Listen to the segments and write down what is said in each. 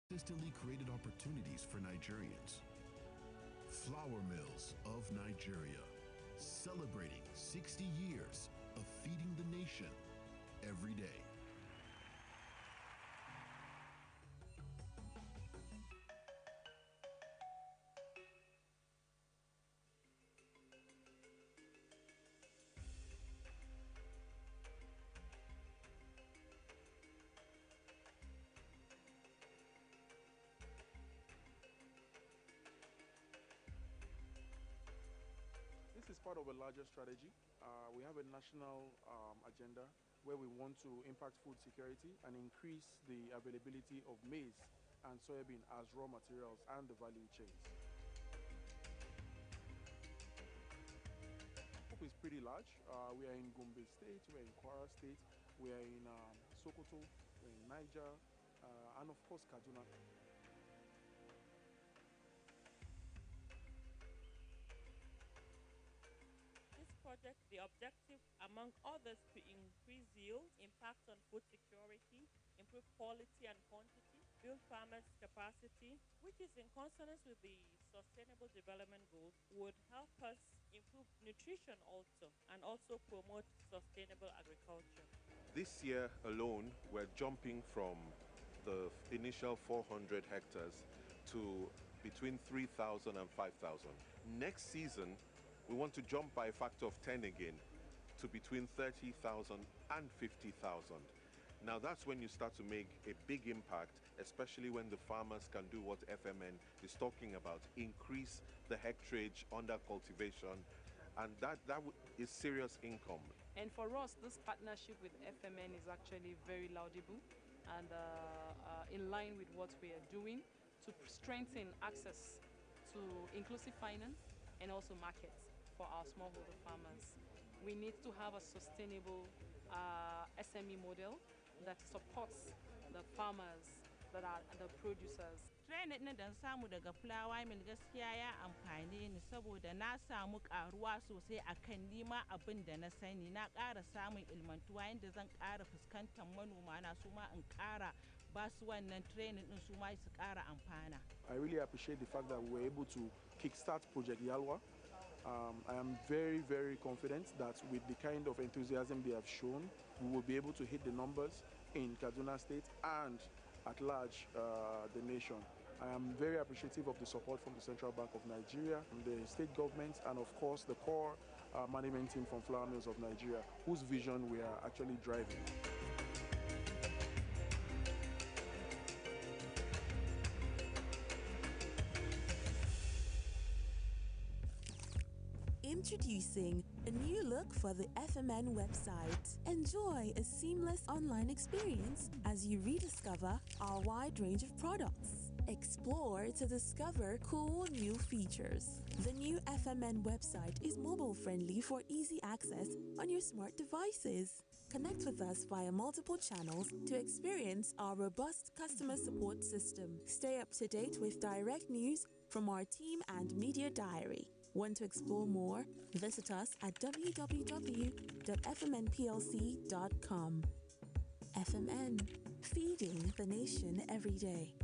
consistently created opportunities for Nigerians. Flour Mills of Nigeria, celebrating 60 years of feeding the nation every day. This is part of a larger strategy. We have a national agenda where we want to impact food security and increase the availability of maize and soybean as raw materials and the value chains. Scope is pretty large. We are in Gombe State, we are in Kwara State, we are in Sokoto, we are in Niger, and of course Kaduna. This project, the objective, among others, to increase yield, impact on food security, improve quality and quantity, build farmers' capacity, which is in consonance with the Sustainable Development Goals, would help us improve nutrition also and also promote sustainable agriculture. This year alone, we're jumping from the initial 400 hectares to between 3,000 and 5,000. Next season, we want to jump by a factor of 10 again to between 30,000 and 50,000. Now that's when you start to make a big impact, especially when the farmers can do what FMN is talking about, increase the hectareage under cultivation, and that is serious income. And for us, this partnership with FMN is actually very laudable and in line with what we are doing to strengthen access to inclusive finance and also markets for our smallholder farmers. We need to have a sustainable SME model that supports the farmers that are the producers. Training na dan samu daga Flour Mill gaskiya ya amfane ni saboda na samu karuwa sosai akan nima abin da na sani, na ƙara samun ilmantuwa yadda zan ƙara fuskantar manoma na su ma in ƙara ba su wannan training din su ma su ƙara amfana. I really appreciate the fact that we were able to kickstart Project Yalwa. I am very, very confident that with the kind of enthusiasm they have shown, we will be able to hit the numbers in Kaduna State and at large the nation. I am very appreciative of the support from the Central Bank of Nigeria, the state government, and of course the core management team from Flour Mills of Nigeria, whose vision we are actually driving. Introducing a new look for the FMN website. Enjoy a seamless online experience as you rediscover our wide range of products. Explore to discover cool new features. The new FMN website is mobile friendly for easy access on your smart devices. Connect with us via multiple channels to experience our robust customer support system. Stay up to date with direct news from our team and media diary. Want to explore more? Visit us at www.fmnplc.com. FMN, feeding the nation every day.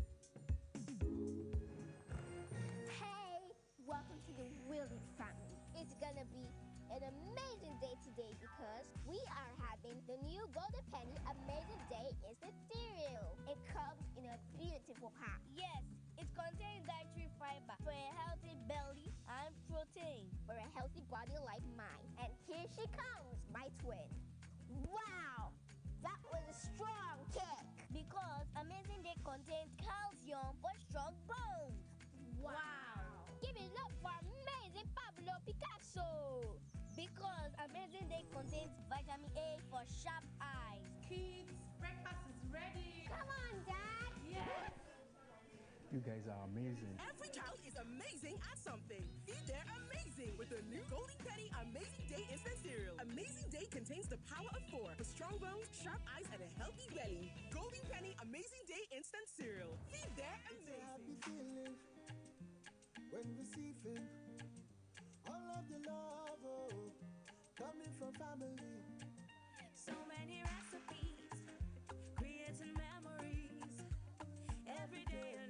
Hey, welcome to the Willie family. It's gonna be an amazing day today because we are having the new Golden Penny Amazing Day Instant Cereal. It comes in a beautiful pack. Yes, it contains dietary fiber for a healthy belly and protein for a healthy body like mine. And here she comes, my twin. Wow, that was a strong kick. Because Amazing Day contains calcium for strong bones. Wow. Give it up for amazing Pablo Picasso. Because Amazing Day contains vitamin A for sharp eyes. Kids, breakfast is ready. Come on, Dad. Yes. You guys are amazing. Every child is amazing at something. Feed their amazing with the new Golden Penny Amazing Day Instant Cereal. Amazing Day contains the power of 4 for strong bones, sharp eyes, and a healthy belly. Golden Penny Amazing Day Instant Cereal. Feed their amazing. Happy feeling when receiving all of the love coming from family. So many recipes, creating memories every day.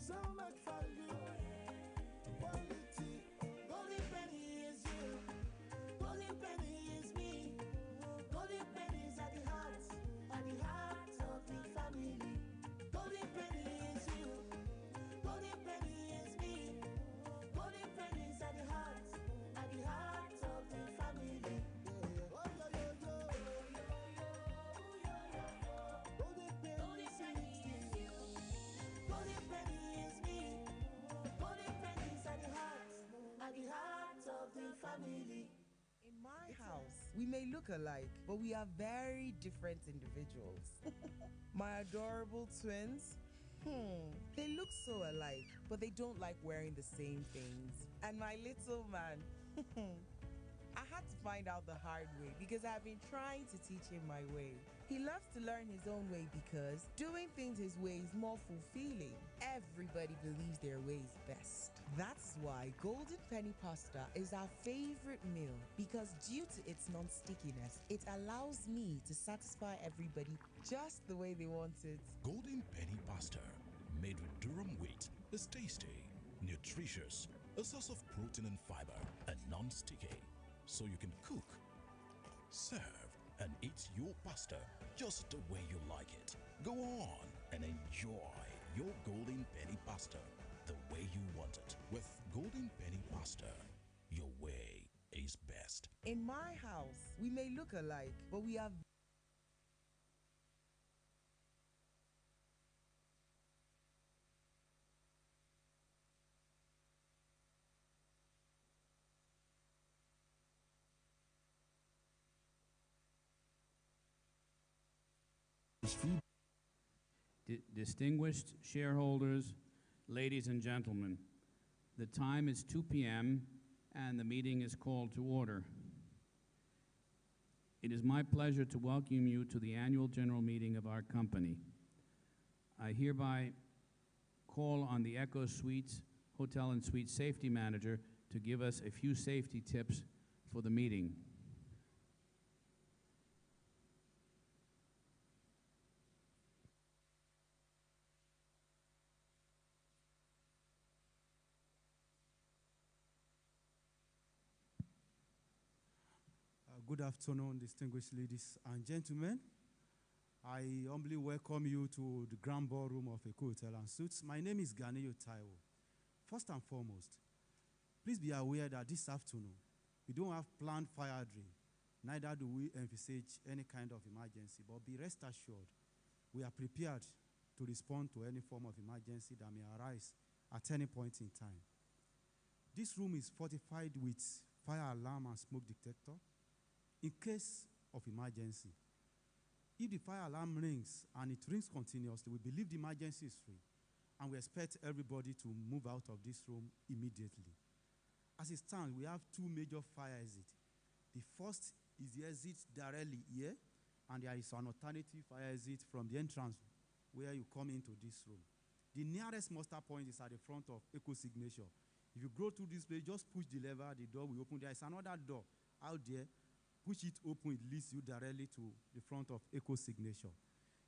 so much value. Quality. Golden Penny is you. Golden Penny is me. Golden Penny is at the heart of the family. Golden Penny is you. Golden Penny is me. Golden Penny is at the heart of the family. Oh, yo, yo, yo. Golden Penny is you. Golden Penny is me. Golden Penny is at the heart of the family. In my house, we may look alike, but we are very different individuals. My adorable twins, they look so alike, but they don't like wearing the same things. And my little man, I had to find out the hard way because I've been trying to teach him my way. He loves to learn his own way because doing things his way is more fulfilling. Everybody believes their way is best. That's why Golden Penny Pasta is our favorite meal because due to its non-stickiness, it allows me to satisfy everybody just the way they want it. Golden Penny Pasta, made with durum wheat, is tasty, nutritious, a source of protein and fiber, and non-sticky, so you can cook, serve, and eat your pasta just the way you like it. Go on and enjoy your Golden Penny Pasta the way you want it. With Golden Penny Pasta, your way is best. In my house, we may look alike, but we are Distinguished shareholders, ladies and gentlemen, the time is 2 p.m. and the meeting is called to order. It is my pleasure to welcome you to the annual general meeting of our company. I hereby call on the Echo Suites Hotel and Suite Safety Manager to give us a few safety tips for the meeting. Good afternoon, distinguished ladies and gentlemen. I humbly welcome you to the Grand Ballroom of Echo Hotel and Suites. My name is Ganiyo Taiwo. First and foremost, please be aware that this afternoon, we don't have planned fire drill, neither do we envisage any kind of emergency, but be rest assured, we are prepared to respond to any form of emergency that may arise at any point in time. This room is fortified with fire alarm and smoke detector in case of emergency. If the fire alarm rings and it rings continuously, we believe the emergency is free, and we expect everybody to move out of this room immediately. As it stands, we have two major fire exits. The first is the exit directly here, and there is an alternative fire exit from the entrance where you come into this room. The nearest muster point is at the front of Echo Signature. If you go through this place, just push the lever, the door will open. There is another door out there. Push it open, it leads you directly to the front of Echo Signature.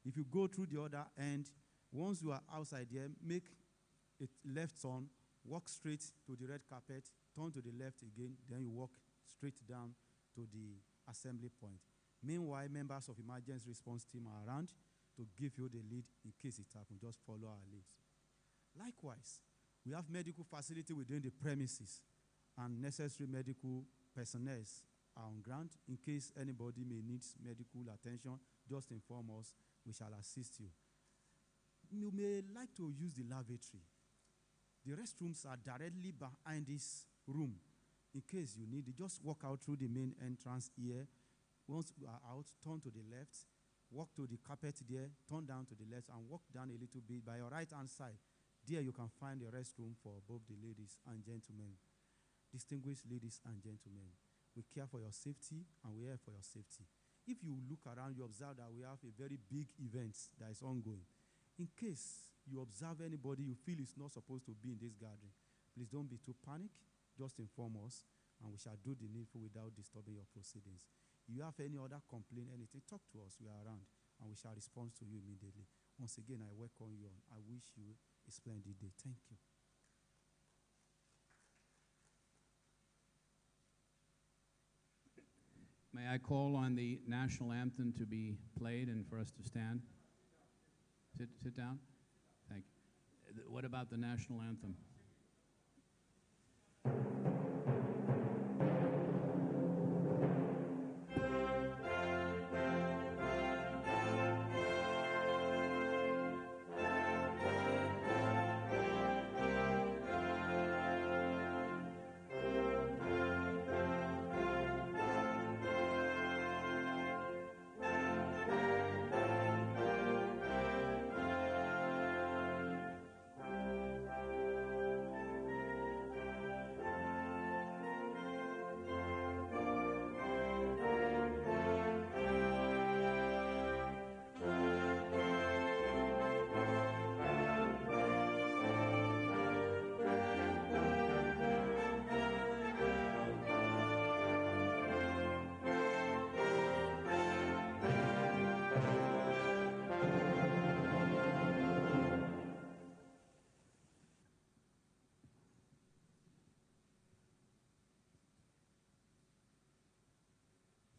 If you go through the other end, once you are outside there, make a left turn, walk straight to the red carpet, turn to the left again, then you walk straight down to the assembly point. Meanwhile, members of emergency response team are around to give you the lead in case it happens. Just follow our leads. Likewise, we have medical facility within the premises, and necessary medical personnel are on ground. In case anybody may need medical attention, just inform us. We shall assist you. You may like to use the lavatory. The restrooms are directly behind this room. In case you need it, just walk out through the main entrance here. Once you are out, turn to the left, walk to the carpet there, turn down to the left, and walk down a little bit. By your right-hand side, there you can find the restroom for both the ladies and gentlemen. Distinguished ladies and gentlemen, we care for your safety, and we are for your safety. If you look around, you observe that we have a very big event that is ongoing. In case you observe anybody you feel is not supposed to be in this gathering, please don't be too panicked. Just inform us, and we shall do the needful without disturbing your proceedings. If you have any other complaint, anything, talk to us. We are around, and we shall respond to you immediately. Once again, I welcome you on. I wish you a splendid day. Thank you. May I call on the national anthem to be played and for us to stand? Sit down? Thank you. What about the national anthem?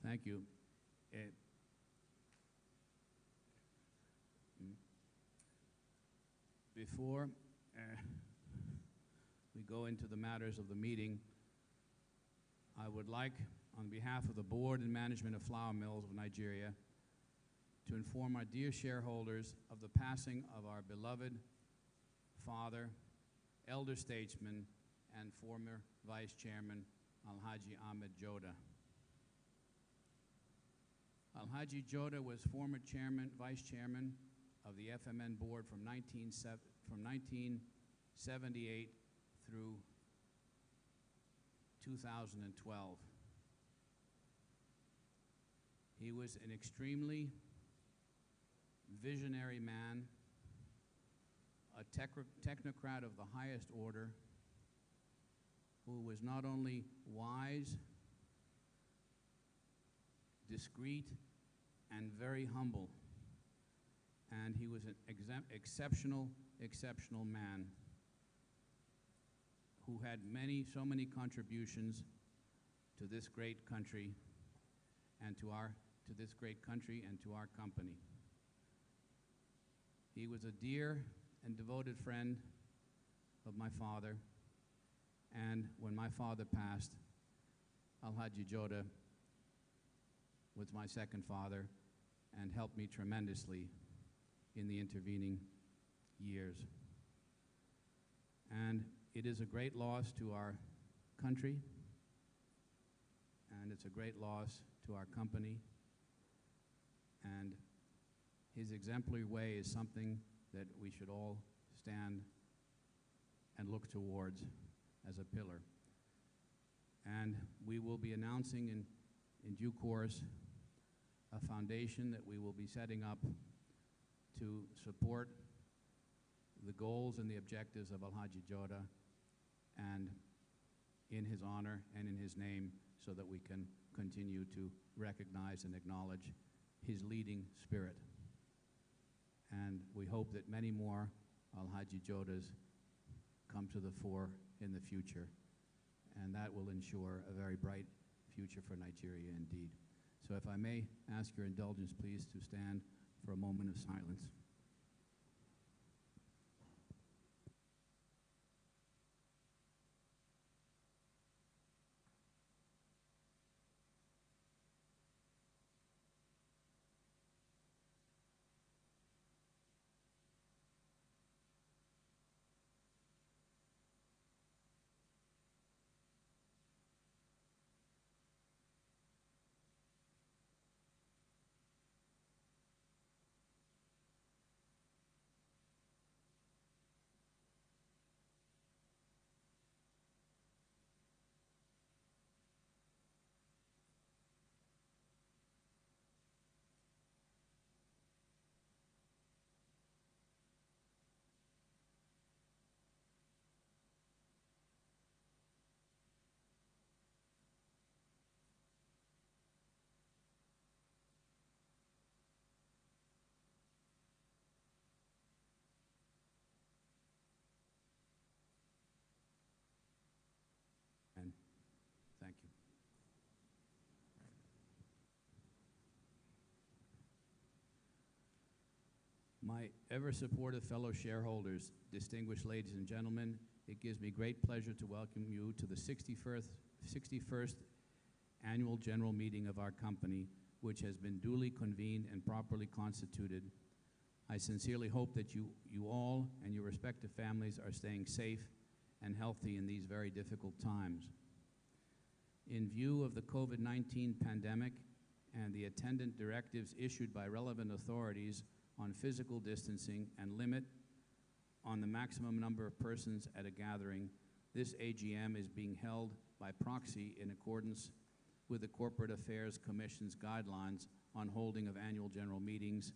Thank you. Before we go into the matters of the meeting, I would like, on behalf of the board and management of Flour Mills of Nigeria, to inform our dear shareholders of the passing of our beloved father, elder statesman, and former vice chairman, Alhaji Ahmed Joda. Alhaji Joda was former vice chairman of the FMN board from 1978 through 2012. He was an extremely visionary man, a technocrat of the highest order, who was not only wise, discreet, and very humble. And he was an exceptional man who had so many contributions to this great country and to our company. He was a dear and devoted friend of my father, and when my father passed, Alhaji Joda was my second father and helped me tremendously in the intervening years. And it is a great loss to our country, and it's a great loss to our company, and his exemplary way is something that we should all stand and look towards as a pillar. And we will be announcing in due course a foundation that we will be setting up to support the goals and the objectives of Alhaji Joda, and in his honor and in his name, so that we can continue to recognize and acknowledge his leading spirit. And we hope that many more Alhaji Jodas come to the fore in the future, and that will ensure a very bright future for Nigeria indeed. So if I may ask your indulgence, please, to stand for a moment of silence. My ever-supportive fellow shareholders, distinguished ladies and gentlemen, it gives me great pleasure to welcome you to the 61st Annual General Meeting of our company, which has been duly convened and properly constituted. I sincerely hope that you all and your respective families are staying safe and healthy in these very difficult times. In view of the COVID-19 pandemic and the attendant directives issued by relevant authorities on physical distancing and limit on the maximum number of persons at a gathering, this AGM is being held by proxy in accordance with the Corporate Affairs Commission's guidelines on holding of annual general meetings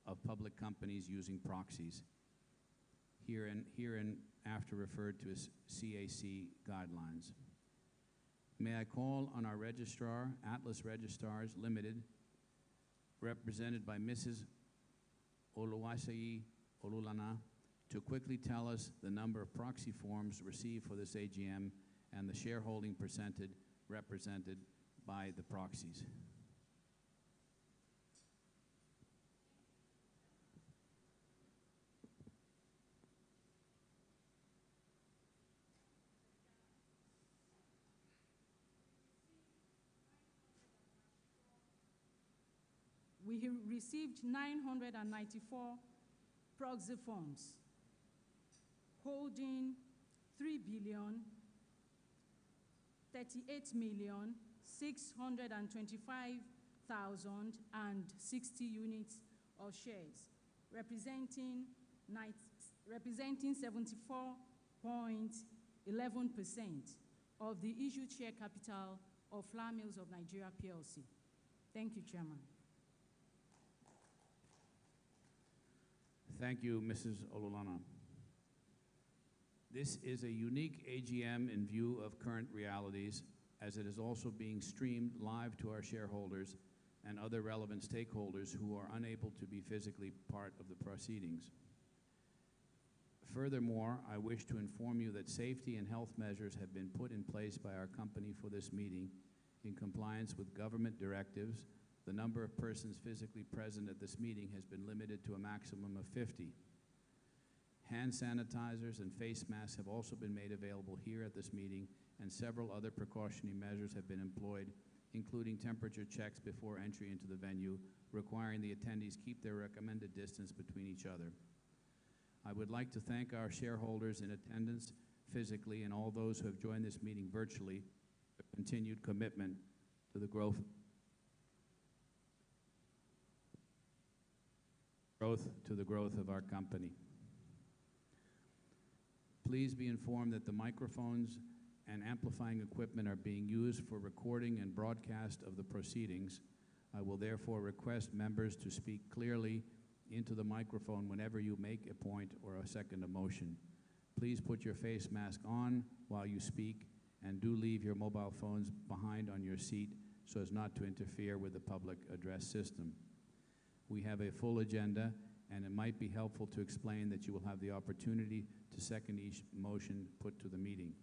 of public companies using proxies, herein after referred to as CAC guidelines. May I call on our registrar, Atlas Registrars Limited, represented by Mrs. Oluwaseyi Olulana, to quickly tell us the number of proxy forms received for this AGM and the shareholding percentage represented by the proxies. We have received 994 proxy forms holding 3,038,625,060 units of shares, representing 74.11% of the issued share capital of Flour Mills of Nigeria PLC. Thank you, Chairman. Thank you, Mrs. Olulana. This is a unique AGM in view of current realities, as it is also being streamed live to our shareholders and other relevant stakeholders who are unable to be physically part of the proceedings. Furthermore, I wish to inform you that safety and health measures have been put in place by our company for this meeting in compliance with government directives. The number of persons physically present at this meeting has been limited to a maximum of 50. Hand sanitizers and face masks have also been made available here at this meeting, and several other precautionary measures have been employed, including temperature checks before entry into the venue, requiring the attendees keep their recommended distance between each other. I would like to thank our shareholders in attendance physically and all those who have joined this meeting virtually for their continued commitment to the growth of our company. Please be informed that the microphones and amplifying equipment are being used for recording and broadcast of the proceedings. I will therefore request members to speak clearly into the microphone whenever you make a point or a second a motion. Please put your face mask on while you speak, and do leave your mobile phones behind on your seat so as not to interfere with the public address system. We have a full agenda, and it might be helpful to explain that you will have the opportunity to second each motion put to the meeting.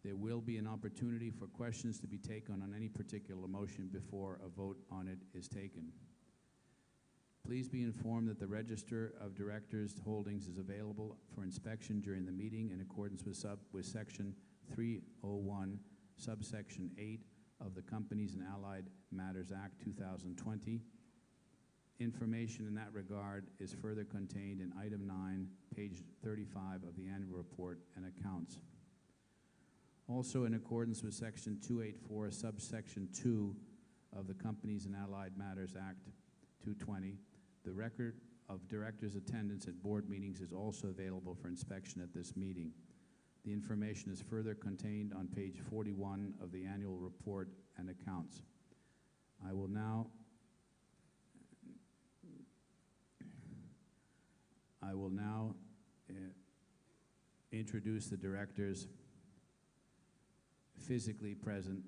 There will be an opportunity for questions to be taken on any particular motion before a vote on it is taken. Please be informed that the Register of Directors Holdings is available for inspection during the meeting in accordance with Section 301, subsection 8 of the Companies and Allied Matters Act 2020. Information in that regard is further contained in Item 9, page 35 of the annual report and accounts. Also, in accordance with Section 284, subsection 2 of the Companies and Allied Matters Act 220, the record of directors' attendance at board meetings is also available for inspection at this meeting. The information is further contained on page 41 of the annual report and accounts. I will now introduce the directors physically present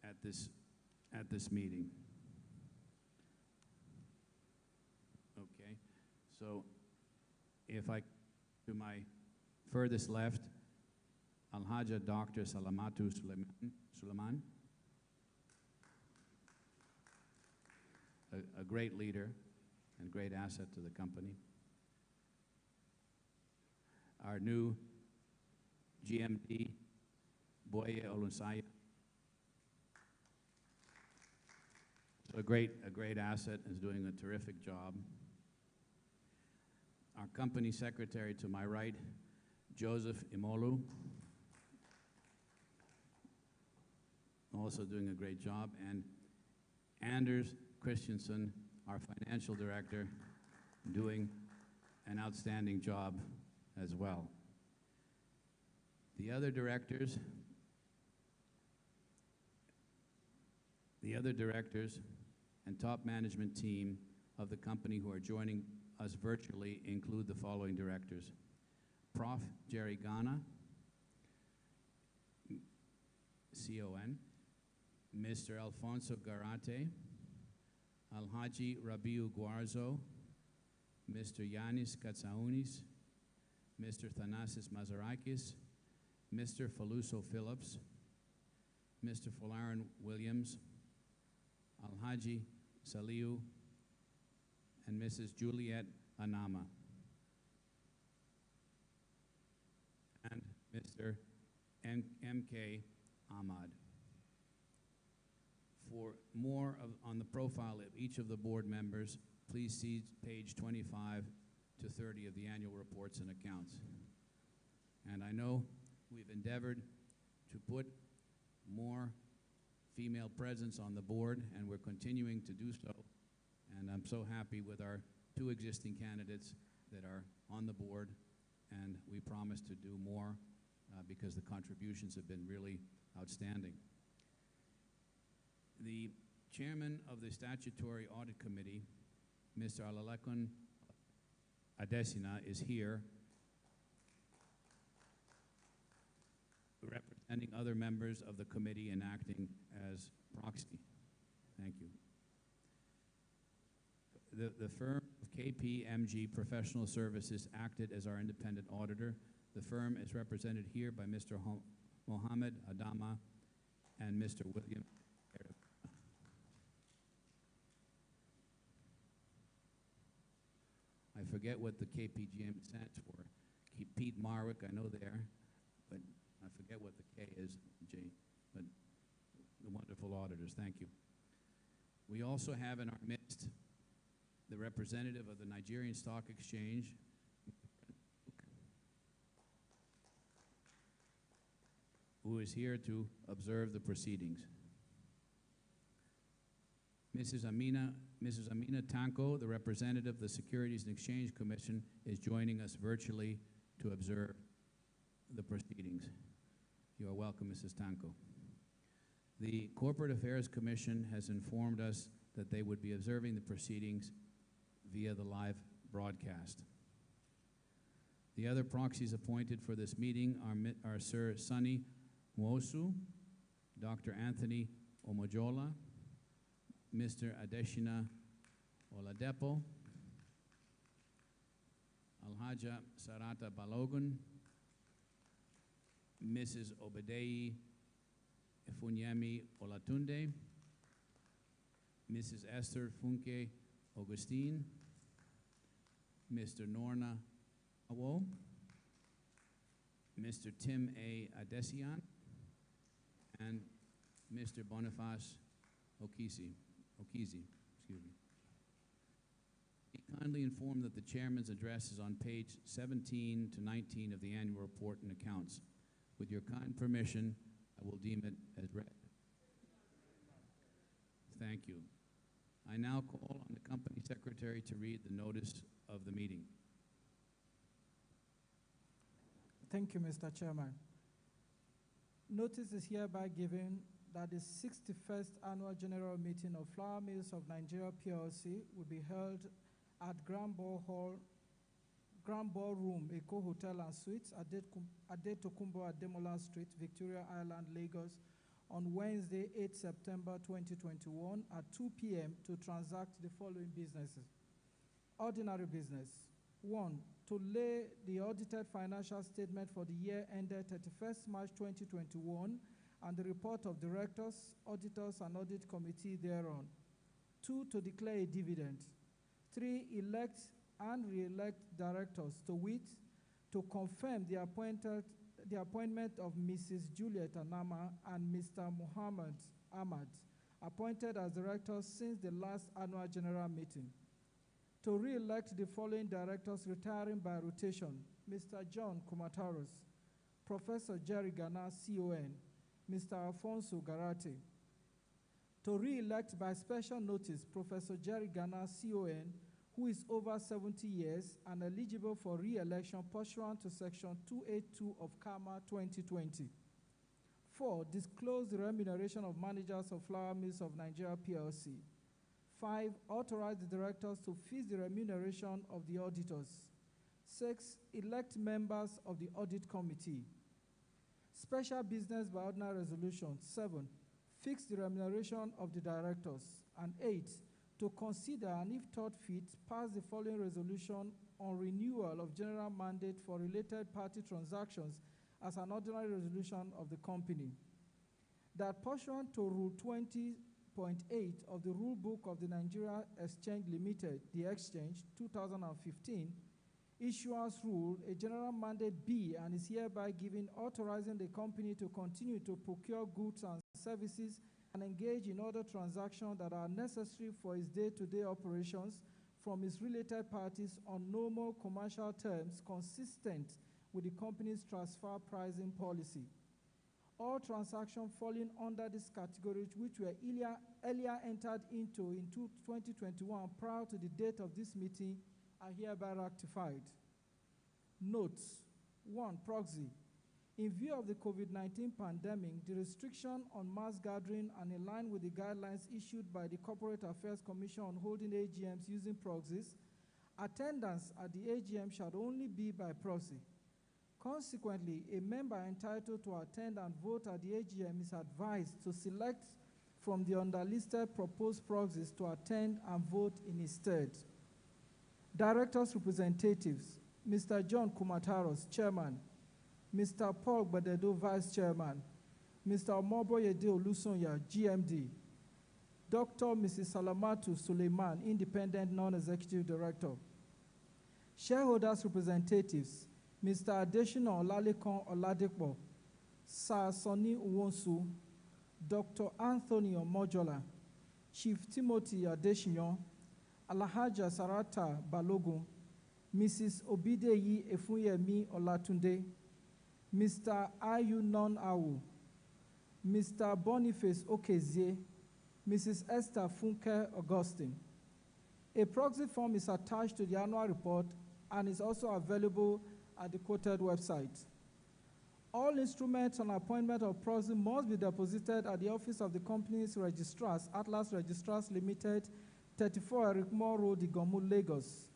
at this meeting. Okay, so if I, to my furthest left, Alhaja Dr. Salamatu Suleiman, a great leader, and great asset to the company. Our new GMD, Boye Olunsaya. So a great asset, is doing a terrific job. Our company secretary to my right, Joseph Imolu, also doing a great job, and Anders Christensen, our financial director, doing an outstanding job as well. The other directors and top management team of the company who are joining us virtually include the following directors: Prof. Jerry Ghana, CON, Mr. Alfonso Garate, Alhaji Rabiu Guarzo, Mr. Yanis Katsaunis, Mr. Thanasis Mazarakis, Mr. Faluso Phillips, Mr. Folarin Williams, Alhaji Saliu, and Mrs. Juliet Anama, and Mr. M.K. Ahmad. For more on the profile of each of the board members, please see page 25 to 30 of the annual reports and accounts. And I know we've endeavored to put more female presence on the board, and we're continuing to do so. And I'm so happy with our two existing candidates that are on the board, and we promise to do more because the contributions have been really outstanding. The chairman of the Statutory Audit Committee, Mr. Alalekun Adesina, is here, representing other members of the committee and acting as proxy. Thank you. The firm of KPMG Professional Services acted as our independent auditor. The firm is represented here by Mr. Mohammed Adama and Mr. William. I forget what the KPGM stands for. Pete Marwick, I know there, but I forget what the K is, J, but the wonderful auditors, thank you. We also have in our midst the representative of the Nigerian Stock Exchange, who is here to observe the proceedings. Mrs. Amina Tanko, the representative of the Securities and Exchange Commission, is joining us virtually to observe the proceedings. You are welcome, Mrs. Tanko. The Corporate Affairs Commission has informed us that they would be observing the proceedings via the live broadcast. The other proxies appointed for this meeting are Sir Sunny Mwosu, Dr. Anthony Omojola, Mr. Adeshina Oladepo, Alhaja Sarata Balogun, Mrs. Obedeyi Efunyemi Olatunde, Mrs. Esther Funke Augustine, Mr. Norna Awo, Mr. Tim A. Adesian, and Mr. Boniface Okizi, excuse me. Be kindly informed that the chairman's address is on page 17 to 19 of the annual report and accounts. With your kind permission, I will deem it as read. Thank you. I now call on the company secretary to read the notice of the meeting. Thank you, Mr. Chairman. Notice is hereby given that the 61st Annual General Meeting of Flour Mills of Nigeria PLC will be held at Grand Ballroom, Eko Hotel and Suites, Adetokunbo Ademola Street, Victoria Island, Lagos, on Wednesday, 8 September 2021 at 2 p.m. to transact the following businesses. Ordinary business. 1. To lay the audited financial statement for the year ended 31st March 2021 and the report of directors, auditors, and audit committee thereon. 2. To declare a dividend. 3, elect and re-elect directors, to wit, to confirm the appointment of Mrs. Juliet Anama and Mr. Muhammad Ahmad, appointed as directors since the last annual general meeting. To re-elect the following directors retiring by rotation: Mr. John Kumataros, Professor Jerry Gana, CON, Mr. Alfonso Garate. To re-elect by special notice Professor Jerry Gana, CON, who is over 70 years and eligible for re-election pursuant to Section 282 of CAMA 2020. 4, disclose the remuneration of managers of Flour Mills of Nigeria PLC. 5, authorize the directors to fix the remuneration of the auditors. 6, elect members of the audit committee. Special business by ordinary resolution. 7, fix the remuneration of the directors. And 8, to consider and if thought fit, pass the following resolution on renewal of general mandate for related party transactions as an ordinary resolution of the company. That pursuant to Rule 20.8 of the Rule Book of the Nigeria Exchange Limited, the Exchange, 2015, Issuers Rule, a general mandate B, and is hereby given authorizing the company to continue to procure goods and services and engage in other transactions that are necessary for its day-to-day operations from its related parties on normal commercial terms consistent with the company's transfer pricing policy. All transactions falling under this category, which were earlier entered into in 2021 prior to the date of this meeting, are hereby ratified. Notes: 1. Proxy. In view of the COVID-19 pandemic, the restriction on mass gathering and in line with the guidelines issued by the Corporate Affairs Commission on holding AGMs using proxies, attendance at the AGM shall only be by proxy. Consequently, a member entitled to attend and vote at the AGM is advised to select from the underlisted proposed proxies to attend and vote in his stead. Directors' representatives: Mr. John Kumataros, Chairman; Mr. Paul Badedo, Vice Chairman; Mr. Omoboyede Olusonya, GMD; Dr. Mrs. Salamatu Suleiman, Independent Non-Executive Director. Shareholders' representatives: Mr. Adeshina Olalekan Oladipo, Sir Sonny Uwonsu, Dr. Anthony Omojola, Chief Timothy Adeshinyon, Alhaja Sarata Balogun, Mrs. Obideyi Efunyemi Olatunde, Mr. Ayunon Awu, Mr. Boniface Okezie, Mrs. Esther Funke Augustine. A proxy form is attached to the annual report and is also available at the quoted website. All instruments on appointment of proxy must be deposited at the office of the company's registrars, Atlas Registrars Limited, 34 Eric Moore Road, Igomu, Lagos,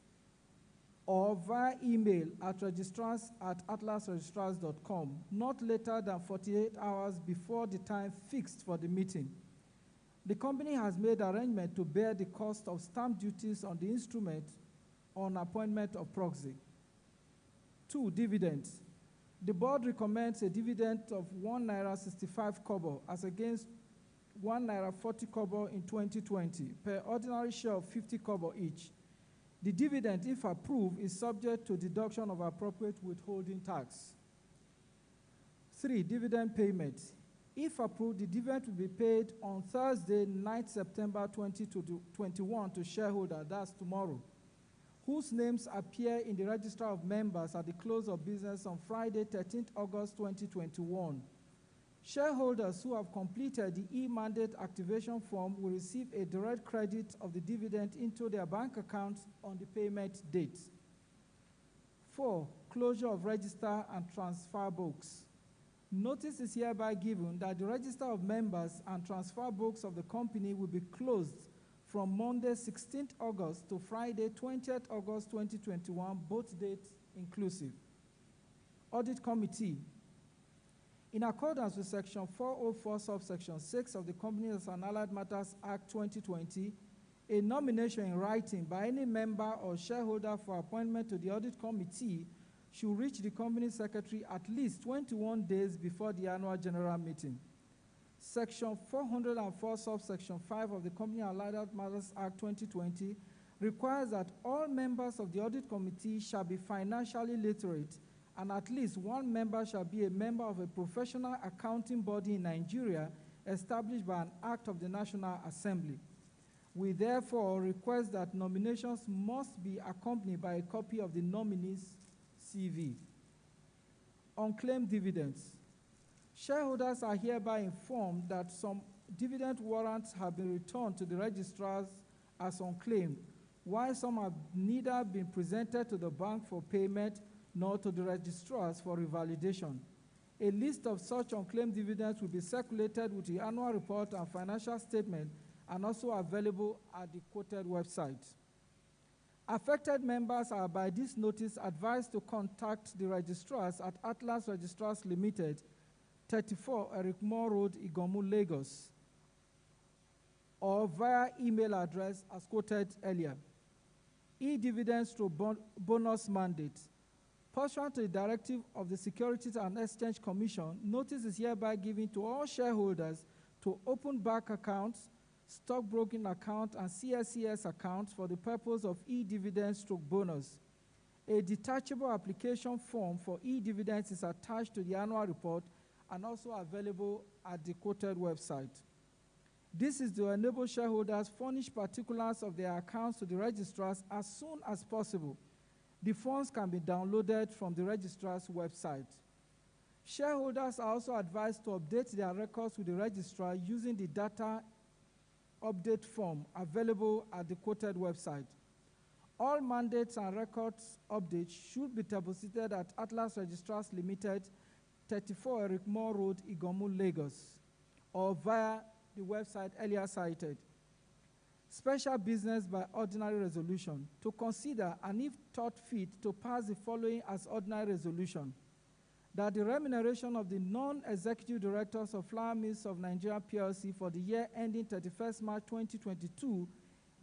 or via email at registrars@atlasregistrars.com, not later than 48 hours before the time fixed for the meeting. The company has made arrangement to bear the cost of stamp duties on the instrument on appointment of proxy. 2. Dividends. The board recommends a dividend of N1.65 as against N1.40 in 2020 per ordinary share of 50 kobo each. The dividend, if approved, is subject to deduction of appropriate withholding tax. 3. Dividend payment. If approved, the dividend will be paid on Thursday, 9th September 2021 to shareholders, that's tomorrow, whose names appear in the register of members at the close of business on Friday, 13th August 2021. Shareholders who have completed the e-mandate activation form will receive a direct credit of the dividend into their bank accounts on the payment date. 4. Closure of register and transfer books. Notice is hereby given that the register of members and transfer books of the company will be closed from Monday, 16th August to Friday, 20th August 2021, both dates inclusive. Audit Committee. In accordance with Section 404, subsection 6 of the Companies and Allied Matters Act 2020, a nomination in writing by any member or shareholder for appointment to the Audit Committee should reach the Company Secretary at least 21 days before the annual general meeting. Section 404, subsection 5 of the Company and Allied Matters Act 2020 requires that all members of the audit committee shall be financially literate, and at least one member shall be a member of a professional accounting body in Nigeria established by an act of the National Assembly. We therefore request that nominations must be accompanied by a copy of the nominee's CV. Unclaimed dividends. Shareholders are hereby informed that some dividend warrants have been returned to the registrars as unclaimed, while some have neither been presented to the bank for payment nor to the registrars for revalidation. A list of such unclaimed dividends will be circulated with the annual report and financial statement and also available at the quoted website. Affected members are by this notice advised to contact the registrars at Atlas Registrars Limited, 34 Eric Moore Road, Igomu, Lagos, or via email address as quoted earlier. E-dividends to bonus mandate. Pursuant to the directive of the Securities and Exchange Commission, notice is hereby given to all shareholders to open bank accounts, stockbroking account, and CSCS accounts for the purpose of e-dividends to bonus. A detachable application form for e-dividends is attached to the annual report and also available at the quoted website. This is to enable shareholders furnish particulars of their accounts to the registrars as soon as possible. The forms can be downloaded from the registrar's website. Shareholders are also advised to update their records with the registrar using the data update form available at the quoted website. All mandates and records updates should be deposited at Atlas Registrars Limited, 34 Eric Moore Road, Igomu, Lagos, or via the website earlier cited. Special business by ordinary resolution. To consider, and if thought fit, to pass the following as ordinary resolution: that the remuneration of the non-executive directors of Flour Mills of Nigeria PLC for the year ending 31st March 2022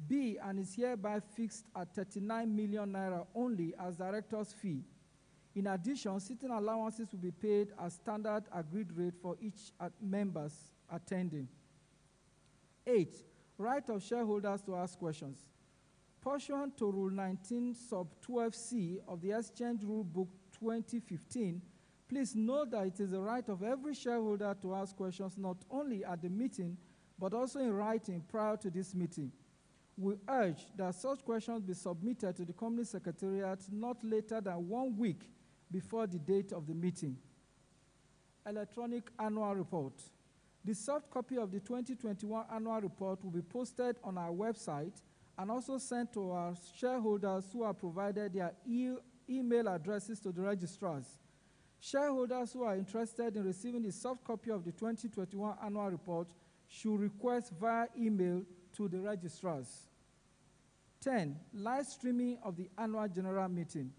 be and is hereby fixed at 39 million naira only as director's fee. In addition, sitting allowances will be paid as standard agreed rate for each members attending. 8. Right of shareholders to ask questions. Pursuant to Rule 19 Sub 12C of the Exchange Rule Book 2015, please note that it is the right of every shareholder to ask questions not only at the meeting, but also in writing prior to this meeting. We urge that such questions be submitted to the Company Secretariat not later than 1 week before the date of the meeting. Electronic Annual Report. The soft copy of the 2021 Annual Report will be posted on our website and also sent to our shareholders who have provided their email addresses to the registrars. Shareholders who are interested in receiving the soft copy of the 2021 Annual Report should request via email to the registrars. 10. Live streaming of the Annual General Meeting.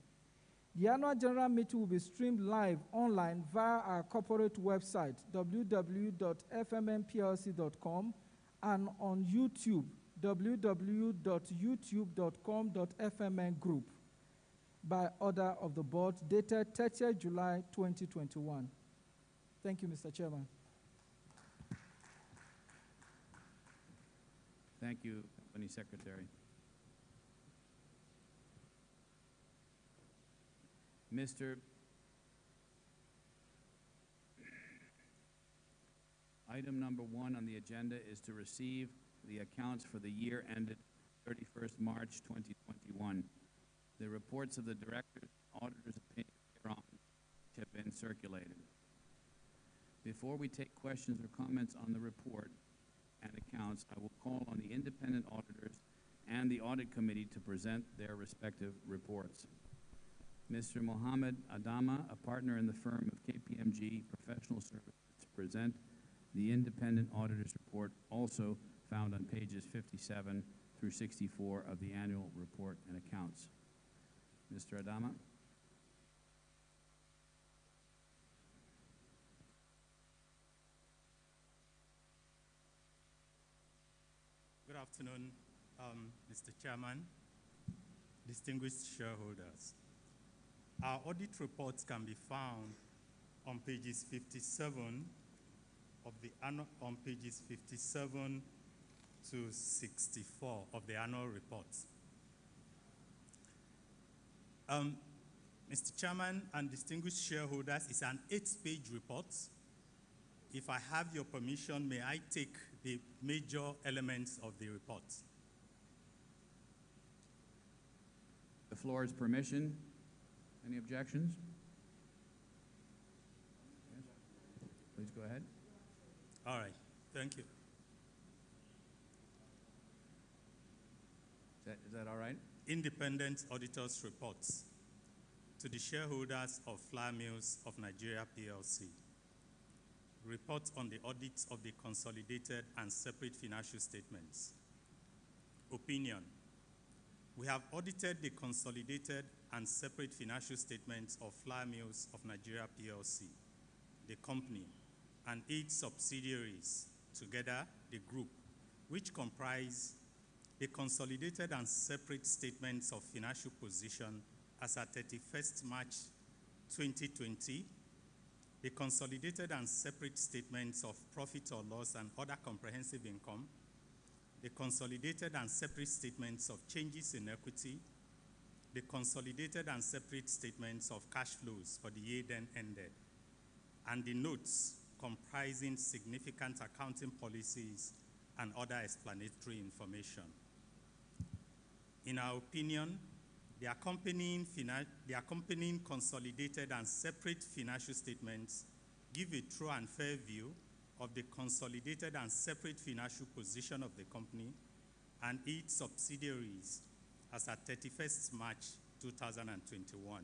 The Annual General Meeting will be streamed live online via our corporate website, www.fmmplc.com, and on YouTube, www.youtube.com/FMN Group, by order of the board, dated 30th July 2021. Thank you, Mr. Chairman. Thank you, Company Secretary. Item number 1 on the agenda is to receive the accounts for the year ended 31st March 2021. The reports of the directors and auditors' opinions thereon have been circulated. Before we take questions or comments on the report and accounts, I will call on the independent auditors and the audit committee to present their respective reports. Mr. Mohammed Adama, a partner in the firm of KPMG Professional Services, to present the independent auditor's report, also found on pages 57 through 64 of the annual report and accounts. Mr. Adama. Good afternoon, Mr. Chairman, distinguished shareholders. Our audit reports can be found on pages 57 of the on pages 57 to 64 of the annual reports. Mr. Chairman and distinguished shareholders, it's an 8-page report. If I have your permission, may I take the major elements of the report? The floor is permission. Any objections? Yes. Please go ahead. All right, thank you. Is that all right? Independent auditors' reports to the shareholders of Flour Mills of Nigeria PLC. Report on the audit of the consolidated and separate financial statements. Opinion. We have audited the consolidated and separate financial statements of Flour Mills of Nigeria PLC, the company, and its subsidiaries, together the group, which comprise the consolidated and separate statements of financial position as at 31st March 2020, the consolidated and separate statements of profit or loss and other comprehensive income, the consolidated and separate statements of changes in equity, the consolidated and separate statements of cash flows for the year then ended, and the notes comprising significant accounting policies and other explanatory information. In our opinion, the accompanying consolidated and separate financial statements give a true and fair view of the consolidated and separate financial position of the company and its subsidiaries as at 31st March 2021,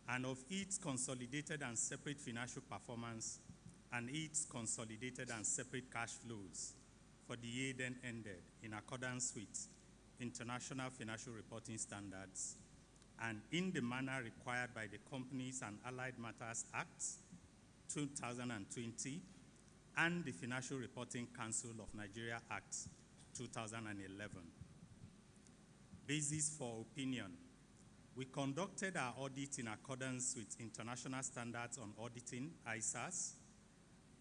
and of its consolidated and separate financial performance and its consolidated and separate cash flows for the year then ended in accordance with International Financial Reporting Standards and in the manner required by the Companies and Allied Matters Act 2020 and the Financial Reporting Council of Nigeria Act 2011. Basis for opinion. We conducted our audit in accordance with International Standards on Auditing, ISAS.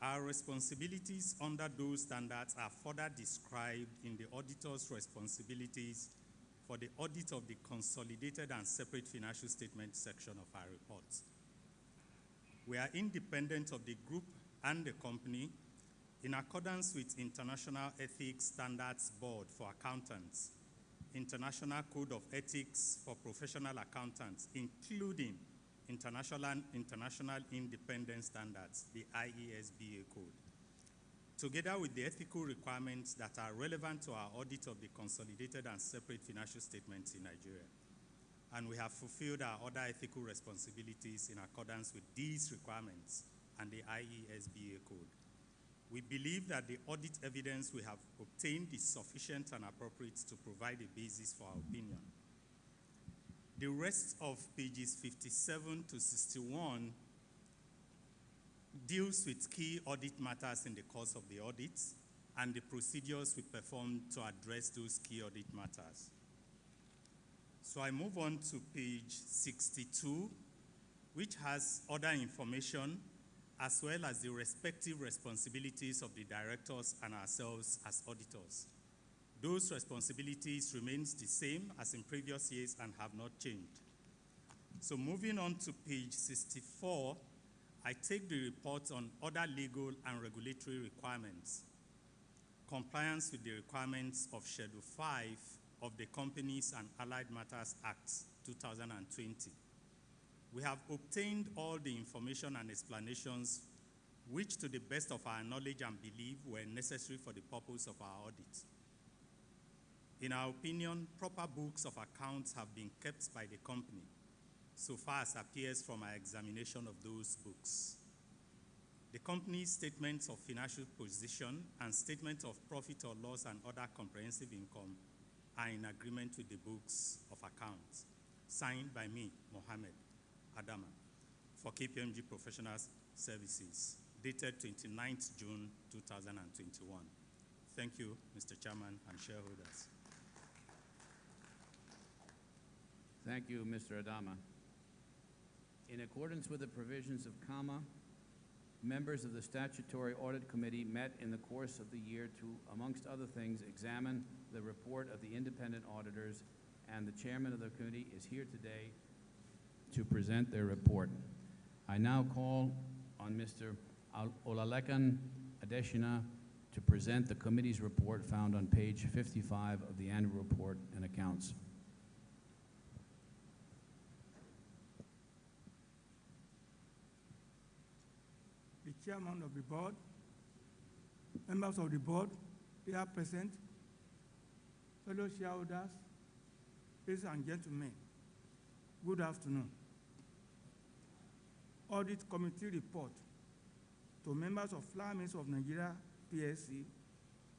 Our responsibilities under those standards are further described in the auditor's responsibilities for the audit of the consolidated and separate financial statement section of our report. We are independent of the group and the company in accordance with International Ethics Standards Board for Accountants, International Code of Ethics for Professional Accountants, including International Independent Standards, the IESBA Code, together with the ethical requirements that are relevant to our audit of the consolidated and separate financial statements in Nigeria. And we have fulfilled our other ethical responsibilities in accordance with these requirements and the IESBA Code. We believe that the audit evidence we have obtained is sufficient and appropriate to provide a basis for our opinion. The rest of pages 57 to 61 deals with key audit matters in the course of the audit and the procedures we performed to address those key audit matters. So I move on to page 62, which has other information as well as the respective responsibilities of the directors and ourselves as auditors. Those responsibilities remain the same as in previous years and have not changed. So moving on to page 64, I take the report on other legal and regulatory requirements, compliance with the requirements of Schedule 5 of the Companies and Allied Matters Act 2020. We have obtained all the information and explanations which, to the best of our knowledge and belief, were necessary for the purpose of our audit. In our opinion, proper books of accounts have been kept by the company, so far as appears from our examination of those books. The company's statements of financial position and statements of profit or loss and other comprehensive income are in agreement with the books of accounts, signed by me, Mohammed Adama, for KPMG Professional Services, dated 29th June 2021. Thank you, Mr. Chairman and shareholders. Thank you, Mr. Adama. In accordance with the provisions of CAMA, members of the Statutory Audit Committee met in the course of the year to, amongst other things, examine the report of the independent auditors and the chairman of the committee is here today to present their report. I now call on Mr. Olalekan Adeshina to present the committee's report found on page 55 of the annual report and accounts. The chairman of the board, members of the board here present, fellow shareholders, ladies and gentlemen, good afternoon. Audit Committee report to members of Flour Mills of Nigeria PLC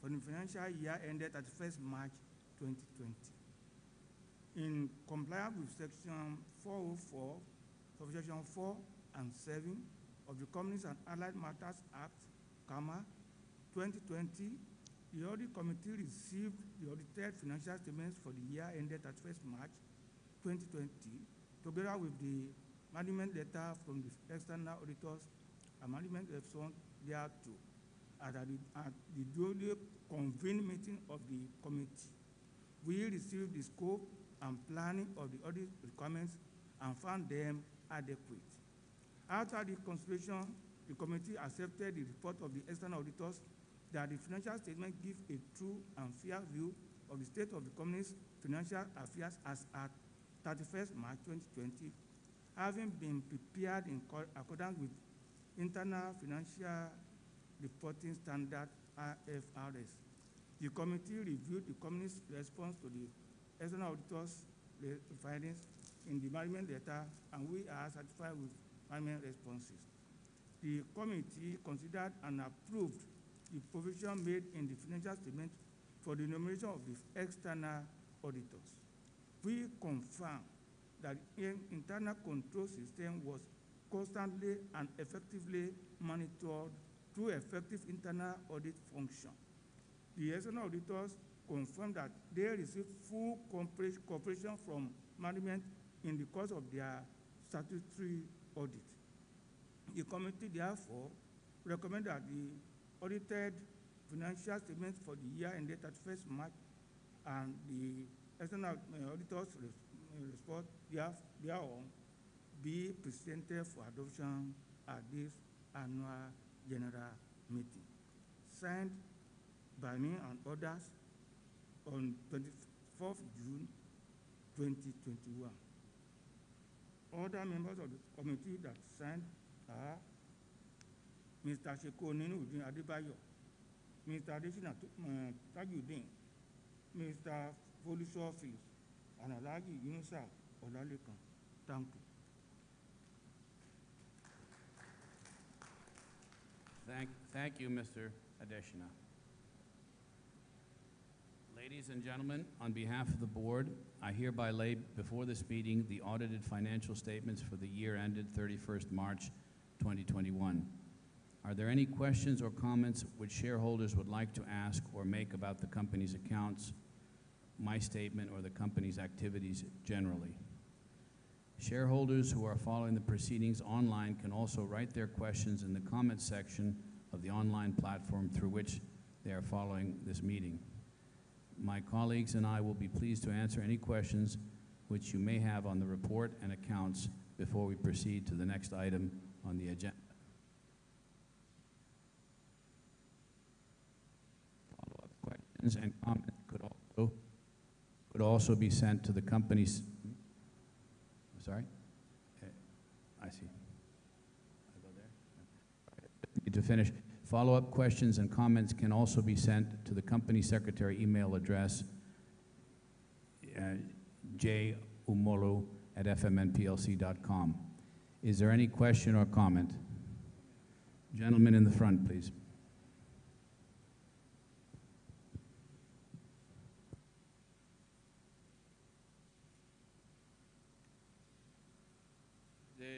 for the financial year ended 31st March 2020. In compliance with section 404, subsection 4 and 7 of the Companies and Allied Matters Act, 2020, the Audit Committee received the audited financial statements for the year ended 31st March 2020, together with the management letter from the external auditors and management response thereto at the duly convened meeting of the committee. We received the scope and planning of the audit requirements and found them adequate. After the consultation, the committee accepted the report of the external auditors that the financial statement give a true and fair view of the state of the company's financial affairs as at 31st March 2020, having been prepared in accordance with Internal Financial Reporting Standard IFRS. The committee reviewed the company's response to the external auditors' findings in the management letter, and we are satisfied with management responses. The committee considered and approved the provision made in the financial statement for the nomination of the external auditors. We confirm that the internal control system was constantly and effectively monitored through effective internal audit function. The external auditors confirmed that they received full cooperation from management in the course of their statutory audit. The committee therefore recommends that the audited financial statements for the year ended 31st March and the external auditors' report thereon be presented for adoption at this annual general meeting. Signed by me and others on 24th June 2021. Other members of the committee that signed are Mr. Sheko Ninu Adebayo, Mr. Adesina Tajuddin, Mr. Folusho Phillips, and Alhaji Yunusa Olalekan. Thank you. Thank you, Mr. Adeshina. Ladies and gentlemen, on behalf of the board, I hereby lay before this meeting the audited financial statements for the year ended 31st March 2021. Are there any questions or comments which shareholders would like to ask or make about the company's accounts, my statement, or the company's activities generally? Shareholders who are following the proceedings online can also write their questions in the comments section of the online platform through which they are following this meeting. My colleagues and I will be pleased to answer any questions which you may have on the report and accounts before we proceed to the next item on the agenda. Follow-up questions and comments could also be sent to the company's. Sorry? I see. I'll go there. Need to finish. Follow-up questions and comments can also be sent to the company secretary email address, jumolo@fmnplc.com. Is there any question or comment? Gentleman in the front, please.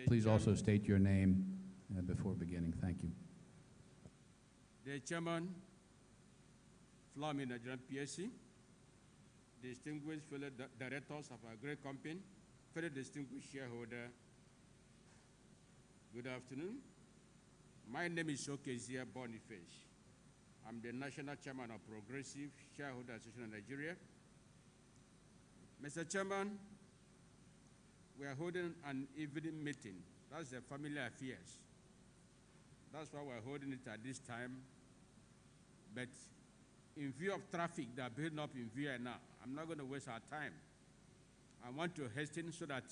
Please also state your name before beginning. Thank you. The chairman, Flour Mills Nigerian PLC, distinguished fellow directors of our great company, fellow distinguished shareholder, good afternoon. My name is Okezia Boniface. I'm the national chairman of Progressive Shareholder Association of Nigeria. Mr. Chairman, we are holding an evening meeting. That's the family affairs. That's why we're holding it at this time. But in view of traffic that are building up in Vienna, I'm not going to waste our time. I want to hasten so that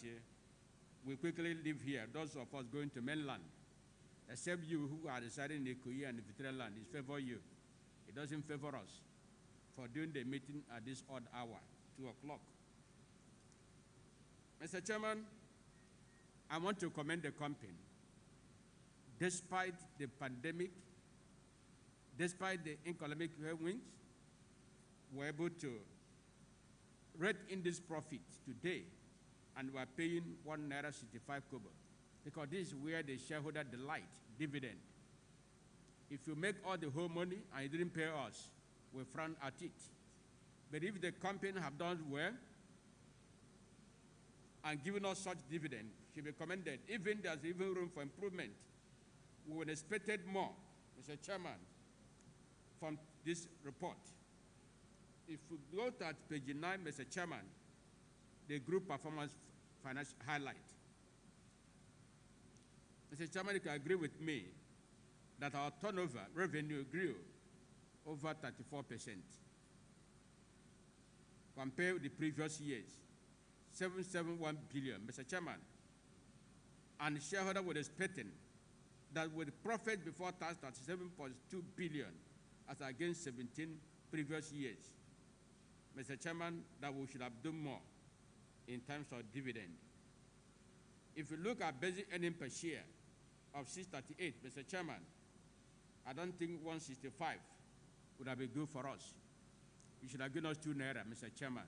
we quickly leave here, those of us going to mainland, except you who are residing in Ikoyi and Victoria land. It favors you. It doesn't favor us for doing the meeting at this odd hour, 2 o'clock. Mr. Chairman, I want to commend the company. Despite the pandemic, despite the economic headwinds, we're able to rate in this profit today, and we're paying 1 naira 65 kobo, because this is where the shareholder delight, dividend. If you make all the whole money and you didn't pay us, we frown at it. But if the company have done well and given us such dividend, should be commended. Even there's even room for improvement. We would expected more, Mr. Chairman, from this report. If we go to at page 9, Mr. Chairman, the group performance financial highlight. Mr. Chairman, you can agree with me that our turnover revenue grew over 34% compared with the previous years, 771 billion, Mr. Chairman. And the shareholder was expecting that with profit before tax 37.2 billion as against 17 previous years, Mr. Chairman, that we should have done more in terms of dividend. If you look at basic earning per share of 638, Mr. Chairman, I don't think 165 would have been good for us. You should have given us 2 naira, Mr. Chairman.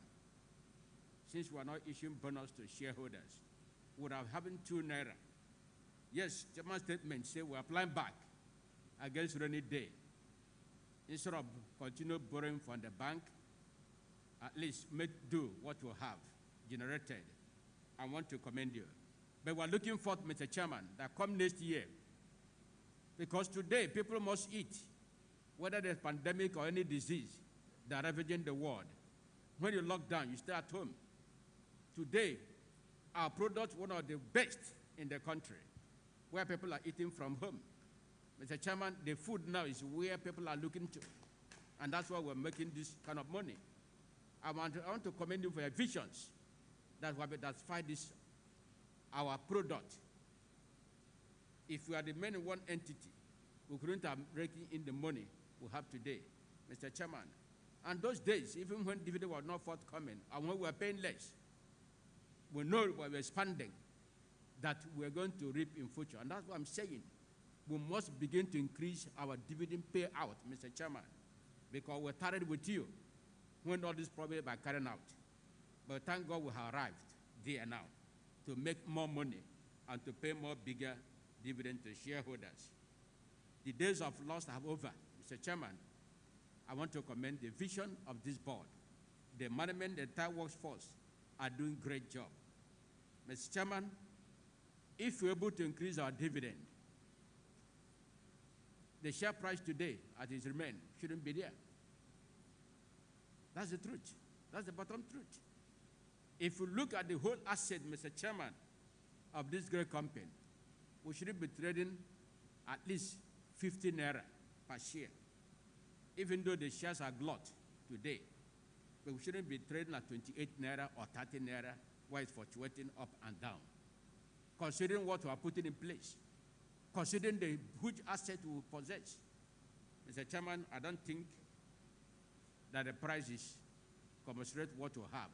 Since we are not issuing bonus to shareholders, we would have having 2 naira. Yes, Chairman's statement says we are applying back against rainy day. Instead of continue borrowing from the bank, at least make do what you have generated. I want to commend you. But we're looking forward, Mr. Chairman, that come next year, because today people must eat, whether there's pandemic or any disease that are ravaging the world. When you lock down, you stay at home. Today, our product one of the best in the country, where people are eating from home. Mr. Chairman, the food now is where people are looking to, and that's why we're making this kind of money. I want to commend you for your visions that fight this, our product. If we are the main one entity, we couldn't have raking in the money we have today, Mr. Chairman. And those days, even when dividend was not forthcoming, and when we were paying less, we know we were expanding, that we're going to reap in future. And that's what I'm saying. We must begin to increase our dividend payout, Mr. Chairman, because we're tired with you when all these problems are carrying out. But thank God we have arrived there now to make more money and to pay more bigger dividend to shareholders. The days of loss are over, Mr. Chairman. I want to commend the vision of this board. The management, the entire workforce are doing a great job. Mr. Chairman, if we're able to increase our dividend, the share price today, as it remains, shouldn't be there. That's the truth. That's the bottom truth. If you look at the whole asset, Mr. Chairman, of this great company, we should be trading at least 50 naira per share, even though the shares are glut today. But we shouldn't be trading at 28 naira or 30 naira, where it's fluctuating up and down. Considering what we are putting in place, considering the huge asset we possess, Mr. Chairman, I don't think that the price is commensurate what we have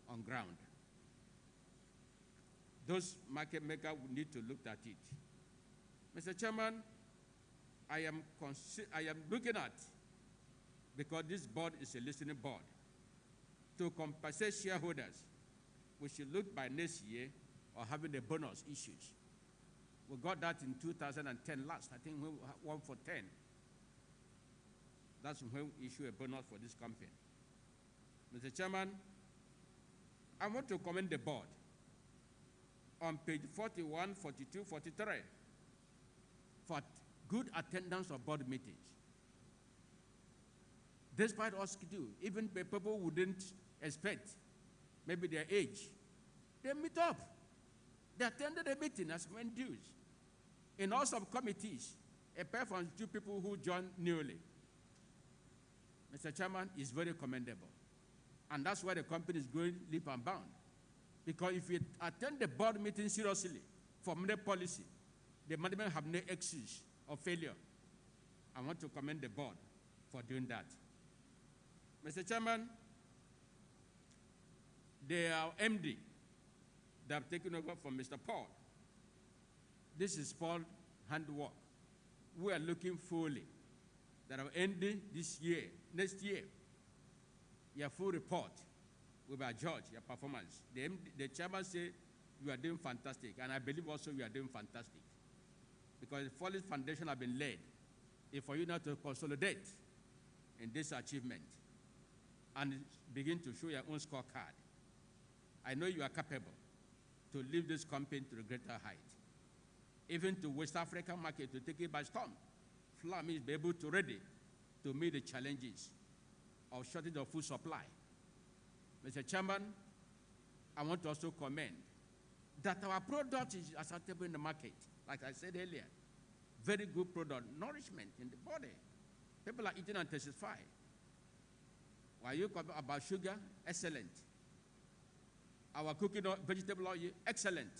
on ground. Those market makers will need to look at it. Mr. Chairman, I am looking at, because this board is a listening board, to compensate shareholders, we should look by next year or having the bonus issues. We got that in 2010 last, I think we won for 10. That's when we issue a bonus for this company. Mr. Chairman, I want to commend the board on page 41, 42, 43 for good attendance of board meetings. Despite us do, even people wouldn't expect maybe their age. They meet up. They attended the meeting as men dues. In all subcommittees, apart from 2 people who joined newly, Mr. Chairman, is very commendable. And that's why the company is going leap and bound. Because if you attend the board meeting seriously, formulate policy, the management have no excuse of failure. I want to commend the board for doing that. Mr. Chairman, they are MD. They have taken over from Mr. Paul. This is Paul's handwork. We are looking fully that our ending this year, next year, your full report will be judged, your performance. The chairman said you are doing fantastic, and I believe also you are doing fantastic. Because the solid foundation have been laid for you now to consolidate in this achievement and begin to show your own scorecard. I know you are capable to lead this company to a greater height. Even to West African market, to take it by storm. Flam is able to ready to meet the challenges of shortage of food supply. Mr. Chairman, I want to also commend that our product is acceptable in the market. Like I said earlier, very good product, nourishment in the body. People are eating and testify. While you talk about sugar, excellent. Our cooking vegetable oil, excellent.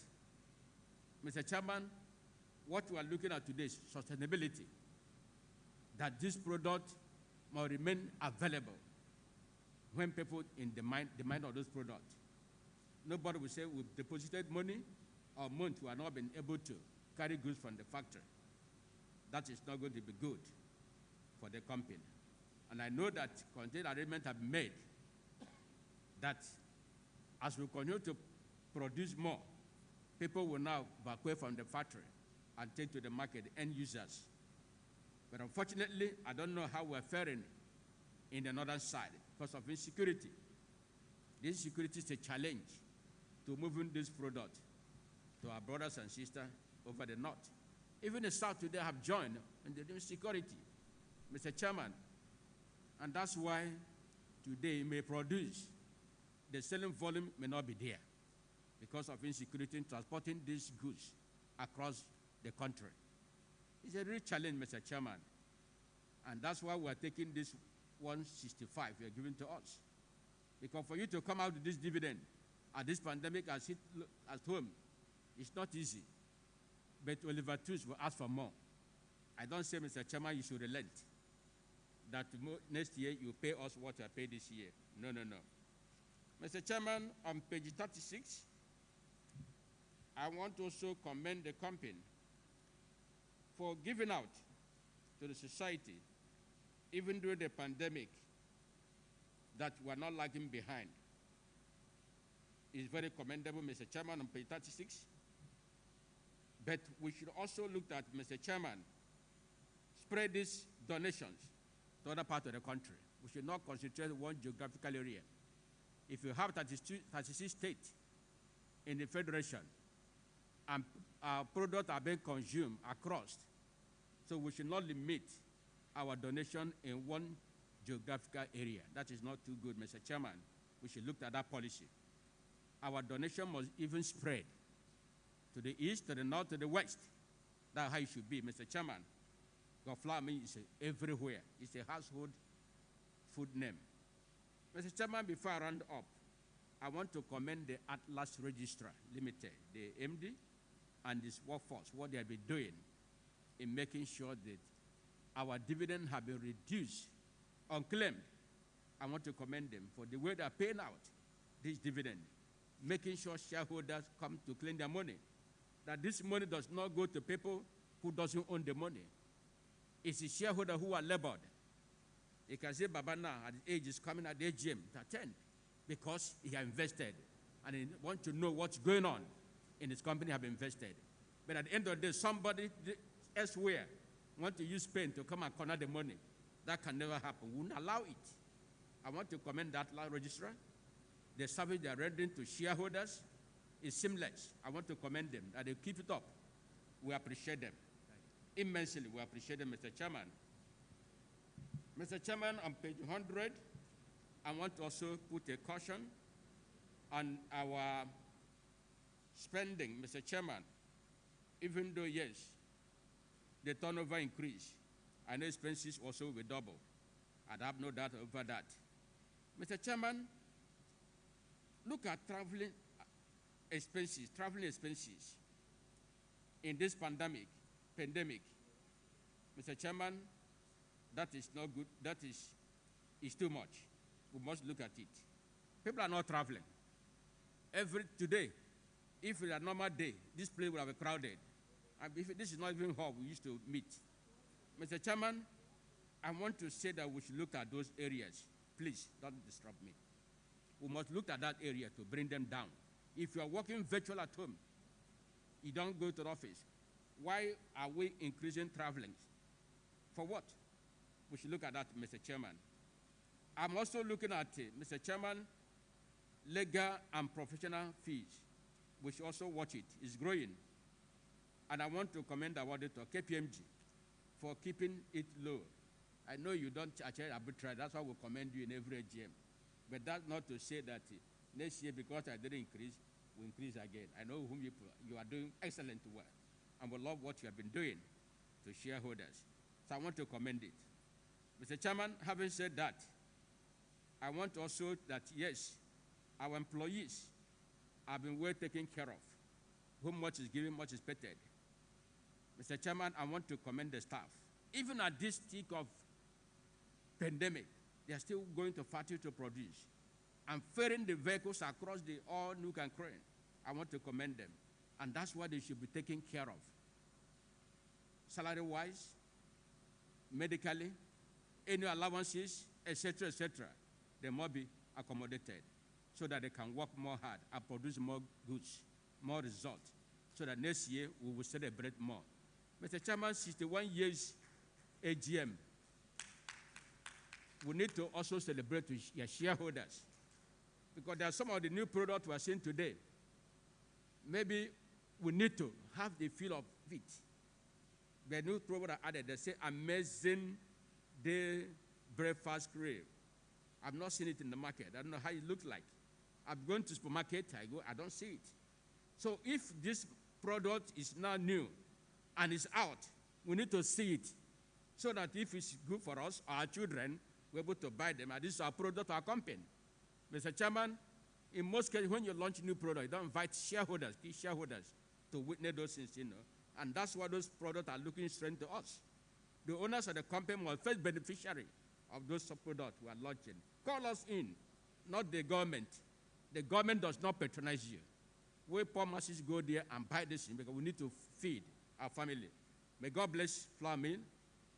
Mr. Chairman, what we are looking at today is sustainability. That this product must remain available when people in demand of those products. Nobody will say we've deposited money or month we are not been able to carry goods from the factory. That is not going to be good for the company. And I know that contained arrangements have been made that as we continue to produce more, people will now evacuate from the factory and take to the market, end users. But unfortunately, I don't know how we're faring in the northern side because of insecurity. This insecurity is a challenge to moving this product to our brothers and sisters over the north. Even the south today have joined in the insecurity, Mr. Chairman. And that's why today it may produce, the selling volume may not be there because of insecurity in transporting these goods across the country. It's a real challenge, Mr. Chairman. And that's why we are taking this 165 you are giving to us. Because for you to come out with this dividend and this pandemic as hit at home, it's not easy. But Oliver Twist will ask for more. I don't say, Mr. Chairman, you should relent. That next year you pay us what you are paid this year. No, no, no. Mr. Chairman, on page 36, I want to also commend the company for giving out to the society, even during the pandemic, that we're not lagging behind. It's very commendable, Mr. Chairman, on page 36. But we should also look at, Mr. Chairman, spread these donations to other parts of the country. We should not concentrate one geographical area. If you have 36 states in the Federation, and our products are being consumed across, so we should not limit our donation in one geographical area. That is not too good, Mr. Chairman. We should look at that policy. Our donation must even spread to the east, to the north, to the west. That's how it should be, Mr. Chairman. Because flour meal is everywhere. It's a household food name. Mr. Chairman, before I round up, I want to commend the Atlas Registrar Limited, the MD, and this workforce, what they have been doing in making sure that our dividend have been reduced, unclaimed. I want to commend them for the way they are paying out this dividend, making sure shareholders come to claim their money, that this money does not go to people who doesn't own the money. It's the shareholders who are labored. You can say Baba now at his age is coming at the AGM to attend because he has invested and he wants to know what's going on in his company have invested. But at the end of the day, somebody elsewhere wants to use pen to come and corner the money. That can never happen. We won't allow it. I want to commend that registrar. The service they are rendering to shareholders is seamless. I want to commend them that they keep it up. We appreciate them. Immensely, we appreciate them, Mr. Chairman. Mr. Chairman, on page 100, I want to also put a caution And our spending, Mr. Chairman, even though, yes, the turnover increased, and expenses also will double. I have no doubt over that. Mr. Chairman, look at traveling expenses in this pandemic. Mr. Chairman, that is not good. That is too much. We must look at it. People are not traveling. Today, if it's a normal day, this place would have been crowded. And if this is not even how we used to meet. Mr. Chairman, I want to say that we should look at those areas. Please, don't disturb me. We must look at that area to bring them down. If you are working virtual at home, you don't go to the office. Why are we increasing traveling? For what? We should look at that, Mr. Chairman. I'm also looking at, Mr. Chairman, legal and professional fees. We should also watch it. It's growing. And I want to commend our auditor, KPMG, for keeping it low. I know you don't charge arbitrary. That's why we commend you in every AGM. But that's not to say that next year, because I didn't increase, we increase again. I know whom you are doing excellent work. And we love what you have been doing to shareholders. So I want to commend it. Mr. Chairman, having said that, I want also that, yes, our employees have been well taken care of. Whom much is given, much is expected. Mr. Chairman, I want to commend the staff. Even at this peak of pandemic, they are still going to factory to produce and ferrying the vehicles across the all nook and cranny. I want to commend them. And that's what they should be taken care of. Salary-wise, medically, any allowances, etc., etc., they must be accommodated so that they can work more hard and produce more goods, more results, so that next year we will celebrate more. Mr. Chairman, 61 years AGM, we need to also celebrate with your shareholders, because there are some of the new products we are seeing today. Maybe we need to have the feel of it. The new product added, they say amazing day breakfast crave. I've not seen it in the market. I don't know how it looks like. I'm going to supermarket, I don't see it. So if this product is now new and it's out, we need to see it so that if it's good for us, our children, we're able to buy them. And this is our product, our company. Mr. Chairman, in most cases, when you launch a new product, you don't invite shareholders, key shareholders, to witness those things, And that's why those products are looking straight to us. The owners of the company must first beneficiary of those products we are launching. Call us in, not the government. The government does not patronize you. We poor masses go there and buy this thing because we need to feed our family. May God bless Flour Mill.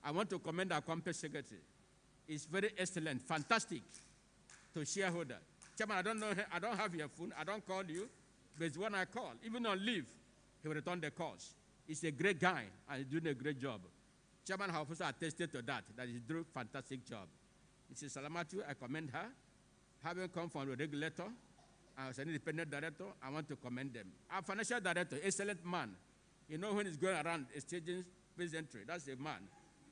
I want to commend our company secretary. It's very excellent, fantastic to shareholder. Chairman, I don't have your phone. I don't call you, but it's when I call. Even on leave, he will return the calls. He's a great guy and he's doing a great job. Chairman has also attested to that he's doing a fantastic job. Mrs. Salamatu, I commend her. Having come from the regulator, as an independent director, I want to commend them. Our financial director, excellent man. You know, when he's going around exchanging presentry, that's a man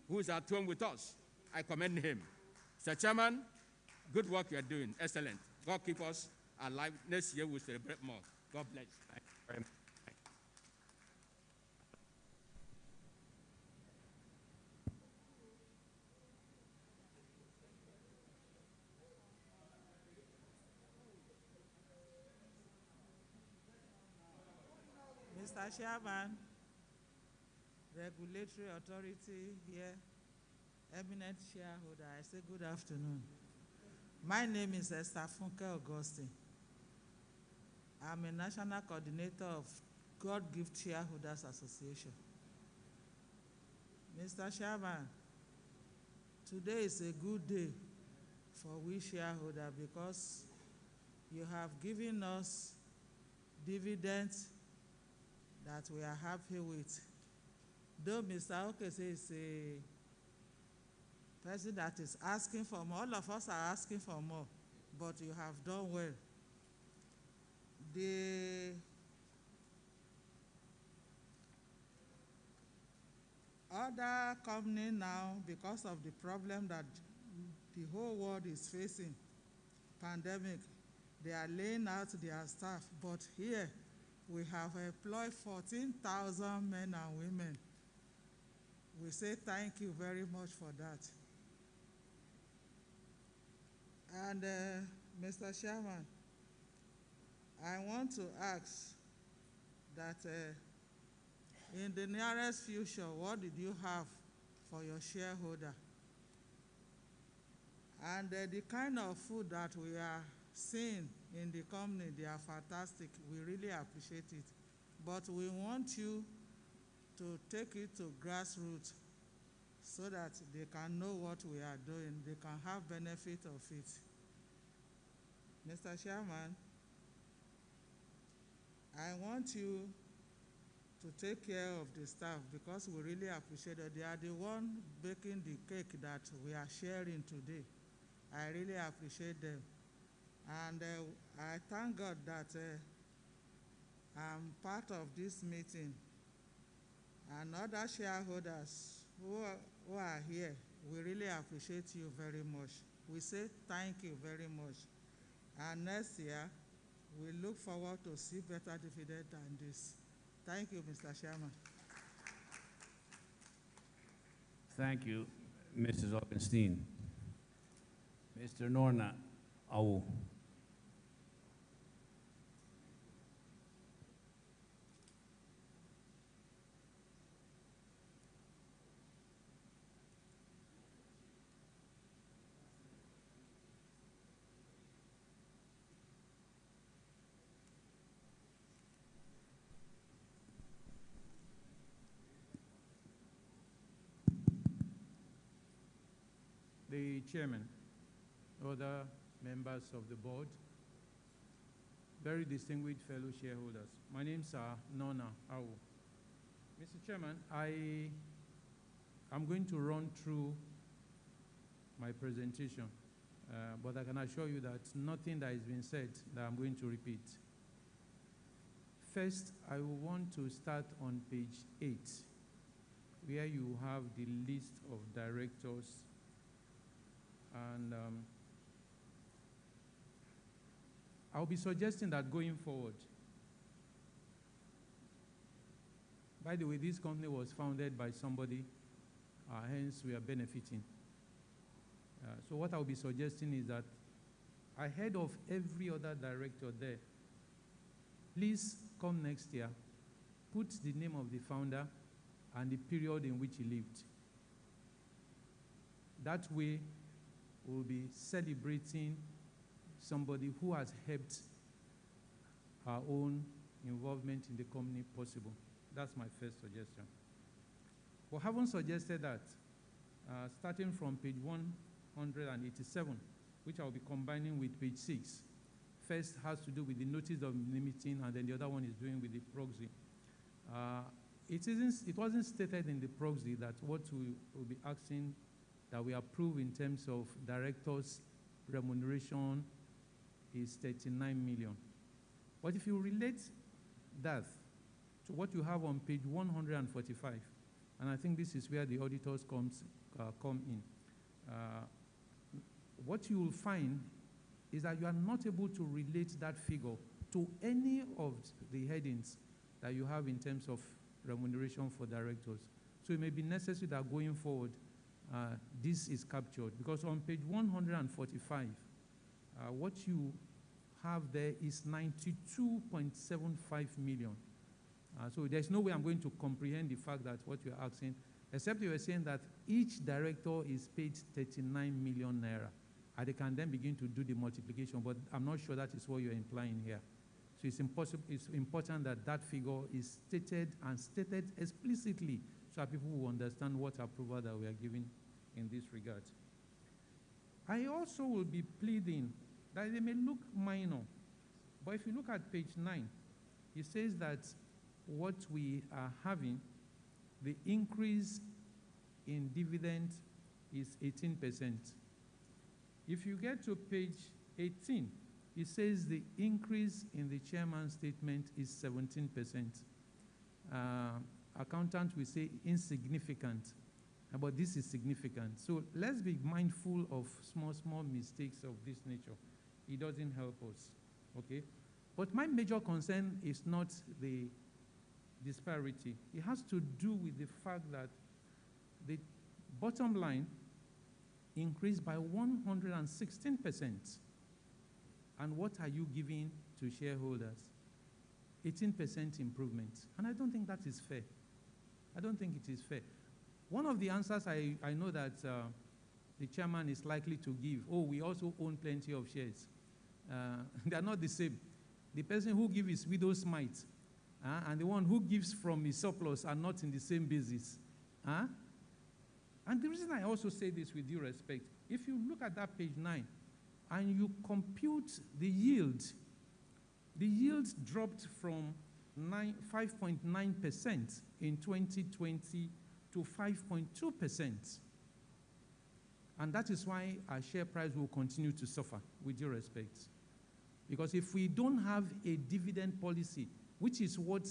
who is at home with us. I commend him. Mr. Chairman, good work you are doing. Excellent. God keep us alive. Next year we'll celebrate more. God bless. Thank you very much. Mr. Chairman, Regulatory Authority here, eminent shareholder, I say good afternoon. My name is Esther Funke Augustine. I'm a national coordinator of God Gift Shareholders Association. Mr. Chairman, today is a good day for we shareholders because you have given us dividends that we are happy with. Though Mr. Okese is a person that is asking for more, all of us are asking for more, but you have done well. The other company now, because of the problem that the whole world is facing, pandemic, they are laying out their staff. But here, we have employed 14,000 men and women. We say thank you very much for that. And Mr. Chairman, I want to ask that in the nearest future, what did you have for your shareholder? And the kind of food that we are seeing in the company, they are fantastic. We really appreciate it. But we want you to take it to grassroots so that they can know what we are doing. They can have benefit of it. Mr. Chairman, I want you to take care of the staff because we really appreciate it. They are the one baking the cake that we are sharing today. I really appreciate them. And I thank God that I'm part of this meeting. And other shareholders who are here, we really appreciate you very much. We say thank you very much. And next year, we look forward to see better dividend than this. Thank you, Mr. Chairman. Thank you, Mrs. Augenstein. Mr. Norna Awu. The chairman, other members of the board, very distinguished fellow shareholders. My name is Nona Awu. Mr. Chairman, I'm going to run through my presentation, but I can assure you that nothing that has been said that I'm going to repeat. First, I want to start on page 8, where you have the list of directors. And I'll be suggesting that going forward, by the way, this company was founded by somebody, hence we are benefiting. So what I'll be suggesting is that ahead of every other director there, please come next year, put the name of the founder and the period in which he lived. That way, we'll be celebrating somebody who has helped our own involvement in the company possible. That's my first suggestion. We haven't suggested that, starting from page 187, which I'll be combining with page 6. First has to do with the notice of limiting, and then the other one is doing with the proxy. It wasn't stated in the proxy that what we will be asking that we approve in terms of directors' remuneration is 39 million. But if you relate that to what you have on page 145, and I think this is where the auditors come in, what you will find is that you are not able to relate that figure to any of the headings that you have in terms of remuneration for directors. So it may be necessary that going forward, this is captured, because on page 145, what you have there is 92.75 million. So there's no way I'm going to comprehend the fact that what you're asking, except you are saying that each director is paid 39 million naira. And they can then begin to do the multiplication, but I'm not sure that is what you're implying here. So it's important that that figure is stated and stated explicitly so that people will understand what approval that we are giving in this regard. I also will be pleading that they may look minor, but if you look at page 9, it says that what we are having, the increase in dividend is 18%. If you get to page 18, it says the increase in the chairman's statement is 17%. Accountant will say insignificant, but this is significant. So let's be mindful of small mistakes of this nature. It doesn't help us. Okay? But my major concern is not the disparity. It has to do with the fact that the bottom line increased by 116%. And what are you giving to shareholders? 18% improvement. And I don't think that is fair. I don't think it is fair. One of the answers I know that the chairman is likely to give, oh, we also own plenty of shares. They are not the same. The person who gives his widow's mite and the one who gives from his surplus are not in the same basis. And the reason I also say this with due respect, if you look at that page 9 and you compute the yield dropped from 5.9% in 2020 to 5.2%. And that is why our share price will continue to suffer, with due respect. Because if we don't have a dividend policy, which is what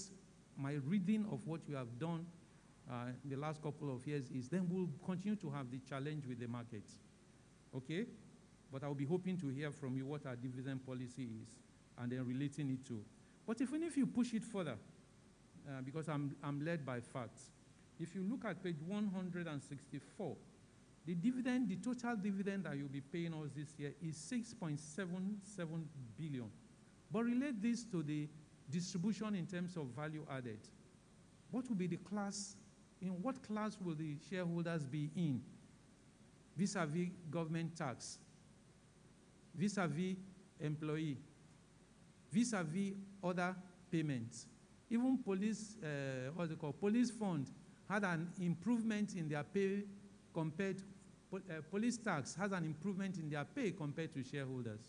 my reading of what you have done in the last couple of years is, then we'll continue to have the challenge with the market. Okay? But I'll be hoping to hear from you what our dividend policy is and then relating it to. But even if you push it further, because I'm led by facts, if you look at page 164, the dividend, the total dividend that you'll be paying us this year is 6.77 billion. But relate this to the distribution in terms of value added. What will be the class, in what class will the shareholders be in? Vis-a-vis government tax, vis-a-vis employee, vis-a-vis other payments. Even police, police fund had an improvement in their pay compared, police tax has an improvement in their pay compared to shareholders.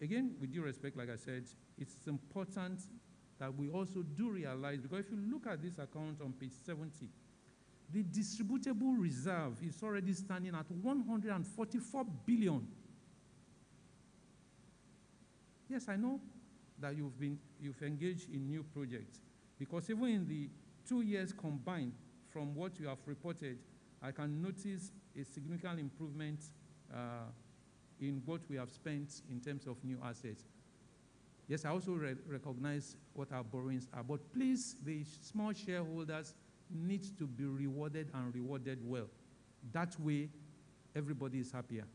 Again, with due respect, like I said, it's important that we also do realize, because if you look at this account on page 70, the distributable reserve is already standing at 144 billion. Yes, I know that you've engaged in new projects, because even in the 2 years combined from what you have reported, I can notice a significant improvement in what we have spent in terms of new assets. Yes, I also recognize what our borrowings are, but please, the small shareholders need to be rewarded and rewarded well. That way, everybody is happier.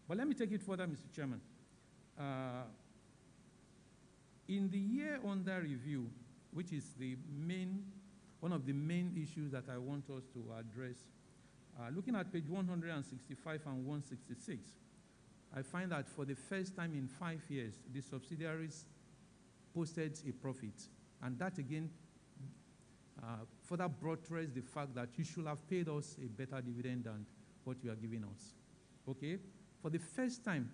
But let me take it further, Mr. Chairman. In the year under review, which is one of the main issues that I want us to address, looking at page 165 and 166, I find that for the first time in 5 years, the subsidiaries posted a profit. And that again further buttressed the fact that you should have paid us a better dividend than what you are giving us. Okay? For the first time,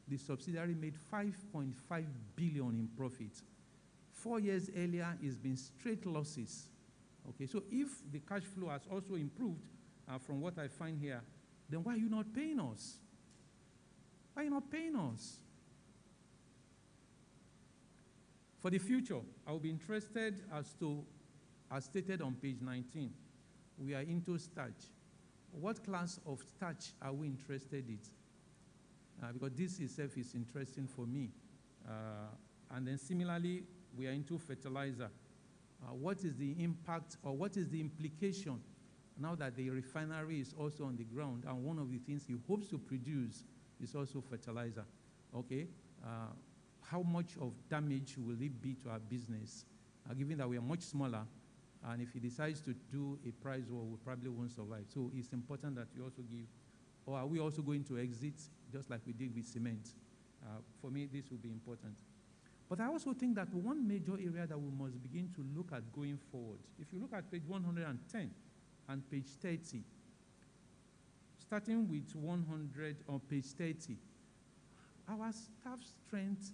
the subsidiary made 5.5 billion in profit. 4 years earlier, it's been straight losses. Okay, so if the cash flow has also improved from what I find here, then why are you not paying us? Why are you not paying us? For the future, I will be interested as to, as stated on page 19, we are into starch. What class of starch are we interested in? Because this itself is interesting for me. And then similarly, we are into fertilizer. What is the impact or what is the implication now that the refinery is also on the ground and one of the things he hopes to produce is also fertilizer? Okay, how much of damage will it be to our business, given that we are much smaller, and if he decides to do a price war, we probably won't survive. So it's important that you also give, or are we also going to exit just like we did with cement? For me, this will be important. But I also think that one major area that we must begin to look at going forward, if you look at page 110 and page 30, starting with 100 on page 30, our staff strength,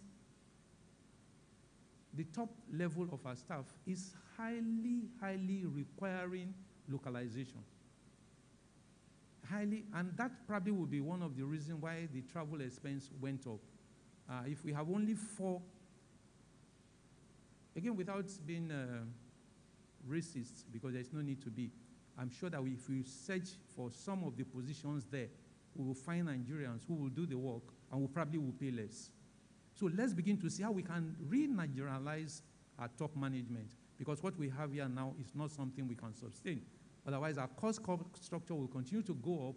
the top level of our staff is highly requiring localization. Highly, and that probably will be one of the reasons why the travel expense went up. If we have only 4, again, without being racist, because there's no need to be, I'm sure that if we search for some of the positions there, we will find Nigerians who will do the work and we probably will pay less. So let's begin to see how we can re-Nigerialize our top management, because what we have here now is not something we can sustain. Otherwise, our cost structure will continue to go up,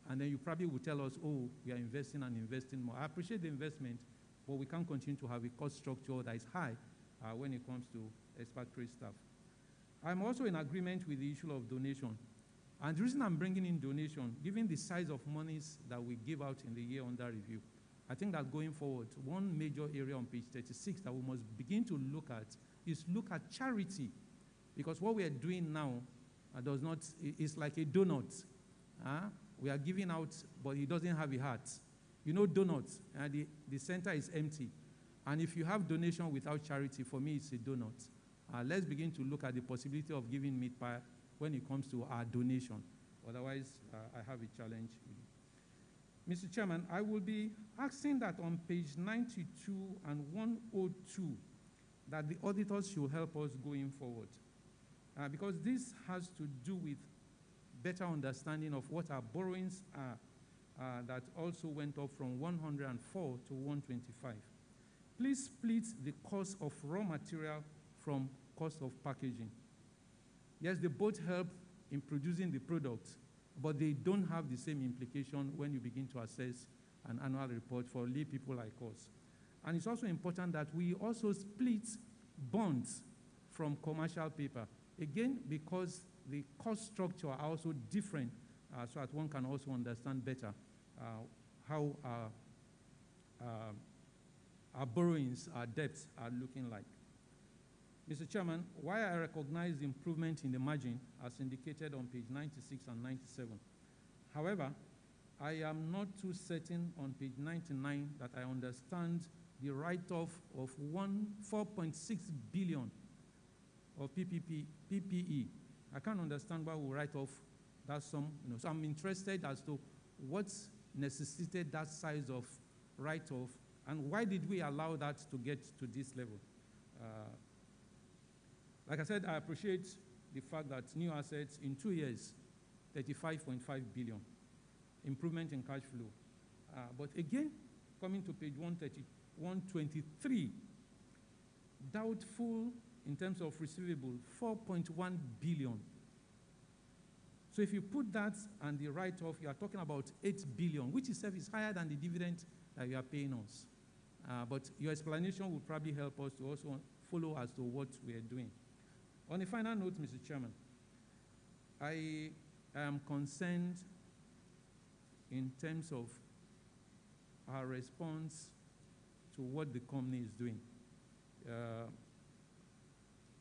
and then you probably will tell us, oh, we are investing and investing more. I appreciate the investment, but we can't continue to have a cost structure that is high when it comes to expatriate staff. I'm also in agreement with the issue of donation. And the reason I'm bringing in donation, given the size of monies that we give out in the year under review, I think that going forward, one major area on page 36 that we must begin to look at is look at charity. Because what we are doing now it's like a donut. We are giving out, but it doesn't have a heart. You know donuts, the center is empty. And if you have donation without charity, for me, it's a donut. Let's begin to look at the possibility of giving meat pie when it comes to our donation. Otherwise, I have a challenge. Mr. Chairman, I will be asking that on page 92 and 102, that the auditors should help us going forward. Because this has to do with better understanding of what our borrowings are, that also went up from 104 to 125. Please split the cost of raw material from cost of packaging. Yes, they both help in producing the product, but they don't have the same implication when you begin to assess an annual report for lay people like us. And it's also important that we also split bonds from commercial paper. Again, because the cost structure are also different, so that one can also understand better how our borrowings, our debts are looking like. Mr. Chairman, while I recognize the improvement in the margin as indicated on page 96 and 97, however, I am not too certain on page 99 that I understand the write-off of 4.6 billion of PPE. I can't understand why we write off that sum. So I'm interested as to what necessitated that size of write-off, and why did we allow that to get to this level? Like I said, I appreciate the fact that new assets in 2 years, 35.5 billion, improvement in cash flow. But again, coming to page 123, doubtful in terms of receivable, 4.1 billion. So if you put that and the write-off, you are talking about 8 billion, which itself is higher than the dividend that you are paying us. But your explanation will probably help us to also follow as to what we are doing. On a final note, Mr. Chairman, I am concerned in terms of our response to what the company is doing.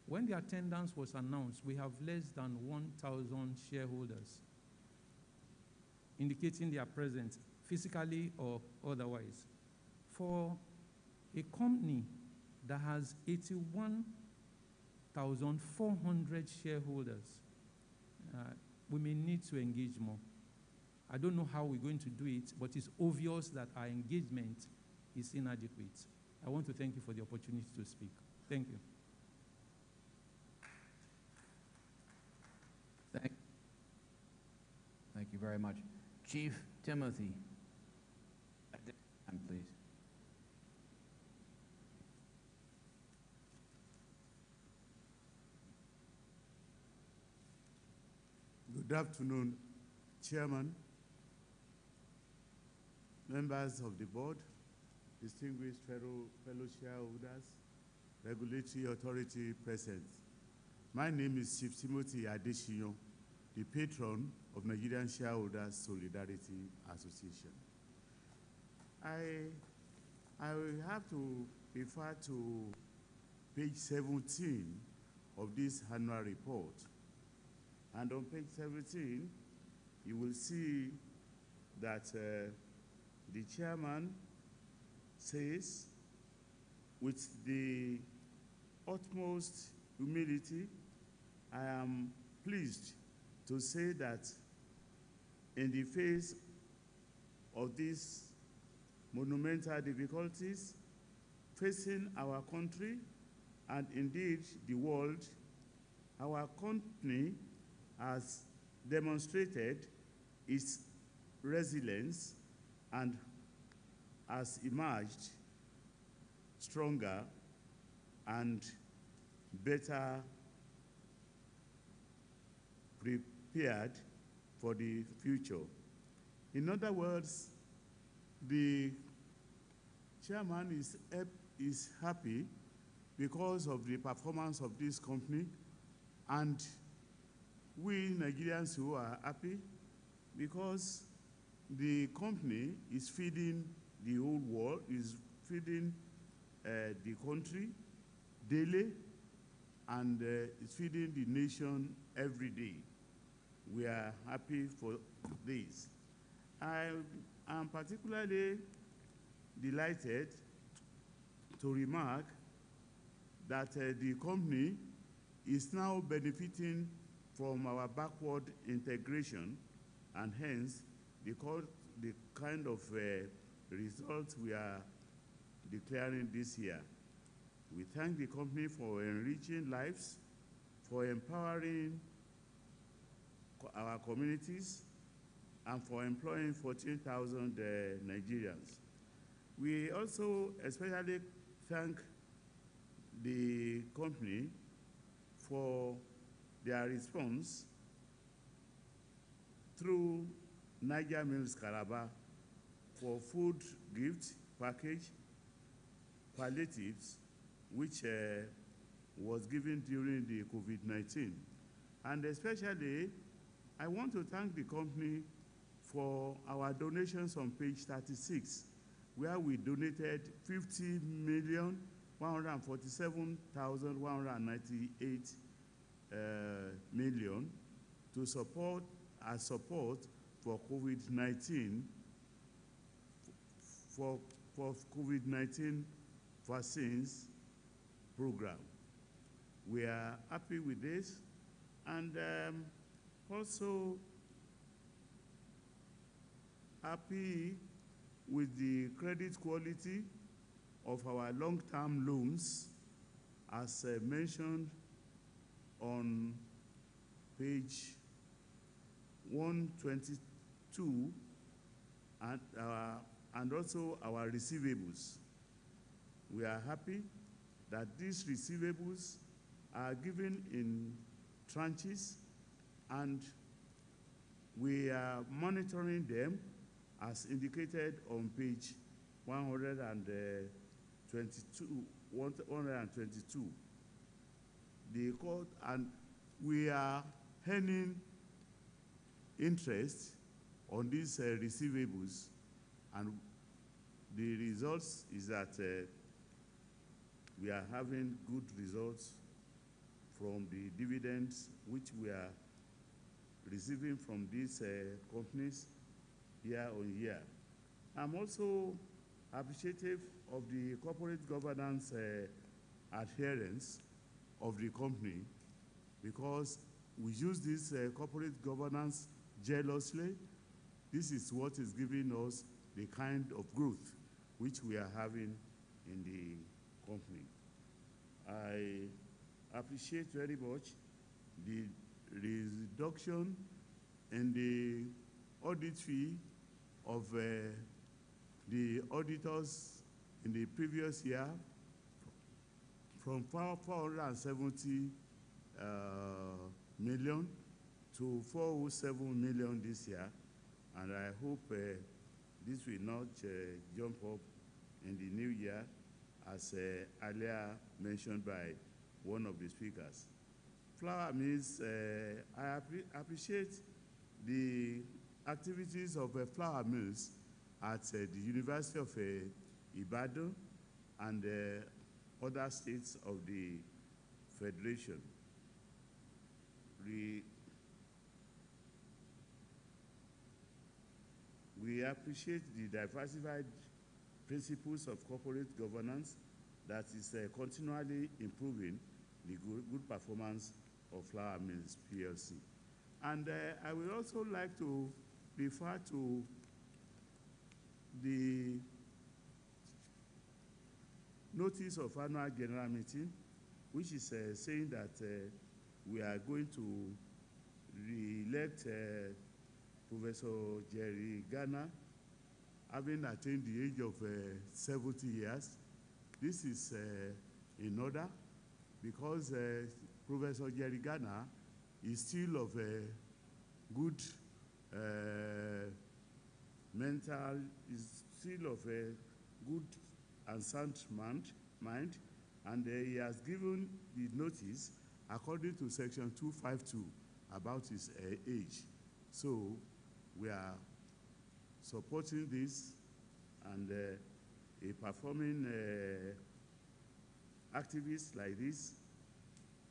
When the attendance was announced, we have less than 1,000 shareholders indicating their presence, physically or otherwise. For a company that has 81,400 shareholders, we may need to engage more. I don't know how we're going to do it, but it's obvious that our engagement is inadequate. I want to thank you for the opportunity to speak. Thank you. Thank you very much. Chief Timothy, please. Good afternoon, Chairman, members of the board, distinguished fellow shareholders, regulatory authority present. My name is Chief Timothy Adesina, the patron of Nigerian Shareholders Solidarity Association. I will have to refer to page 17 of this annual report. And on page 17, you will see that the chairman says, with the utmost humility, I am pleased to say that in the face of these monumental difficulties facing our country and indeed the world, our company has demonstrated its resilience and has emerged stronger and better prepared for the future. In other words, the chairman is happy because of the performance of this company, and we Nigerians who are happy because the company is feeding the whole world, is feeding the country daily, and is feeding the nation every day. We are happy for this. I am particularly delighted to remark that the company is now benefiting from our backward integration, and hence the kind of results we are declaring this year. We thank the company for enriching lives, for empowering our communities, and for employing 14,000 Nigerians. We also especially thank the company for their response through Niger Mills Calabar for food gift package, palliatives, which was given during the COVID-19. And especially, I want to thank the company for our donations on page 36, where we donated 50,147,198 million to support for COVID-19 for COVID-19 vaccines program. We are happy with this, and also happy with the credit quality of our long-term loans, as mentioned on page 122, and also our receivables. We are happy that these receivables are given in tranches, and we are monitoring them as indicated on page 122. The court, and we are earning interest on these receivables, and the results is that we are having good results from the dividends which we are receiving from these companies year on year. I'm also appreciative of the corporate governance adherence of the company, because we use this corporate governance jealously. This is what is giving us the kind of growth which we are having in the company. I appreciate very much the reduction in the audit fee of the auditors in the previous year from 470 million to 407 million this year, and I hope this will not jump up in the new year, as earlier mentioned by one of the speakers. Flour mills, I appreciate the activities of flour mills at the University of Ibadan and other states of the Federation. We appreciate the diversified principles of corporate governance that is continually improving the good performance of Flour Mills PLC. And I would also like to refer to the notice of annual general meeting, which is saying that we are going to re-elect Professor Jerry Garner having attained the age of 70 years. This is in order because Professor Jerry Garner is still of a good mental, is still of a good and sound mind, and he has given the notice according to section 252 about his age. So we are supporting this, and a performing activist like this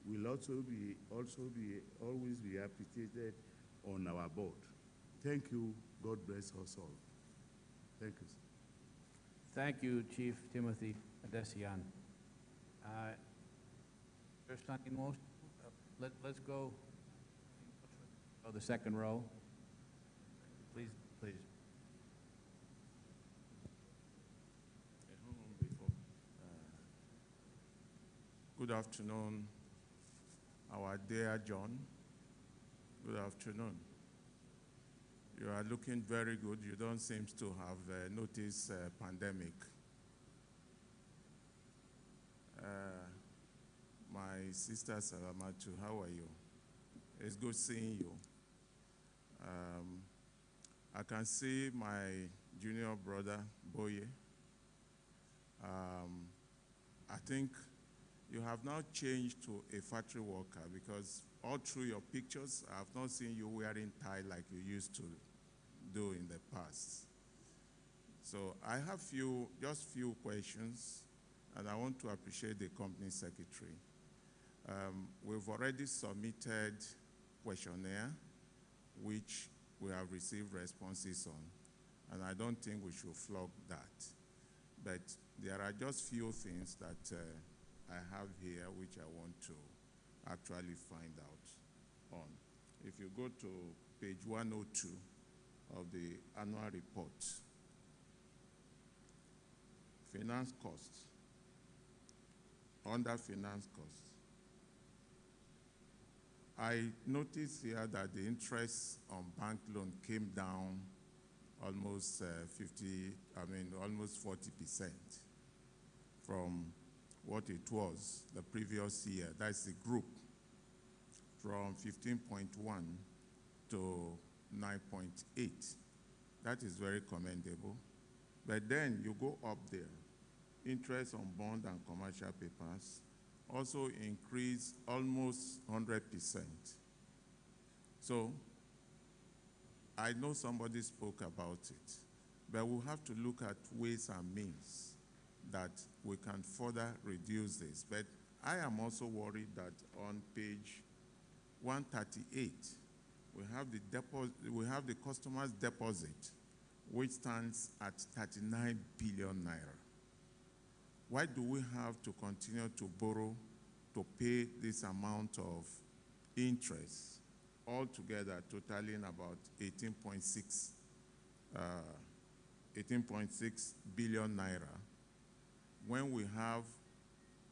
will always be appreciated on our board. Thank you. God bless us all. Thank you. Thank you, Chief Timothy Adesian. There's something most. Let's go. Oh, the second row. Please, please. Good afternoon, our dear John. Good afternoon. You are looking very good. You don't seem to have noticed pandemic. My sister Salamatu, how are you? It's good seeing you. I can see my junior brother, Boye. I think you have now changed to a factory worker because all through your pictures, I have not seen you wearing tie like you used to do in the past. So I have just few questions, and I want to appreciate the company secretary. We've already submitted questionnaire, which we have received responses on, and I don't think we should flog that. But there are just few things that I have here which I want to actually find out on. If you go to page 102 of the annual report, finance costs, under finance costs, I noticed here that the interest on bank loan came down almost almost 40% from what it was the previous year. That's the group, from 15.1 to 9.8. That is very commendable. But then you go up there, interest on bond and commercial papers also increased almost 100%. So I know somebody spoke about it, but we'll have to look at ways and means that we can further reduce this. But I am also worried that on page 138, we have the customer's deposit, which stands at 39 billion naira. Why do we have to continue to borrow to pay this amount of interest, altogether totaling about 18.6 billion naira, when we have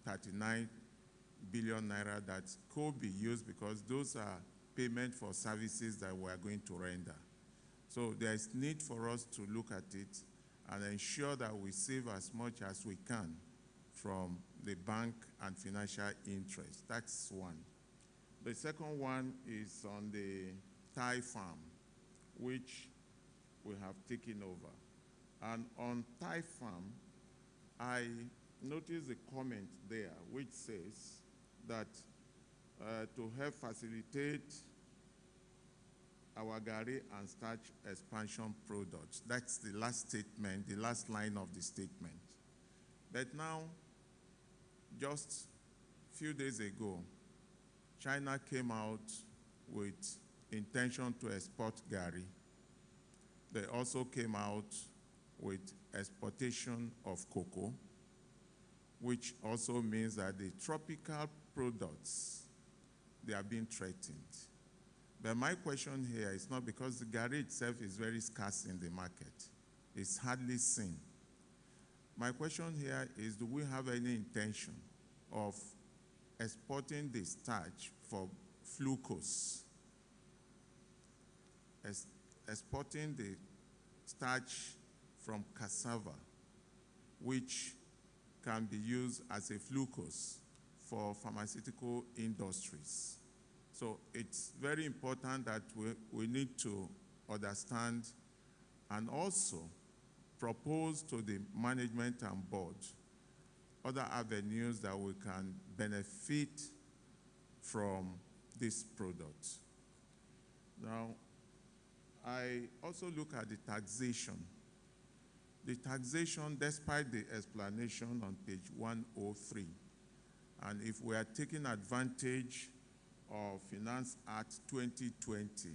39 billion naira that could be used because those are payment for services that we are going to render? So there is need for us to look at it and ensure that we save as much as we can from the bank and financial interest. That's one. The second one is on the Thai farm, which we have taken over. And on Thai farm, I noticed a comment there which says that to help facilitate our gari and starch expansion products. That's the last statement, the last line of the statement. But now, just a few days ago, China came out with intention to export gari. They also came out with exportation of cocoa, which also means that the tropical products, they are being threatened. But my question here is not because the gari itself is very scarce in the market. It's hardly seen. My question here is, do we have any intention of exporting the starch for glucose, exporting the starch from cassava, which can be used as a glucose for pharmaceutical industries. So it's very important that we need to understand and also propose to the management and board other avenues that we can benefit from this product. Now, I also look at the taxation. The taxation, despite the explanation on page 103, and if we are taking advantage of Finance Act 2020,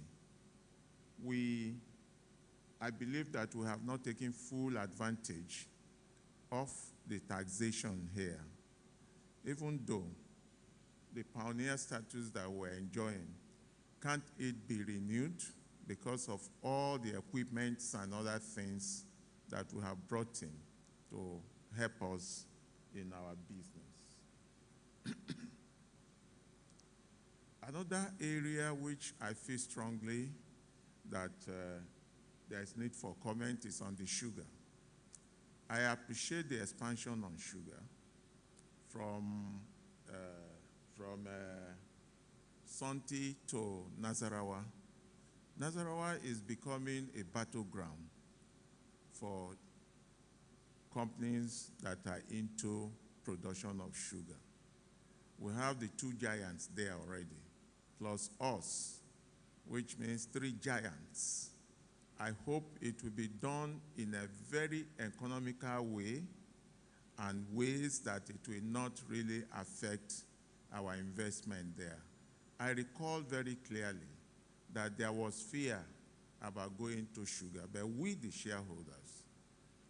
I believe that we have not taken full advantage of the taxation here, even though the pioneer status that we're enjoying, can't it be renewed because of all the equipments and other things that we have brought in to help us in our business? Another area which I feel strongly that there is need for comment is on the sugar. I appreciate the expansion on sugar from Santi to Nasarawa. Nasarawa is becoming a battleground for companies that are into production of sugar. We have the two giants there already, plus us, which means three giants. I hope it will be done in a very economical way and ways that it will not really affect our investment there. I recall very clearly that there was fear about going to sugar, but we, the shareholders,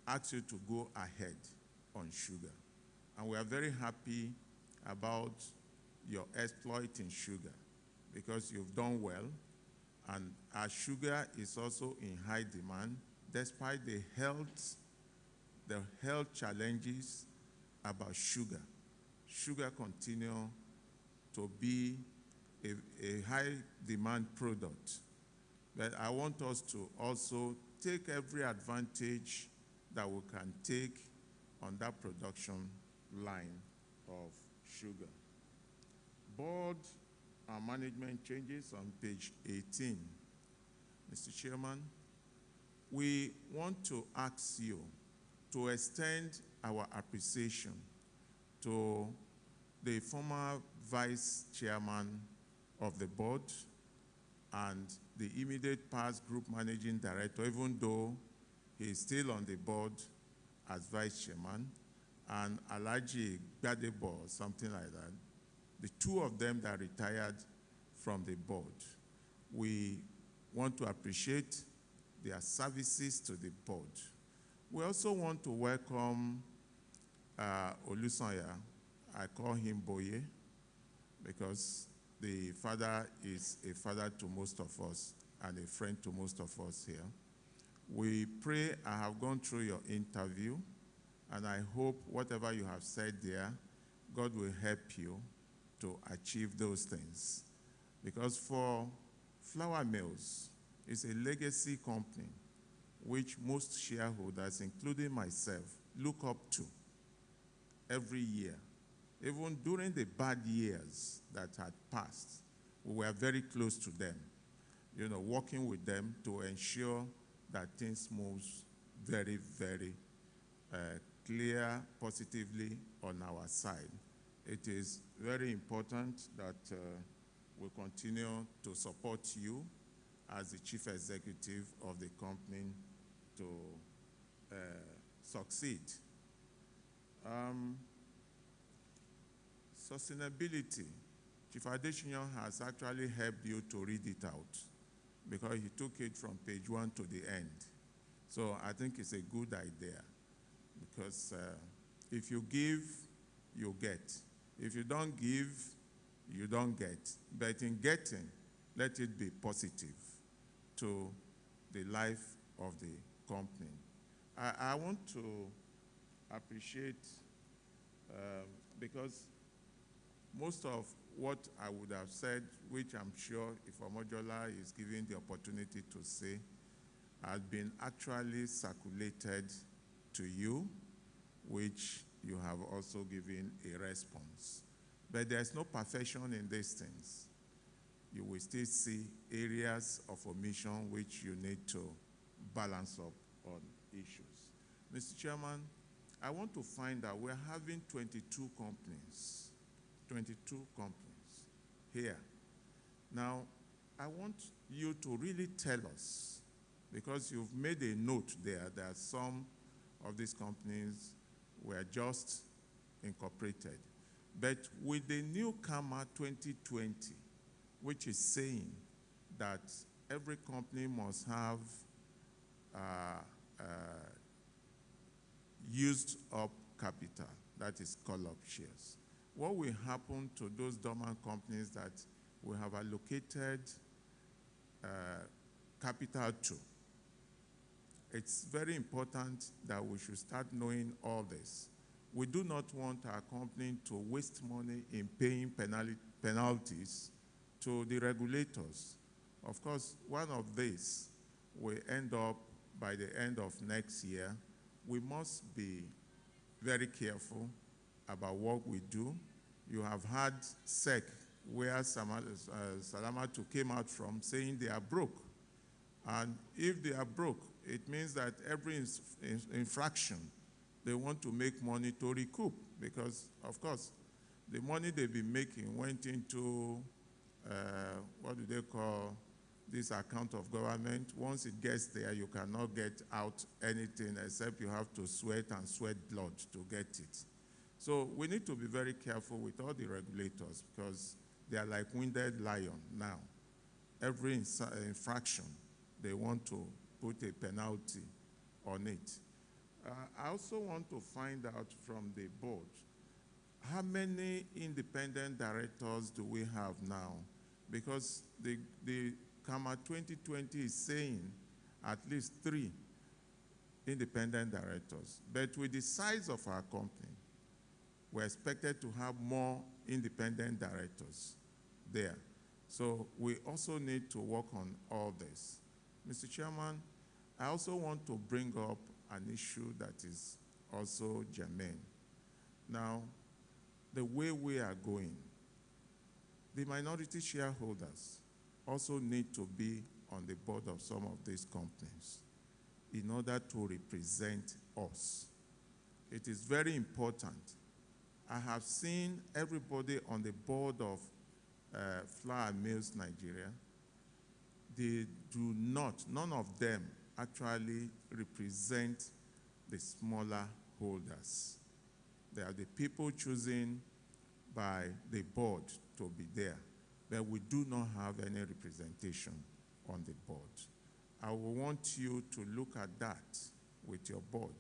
asked you to go ahead on sugar. And we are very happy about your exploit in sugar because you've done well. And our sugar is also in high demand, despite the health challenges about sugar. Sugar continues to be a high demand product. But I want us to also take every advantage that we can take on that production line of sugar. Board and management changes on page 18. Mr. Chairman, we want to ask you to extend our appreciation to the former vice chairman of the board and the immediate past group managing director, even though he is still on the board as vice chairman, and Alhaji Gbadebo, or something like that. The two of them that retired from the board. We want to appreciate their services to the board. We also want to welcome Olusanya. I call him Boye because the father is a father to most of us and a friend to most of us here. We pray I have gone through your interview, and I hope whatever you have said there, God will help you to achieve those things. Because for Flour Mills, it's a legacy company which most shareholders, including myself, look up to every year. Even during the bad years that had passed, we were very close to them, working with them to ensure that things move very, very clear, positively on our side. It is very important that we continue to support you as the chief executive of the company to succeed. Sustainability. Chief Adesina has actually helped you to read it out because he took it from page 1 to the end. So I think it's a good idea because if you give, you get. If you don't give, you don't get. But in getting, let it be positive to the life of the company. I want to appreciate, because most of what I would have said, which I'm sure if Omojola is given the opportunity to say, has been actually circulated to you, which you have also given a response. But there's no perfection in these things. You will still see areas of omission which you need to balance up on issues. Mr. Chairman, I want to find out, we're having 22 companies here. Now, I want you to really tell us, because you've made a note there that some of these companies were just incorporated. But with the new CAMA 2020, which is saying that every company must have used up capital, that is call-up shares. What will happen to those dormant companies that we have allocated capital to? It's very important that we should start knowing all this. We do not want our company to waste money in paying penalties to the regulators. Of course, one of these will end up by the end of next year. We must be very careful about what we do. You have had SEC, where Salamatu came out from, saying they are broke. And if they are broke, it means that every infraction, they want to make money to recoup, because, of course, the money they've been making went into, what do they call this account of government. Once it gets there, you cannot get out anything except you have to sweat and sweat blood to get it. So we need to be very careful with all the regulators, because they are like wounded lion now. Every infraction, they want to put a penalty on it. I also want to find out from the board, how many independent directors do we have now? Because the CAMA 2020 is saying at least 3 independent directors. But with the size of our company, we're expected to have more independent directors there. So we also need to work on all this. Mr. Chairman, I also want to bring up an issue that is also germane. Now, the way we are going, the minority shareholders also need to be on the board of some of these companies in order to represent us. It is very important. I have seen everybody on the board of Flour Mills Nigeria. They do not, none of them actually represent the smaller holders. They are the people chosen by the board to be there, but we do not have any representation on the board. I will want you to look at that with your board,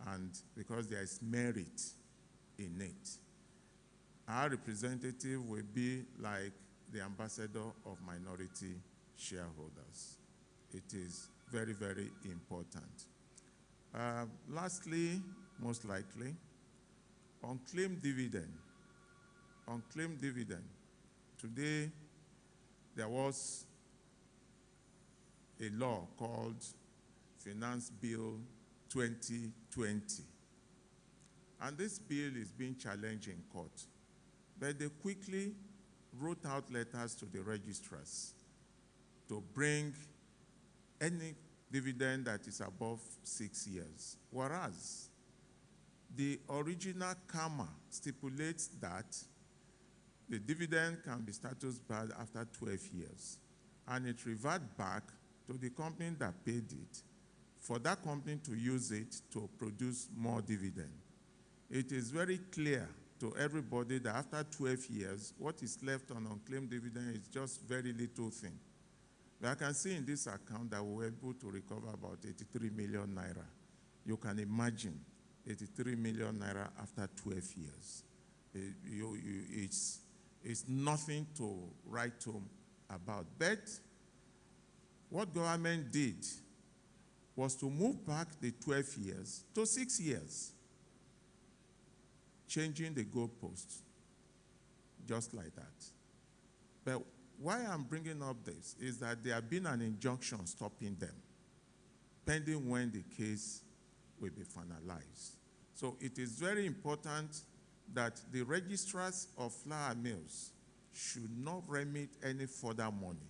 and because there is merit in it. Our representative will be like the ambassador of minority shareholders. It is very, very important. Lastly, most likely, unclaimed dividend. Unclaimed dividend. Today, there was a law called Finance Bill 2020. And this bill is being challenged in court. But they quickly wrote out letters to the registrars to bring any dividend that is above 6 years. Whereas the original CAMA stipulates that the dividend can be status barred after 12 years. And it reverts back to the company that paid it, for that company to use it to produce more dividend. It is very clear to everybody that after 12 years, what is left on unclaimed dividend is just very little thing. But I can see in this account that we were able to recover about 83 million naira. You can imagine 83 million naira after 12 years. It's nothing to write home about. But what government did was to move back the 12 years to 6 years, changing the goalposts, just like that. But why I'm bringing up this is that there has been an injunction stopping them. pending when the case will be finalized. So it is very important that the registrars of flour mills should not remit any further money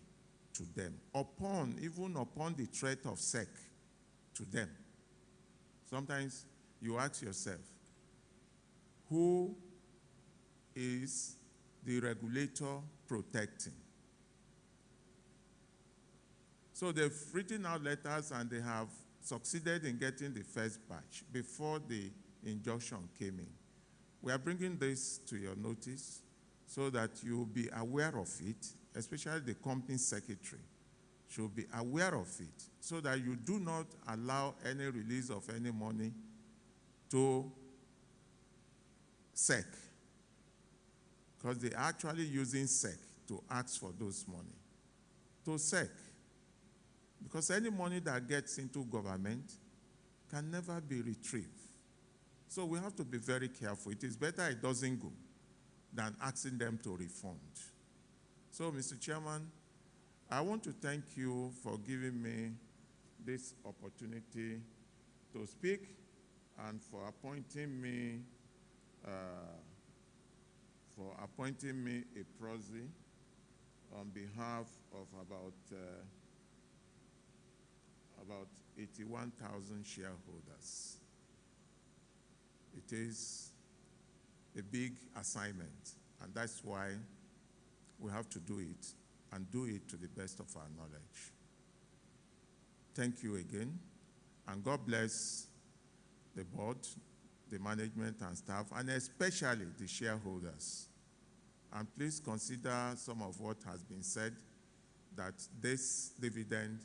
to them, even upon the threat of SEC to them. Sometimes you ask yourself, who is the regulator protecting? So they've written out letters and they have succeeded in getting the first batch before the injunction came in. We are bringing this to your notice so that you will be aware of it, especially the company secretary should be aware of it, so that you do not allow any release of any money to SEC, because they're actually using SEC to ask for those money. To SEC, because any money that gets into government can never be retrieved. So we have to be very careful. It is better it doesn't go than asking them to refund. So, Mr. Chairman, I want to thank you for giving me this opportunity to speak and for appointing me a proxy on behalf of about 81,000 shareholders. It is a big assignment, and that's why we have to do it, and do it to the best of our knowledge. Thank you again, and God bless the board, the management and staff, and especially the shareholders. And please consider some of what has been said, that this dividend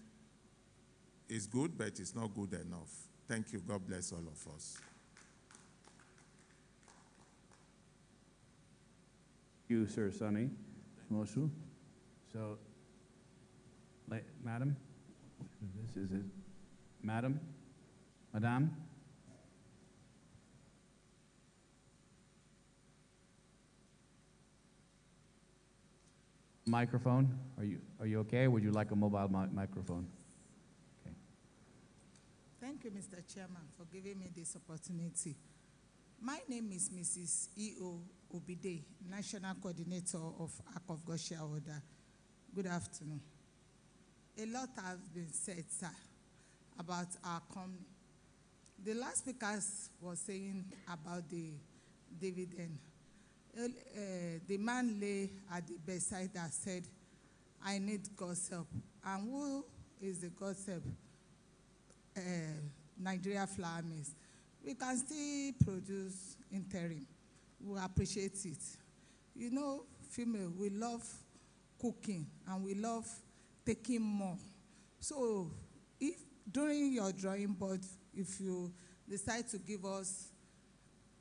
is good, but it's not good enough. Thank you. God bless all of us. Thank you, Sir Sonny Mosu. So, Madam, this is it. Madam? Microphone, are you okay? Would you like a mobile microphone? Okay. Thank you, Mr. Chairman, for giving me this opportunity. My name is Mrs. E.O. Obide, National Coordinator of Act of God Shareholder. Good afternoon. A lot has been said, sir, about our company. The last speaker was saying about the dividend. The man lay at the bedside that said, I need God's help. And who is the God's help? Nigeria Flour Mills. We can still produce interim. We appreciate it. You know, female, we love cooking and we love taking more. So if during your drawing board, if you decide to give us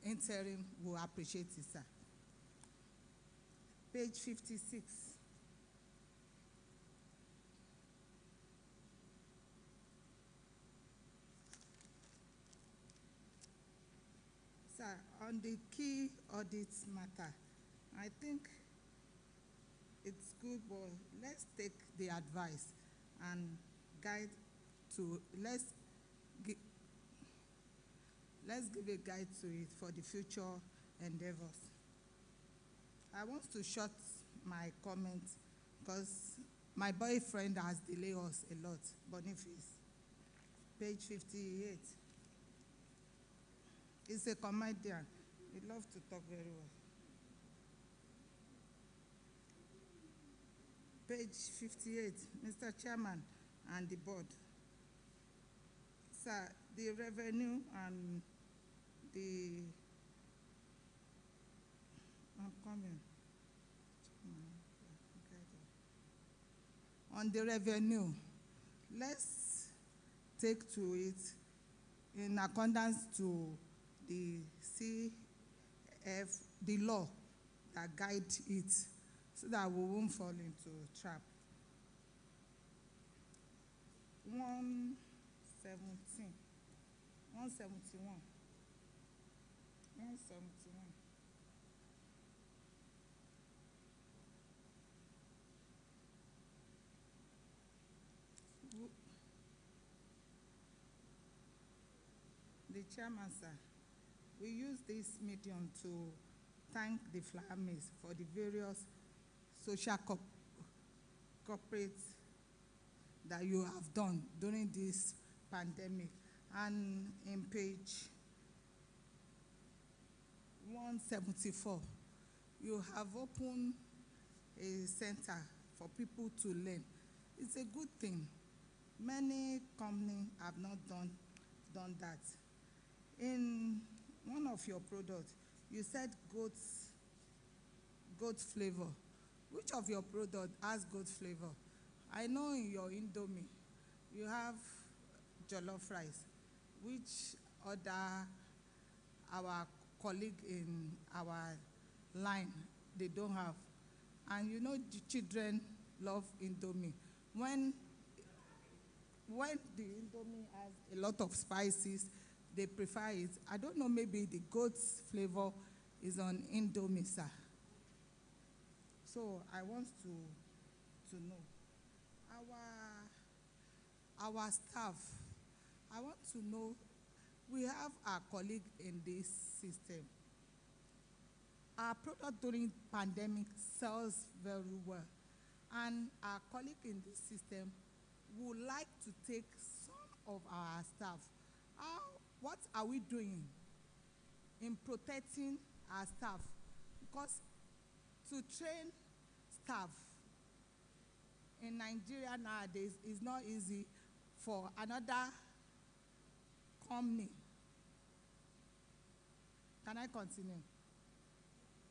interim, we'll appreciate it, sir. Page 56. Sir, on the key audits matter, I think it's good, but let's take the advice and guide to, let's give a guide to it for the future endeavors. I want to short my comment because my boyfriend has delayed us a lot. Boniface, page 58. He's a comedian. He loves to talk very well. Page 58, Mr. Chairman and the board. Sir, the revenue and the, I'm coming. On the revenue, let's take to it in accordance to the CF, the law that guides it, so that we won't fall into trap. 171. 171. The chairman, sir, we use this medium to thank the flour mills for the various social corporate that you have done during this pandemic. And in page 174, you have opened a center for people to learn. It's a good thing. Many companies have not done that. In one of your products, you said goat flavor. Which of your product has goat flavor? I know in your Indomie, you have jollof rice, which other our colleague in our line, they don't have. And you know the children love Indomie. When the Indomie has a lot of spices, they prefer it. I don't know, maybe the goat's flavor is on Indomie, sir. So I want to know. Our staff, I want to know, we have our colleague in this system. Our product during pandemic sells very well. And our colleague in this system would like to take some of our staff. What are we doing in protecting our staff? Because to train staff in Nigeria nowadays is not easy for another company. Can I continue?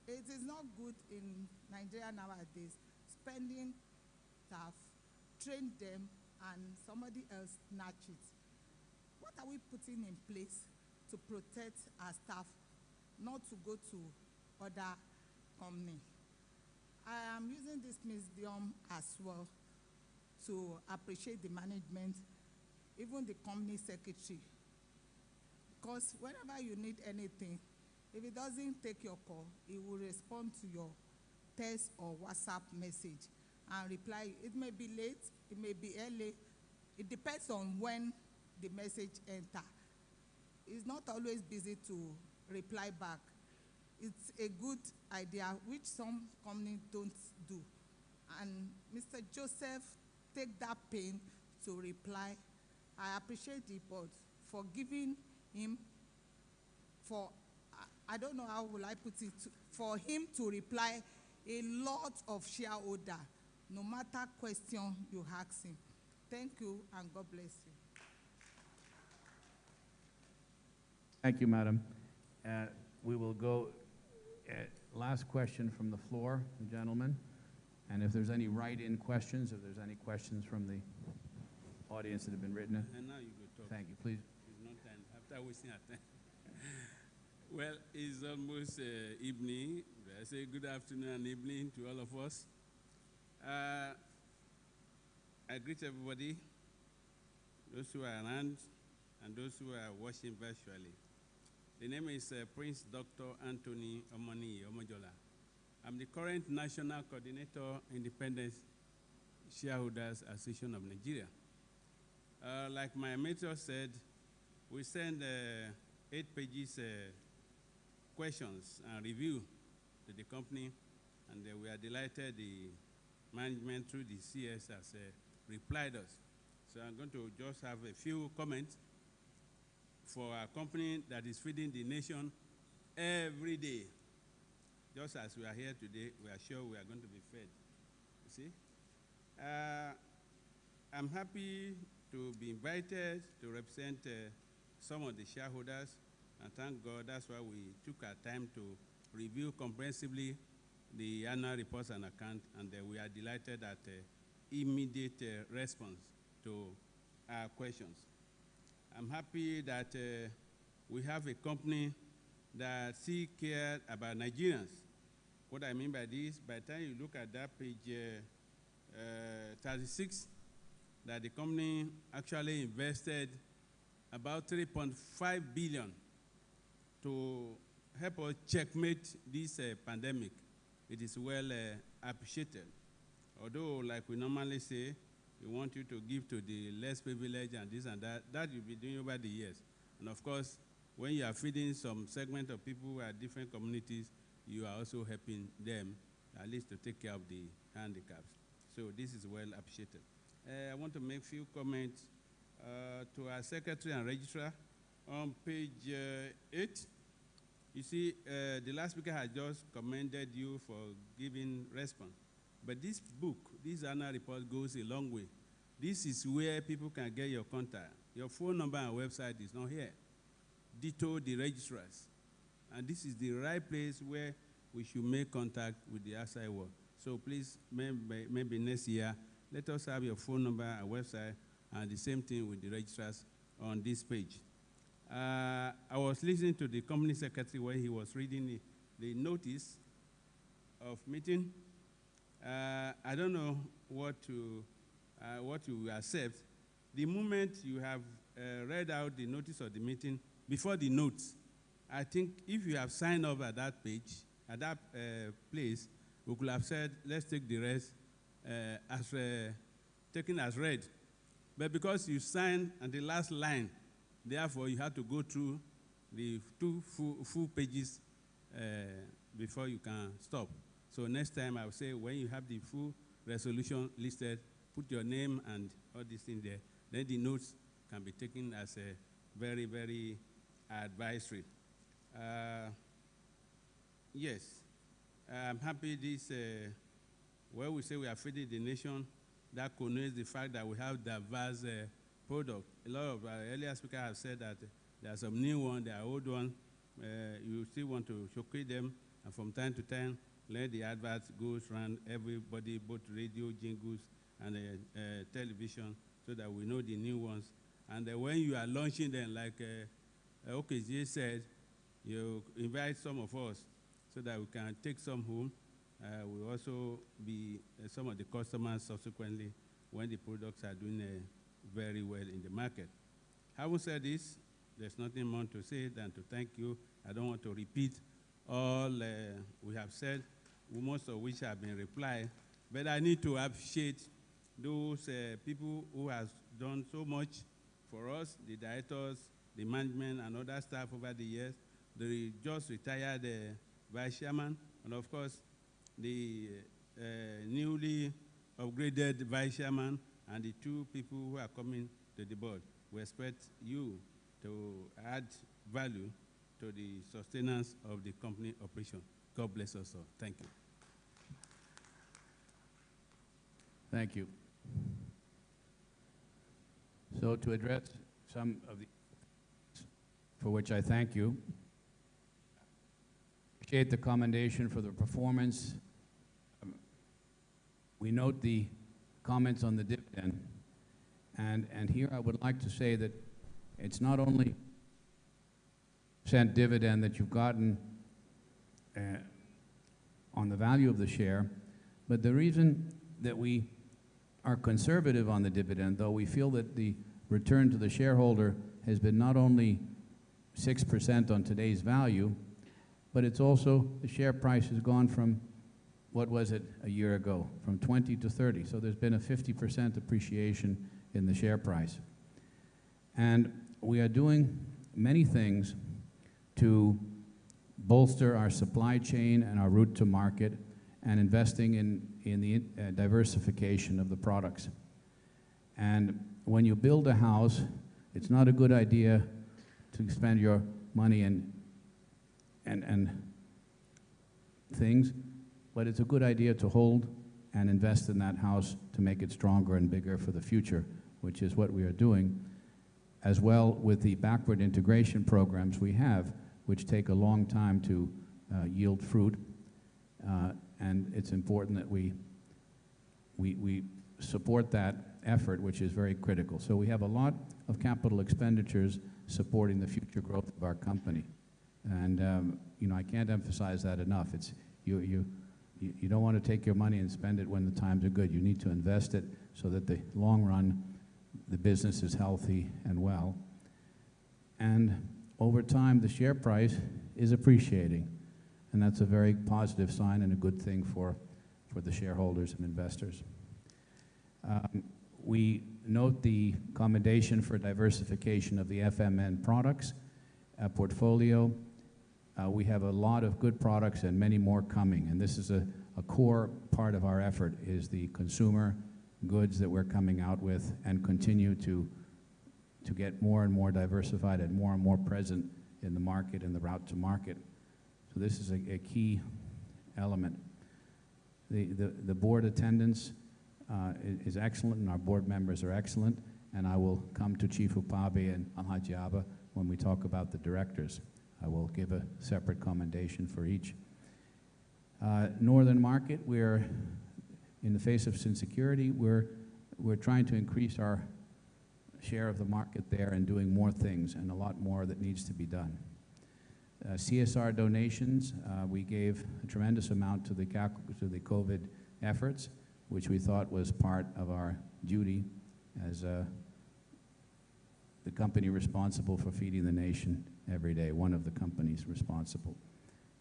It is not good in Nigeria nowadays, spending staff, train them, and somebody else snatch it. What are we putting in place to protect our staff, not to go to other companies? I am using this medium as well to appreciate the management, even the company secretary. Because whenever you need anything, if it doesn't take your call, it will respond to your text or WhatsApp message and reply. It may be late, it may be early. It depends on when the message enters. It's not always busy to reply back. It's a good idea, which some companies don't do. And Mr. Joseph, take that pain to reply. I appreciate the board for giving him, I don't know how will I put it, for him to reply a lot of shareholder, no matter question you ask him. Thank you, and God bless you. Thank you, Madam. We will go, last question from the floor, gentlemen. And if there's any write-in questions, if there's any questions from the audience that have been written. And now you go talk. Thank you, please. It's not time. After wasting our time. Well, it's almost evening. I say good afternoon and evening to all of us. I greet everybody, those who are around and those who are watching virtually. The name is Prince Dr. Anthony Omoni Omojola. I'm the current National Coordinator, Independent Shareholders Association of Nigeria. Like my mentor said, we send 8 pages questions and review to the company, and we are delighted the management through the CS has replied us. So I'm going to just have a few comments for a company that is feeding the nation every day. Just as we are here today, we are sure we are going to be fed. You see? I'm happy to be invited to represent some of the shareholders, and thank God that's why we took our time to review comprehensively the annual reports and account, and we are delighted at immediate response to our questions. I'm happy that we have a company that still cares about Nigerians. What I mean by this, by the time you look at that page 36, that the company actually invested about 3.5 billion to help us checkmate this pandemic. It is well appreciated. Although, like we normally say, we want you to give to the less privileged and this and that. That you'll be doing over the years. And of course, when you are feeding some segment of people who are different communities, you are also helping them, at least to take care of the handicaps. So this is well appreciated. I want to make a few comments to our secretary and registrar. On page 8, you see, the last speaker has just commended you for giving response. But this book, this annual report, goes a long way. This is where people can get your contact. Your phone number and website is not here. Ditto the registrars. And this is the right place where we should make contact with the outside world. So please, maybe next year, let us have your phone number and website, and the same thing with the registrars on this page. I was listening to the company secretary when he was reading the notice of meeting. I don't know what you accept. The moment you have read out the notice of the meeting, before the notes, I think if you have signed up at that page, at that place, we could have said, let's take the rest taken as read. But because you signed on the last line, therefore you have to go through the two full pages before you can stop. So next time I will say, when you have the full resolution listed, put your name and all these things there. Then the notes can be taken as a very, very advisory. Yes, I'm happy this, where we say we are feeding the nation, that connotes the fact that we have diverse products. A lot of our earlier speakers have said that there are some new ones, there are old ones. You still want to showcase them, and from time to time, let the adverts go around everybody, both radio, jingles, and television, so that we know the new ones. And when you are launching them, like OKJ said, you invite some of us so that we can take some home. We'll also be some of the customers subsequently when the products are doing very well in the market. Having said this, there's nothing more to say than to thank you. I don't want to repeat all we have said, most of which have been replied, but I need to appreciate those people who have done so much for us, the directors, the management, and other staff over the years, the just retired vice chairman, and of course, the newly upgraded vice chairman, and the two people who are coming to the board. We expect you to add value to the sustenance of the company operation. God bless us all. Thank you. Thank you. So to address some of the, for which I thank you, appreciate the commendation for the performance. We note the comments on the dividend, and here I would like to say that it's not only % dividend that you've gotten on the value of the share, but the reason that we are conservative on the dividend, though we feel that the return to the shareholder has been not only 6% on today's value, but it's also the share price has gone from, what was it a year ago, from 20 to 30. So there's been a 50% appreciation in the share price. And we are doing many things to bolster our supply chain and our route to market, and investing in the diversification of the products. And when you build a house, it's not a good idea to spend your money and things, but it's a good idea to hold and invest in that house to make it stronger and bigger for the future, which is what we are doing, as well with the backward integration programs we have, which take a long time to yield fruit. And it's important that we support that effort, which is very critical. So we have a lot of capital expenditures supporting the future growth of our company. And you know, I can't emphasize that enough. It's, you don't want to take your money and spend it when the times are good. You need to invest it so that the long run, the business is healthy and well. And over time, the share price is appreciating. And that's a very positive sign and a good thing for the shareholders and investors. We note the commendation for diversification of the FMN products. portfolio. We have a lot of good products and many more coming, and this is a core part of our effort is the consumer goods that we're coming out with and continue to get more and more diversified and more present in the market and the route to market. So this is a key element. The board attendance is excellent, and our board members are excellent, and I will come to Chief Upabe and Alhaji Abba when we talk about the directors. I will give a separate commendation for each. Northern market, we're in the face of insecurity, we're trying to increase our share of the market there and doing more things, and a lot more that needs to be done. CSR donations, we gave a tremendous amount to the COVID efforts, which we thought was part of our duty as the company responsible for feeding the nation every day, one of the companies responsible.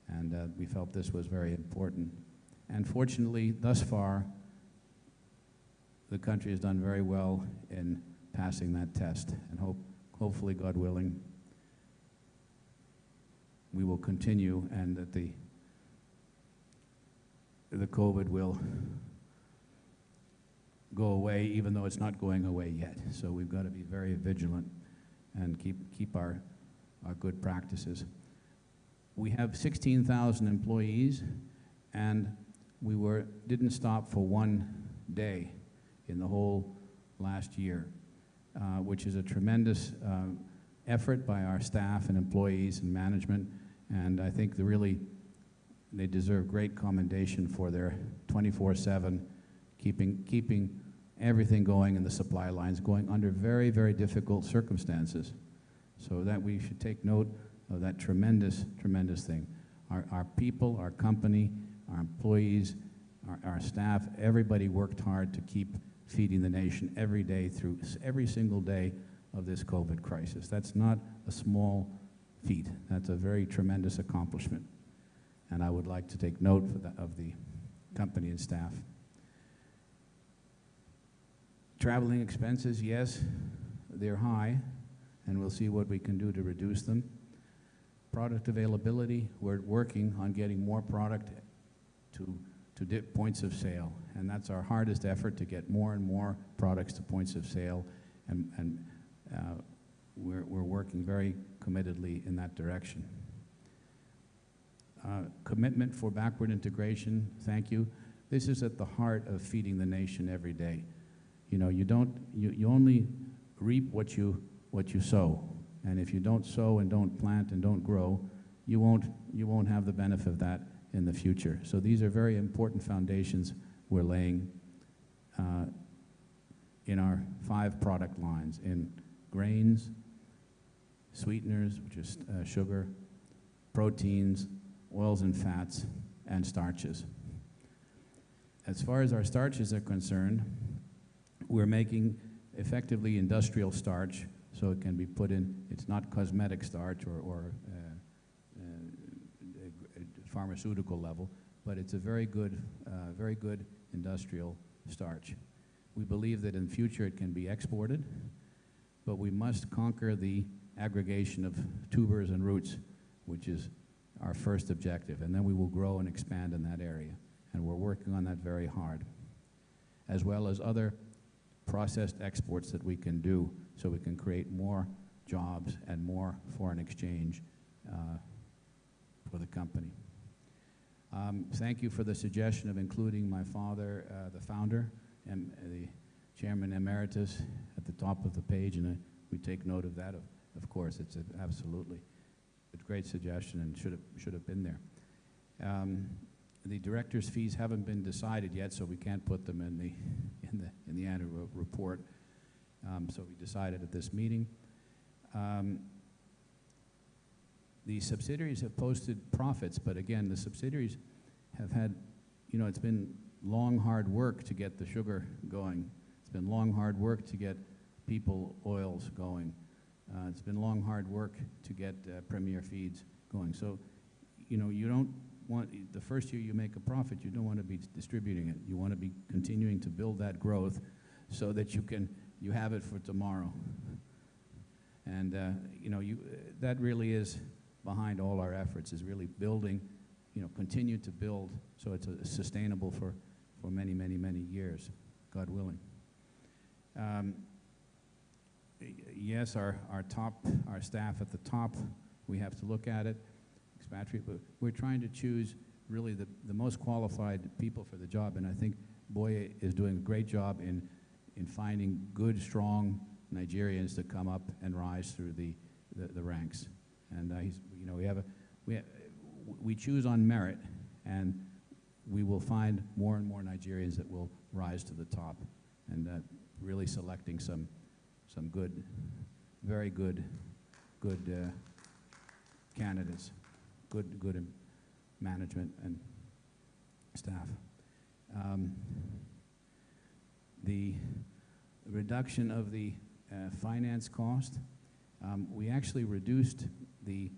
And we felt this was very important. And fortunately, thus far, the country has done very well in passing that test, and hopefully, God willing, we will continue, and that the COVID will go away, even though it's not going away yet. So we've got to be very vigilant and keep our good practices. We have 16,000 employees, and we didn't stop for one day in the whole last year, which is a tremendous effort by our staff and employees and management, and I think they deserve great commendation for their 24/7 keeping everything going in the supply lines, going under very, very difficult circumstances. So that we should take note of that tremendous, tremendous thing. Our people, our company, our employees, our staff, everybody worked hard to keep feeding the nation every day through every single day of this COVID crisis. That's not a small feat. That's a very tremendous accomplishment. And I would like to take note of the company and staff. Traveling expenses, yes, they're high, and we'll see what we can do to reduce them. Product availability, we're working on getting more product to dip points of sale, and that's our hardest effort, to get more and more products to points of sale, and we're working very committedly in that direction. Commitment for backward integration, thank you. This is at the heart of feeding the nation every day. You know, you only reap what you sow, and if you don't sow and don't plant and don't grow, you won't have the benefit of that in the future. So these are very important foundations we're laying in our 5 product lines, in grains, sweeteners, which is sugar, proteins, oils and fats, and starches. As far as our starches are concerned, we're making effectively industrial starch, so it can be put in, it's not cosmetic starch or pharmaceutical level, but it's a very good industrial starch. We believe that in future it can be exported, but we must conquer the aggregation of tubers and roots, which is our first objective, and then we will grow and expand in that area, and we're working on that very hard, as well as other processed exports that we can do so we can create more jobs and more foreign exchange for the company. Thank you for the suggestion of including my father, the founder, and the chairman emeritus at the top of the page, and we take note of that. Of course, it's absolutely a great suggestion and should have been there. The director's fees haven't been decided yet, so we can't put them in the annual report. So we decided at this meeting. The subsidiaries have posted profits, but again, the subsidiaries have had, it's been long, hard work to get the sugar going. It's been long, hard work to get People Oils going. It's been long, hard work to get Premier Feeds going. So, you don't want, the first year you make a profit, you don't want to be distributing it. You want to be continuing to build that growth so that you have it for tomorrow. And, that really is behind all our efforts, is really building, continue to build so it's sustainable for many, many, many years, God willing. Yes, our staff at the top, we have to look at it, expatriate, but we're trying to choose really the most qualified people for the job, and I think Boye is doing a great job in finding good, strong Nigerians to come up and rise through the ranks. And we choose on merit, and we will find more and more Nigerians that will rise to the top, and really selecting some good, very good candidates, good management and staff. The reduction of the finance cost, we actually reduced the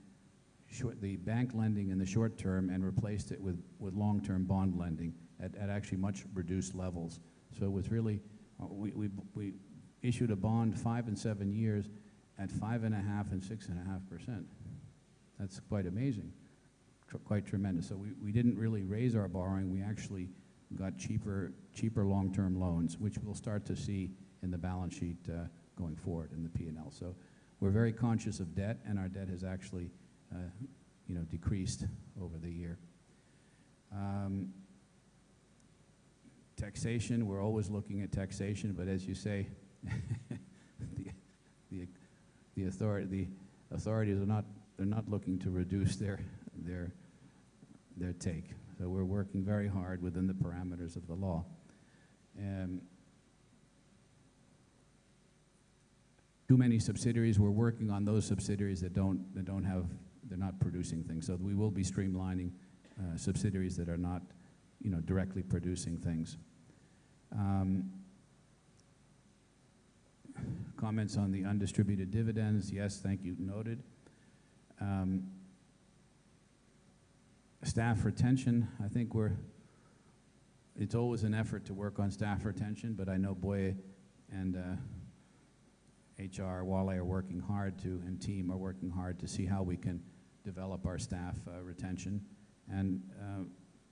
bank lending in the short term and replaced it with long-term bond lending at actually much reduced levels. So it was really, we issued a bond 5 and 7 years at 5.5% and 6.5%. That's quite amazing, quite tremendous. So we didn't really raise our borrowing. We actually got cheaper long-term loans, which we'll start to see in the balance sheet going forward in the P&L. So we're very conscious of debt, and our debt has actually decreased over the year. Taxation, we're always looking at taxation, but as you say, the authorities are not looking to reduce their take. So we're working very hard within the parameters of the law. Too many subsidiaries, we're working on those subsidiaries that they're not producing things. So we will be streamlining subsidiaries that are not, directly producing things. Comments on the undistributed dividends, yes, thank you, noted. Staff retention, I think it's always an effort to work on staff retention, but I know Boye and HR, Wale are working hard and team are working hard to see how we can develop our staff retention and,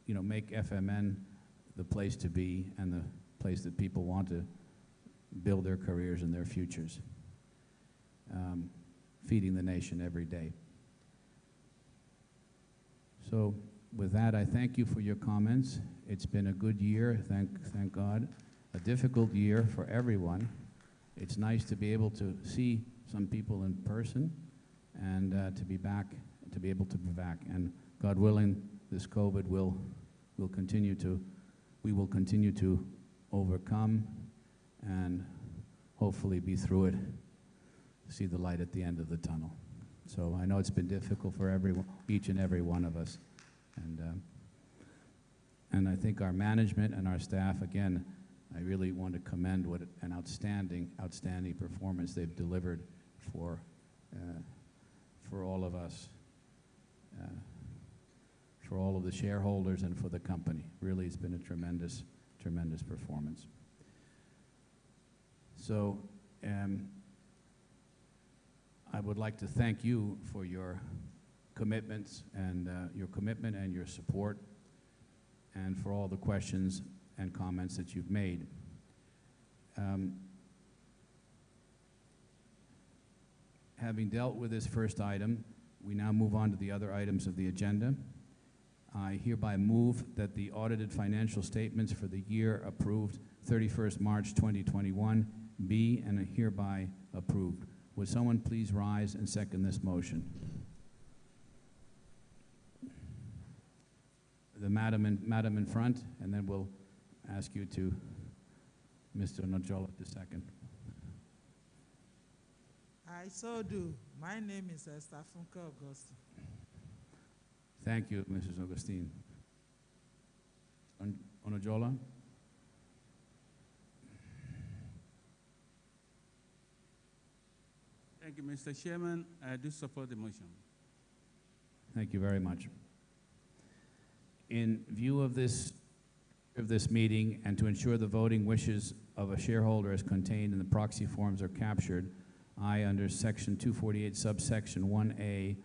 make FMN the place to be and the place that people want to build their careers and their futures, feeding the nation every day. So with that, I thank you for your comments. It's been a good year, thank God. A difficult year for everyone. It's nice to be able to see some people in person and to be able to be back. And God willing, this COVID we will continue to overcome and hopefully be through it, see the light at the end of the tunnel. So I know it's been difficult for everyone, each and every one of us. And I think our management and our staff, again, I really want to commend what an outstanding performance they've delivered for all of us, for all of the shareholders and for the company. Really, it's been a tremendous performance. So I would like to thank you for your commitments and your support, and for all the questions and comments that you've made. Having dealt with this first item, we now move on to the other items of the agenda. I hereby move that the audited financial statements for the year approved 31st March 2021 be and are hereby approved. Would someone please rise and second this motion? The madam in front, and then we'll ask you to, Mr. Onojola, to second. I so do. My name is Esther Funke Augustine. Thank you, Mrs. Augustine. Onojola? Thank you, Mr. Chairman. I do support the motion. Thank you very much. In view of this meeting and to ensure the voting wishes of a shareholder as contained in the proxy forms are captured, I, under Section 248, subsection 1A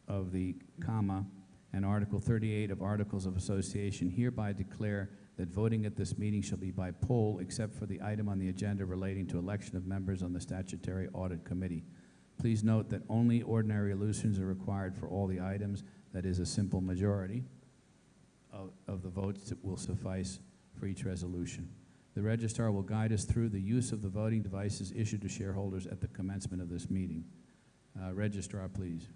of the comma, and Article 38 of Articles of Association, hereby declare that voting at this meeting shall be by poll, except for the item on the agenda relating to election of members on the Statutory Audit Committee. Please note that only ordinary resolutions are required for all the items. That is, a simple majority of the votes that will suffice for each resolution. The registrar will guide us through the use of the voting devices issued to shareholders at the commencement of this meeting. Registrar, please.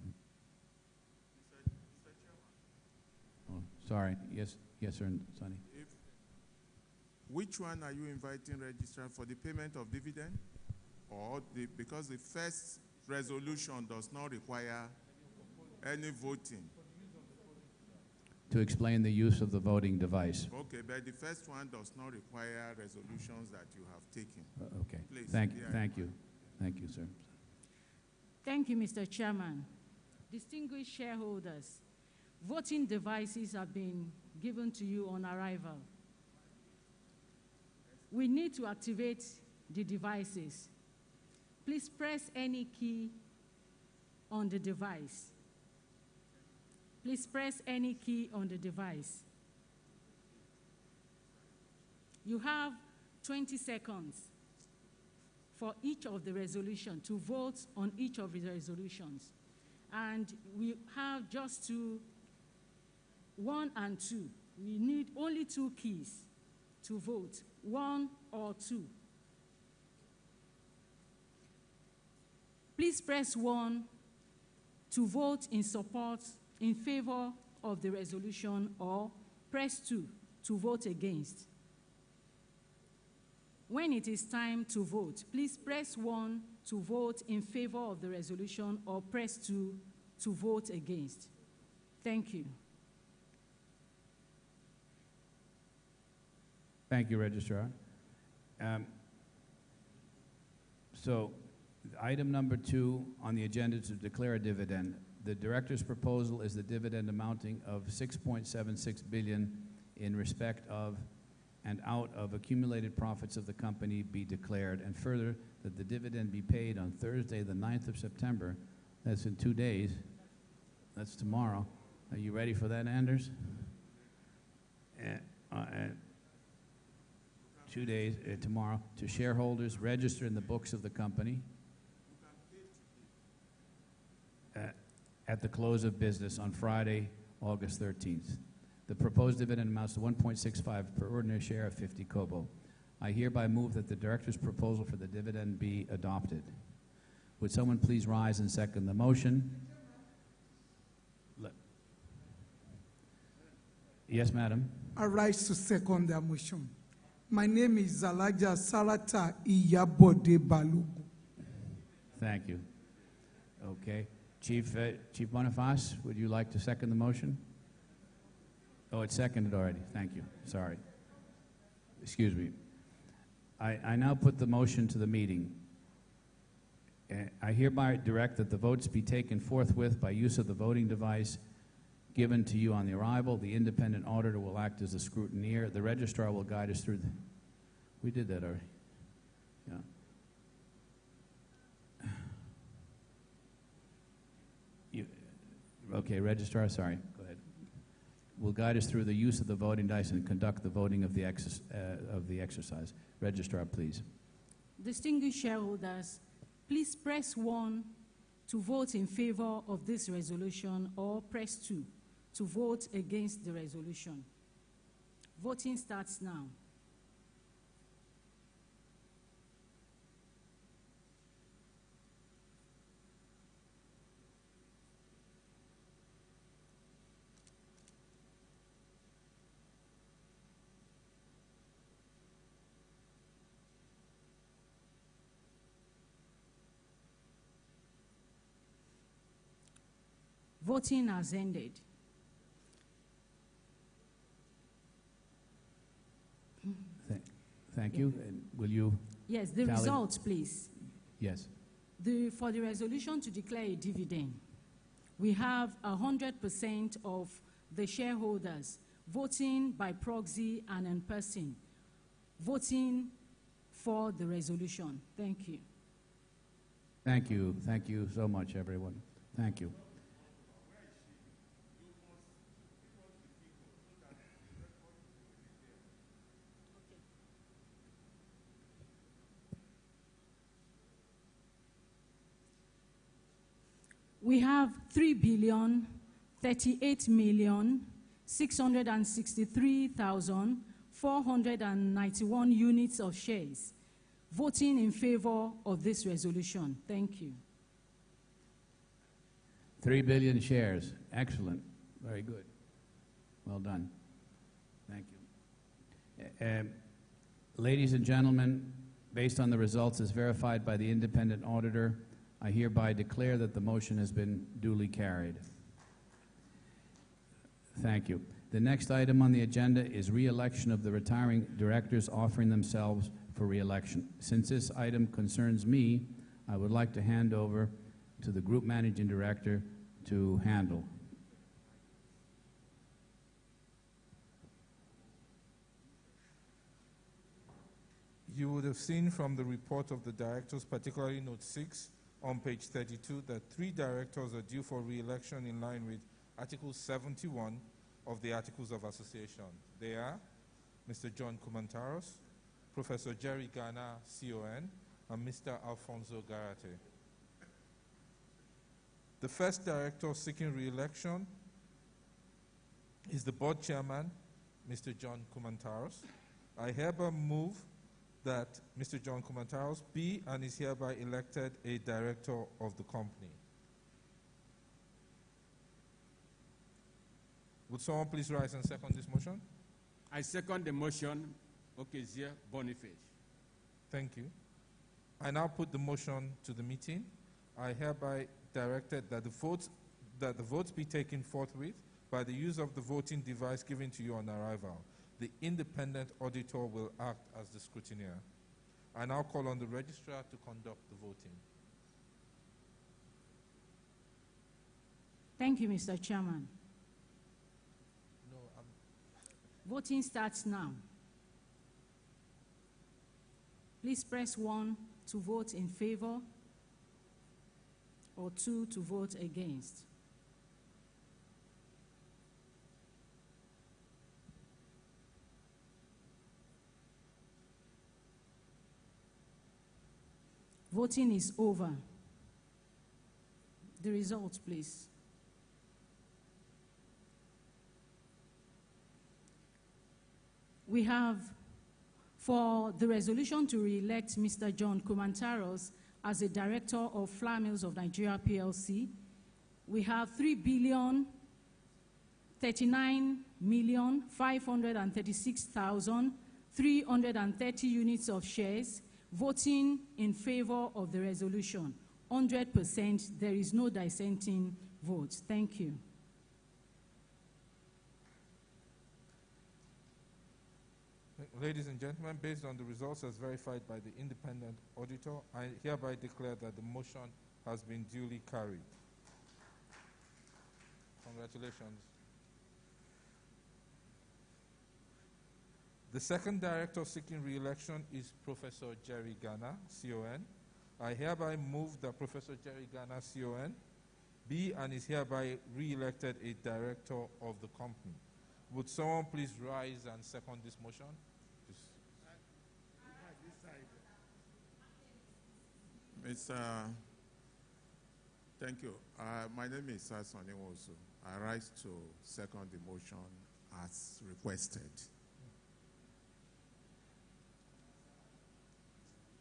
Oh, sorry. Yes, sir, Sonny. Which one are you inviting, registrar, for the payment of dividend? Or because the first resolution does not require any voting? To explain the use of the voting device. Okay, but the first one does not require resolutions that you have taken. Okay. Please, Thank you. Thank you, sir. Thank you, Mr. Chairman. Distinguished shareholders, voting devices have been given to you on arrival. We need to activate the devices. Please press any key on the device. Please press any key on the device. You have 20 seconds for each of the resolutions to vote on each of the resolutions. And we have just 1 and 2. We need only 2 keys to vote, 1 or 2. Please press 1 to vote in support, in favor of the resolution, or press 2 to vote against. When it is time to vote, please press 1 to vote in favor of the resolution, or press 2 to vote against. Thank you. Thank you, Registrar. So, item number 2 on the agenda to declare a dividend. The director's proposal is the dividend amounting of $6.76 billion in respect of and out of accumulated profits of the company be declared, and further, that the dividend be paid on Thursday, the 9th of September. That's in 2 days. That's tomorrow. Are you ready for that, Anders? 2 days, tomorrow, to shareholders registered in the books of the company at the close of business on Friday, August 13th. The proposed dividend amounts to 1.65 per ordinary share of 50 kobo. I hereby move that the director's proposal for the dividend be adopted. Would someone please rise and second the motion? Yes, madam. I rise to second the motion. My name is Zalaja Sarata Iyabode Balugu. Thank you. Okay. Chief Boniface, would you like to second the motion? Oh, it's seconded already. Thank you. Sorry. Excuse me. I now put the motion to the meeting. I hereby direct that the votes be taken forthwith by use of the voting device given to you on the arrival. The independent auditor will act as a scrutineer. The registrar will guide us through we did that already. Yeah. Okay, registrar, sorry. Go ahead. Will guide us through the use of the voting dice and conduct the voting of the exercise. Registrar, please. Distinguished shareholders, please press 1 to vote in favor of this resolution, or press 2 to vote against the resolution. Voting starts now. Voting has ended. Thank you. And will you? Yes, the results, please. Yes. For the resolution to declare a dividend, we have 100% of the shareholders voting by proxy and in person, voting for the resolution. Thank you. Thank you. Thank you so much, everyone. Thank you. We have 3,038,663,491 units of shares voting in favor of this resolution. Thank you. 3 billion shares. Excellent. Very good. Well done. Thank you. Ladies and gentlemen, based on the results as verified by the independent auditor, I hereby declare that the motion has been duly carried. Thank you. The next item on the agenda is re-election of the retiring directors offering themselves for re-election. Since this item concerns me, I would like to hand over to the Group Managing Director to handle. You would have seen from the report of the directors, particularly note 6 on page 32, that 3 directors are due for re-election in line with Article 71 of the Articles of Association. They are Mr. John Kumantaros, Professor Jerry Ghana, CON, and Mr. Alfonso Garate. The first director seeking re-election is the board chairman, Mr. John Kumantaros. I hereby move that Mr. John Kumantaros be and is hereby elected a director of the company. Would someone please rise and second this motion? I second the motion, Okezie Boniface. Thank you. I now put the motion to the meeting. I hereby directed that the votes be taken forthwith by the use of the voting device given to you on arrival. The independent auditor will act as the scrutineer. I now call on the registrar to conduct the voting. Thank you, Mr. Chairman. No, Voting starts now. Please press 1 to vote in favor or 2 to vote against. Voting is over. The results, please. We have, for the resolution to re-elect Mr. John Kumantaros as a director of Flour Mills of Nigeria PLC, we have 3,039,536,330 units of shares voting in favor of the resolution. 100%, there is no dissenting vote. Thank you. Ladies and gentlemen, based on the results as verified by the independent auditor, I hereby declare that the motion has been duly carried. Congratulations. The second director seeking re-election is Professor Jerry Ghana, CON. I hereby move that Professor Jerry Ghana, CON, be and is hereby re-elected a director of the company. Would someone please rise and second this motion? Thank you. My name is Sonny Wosu. I rise to second the motion as requested.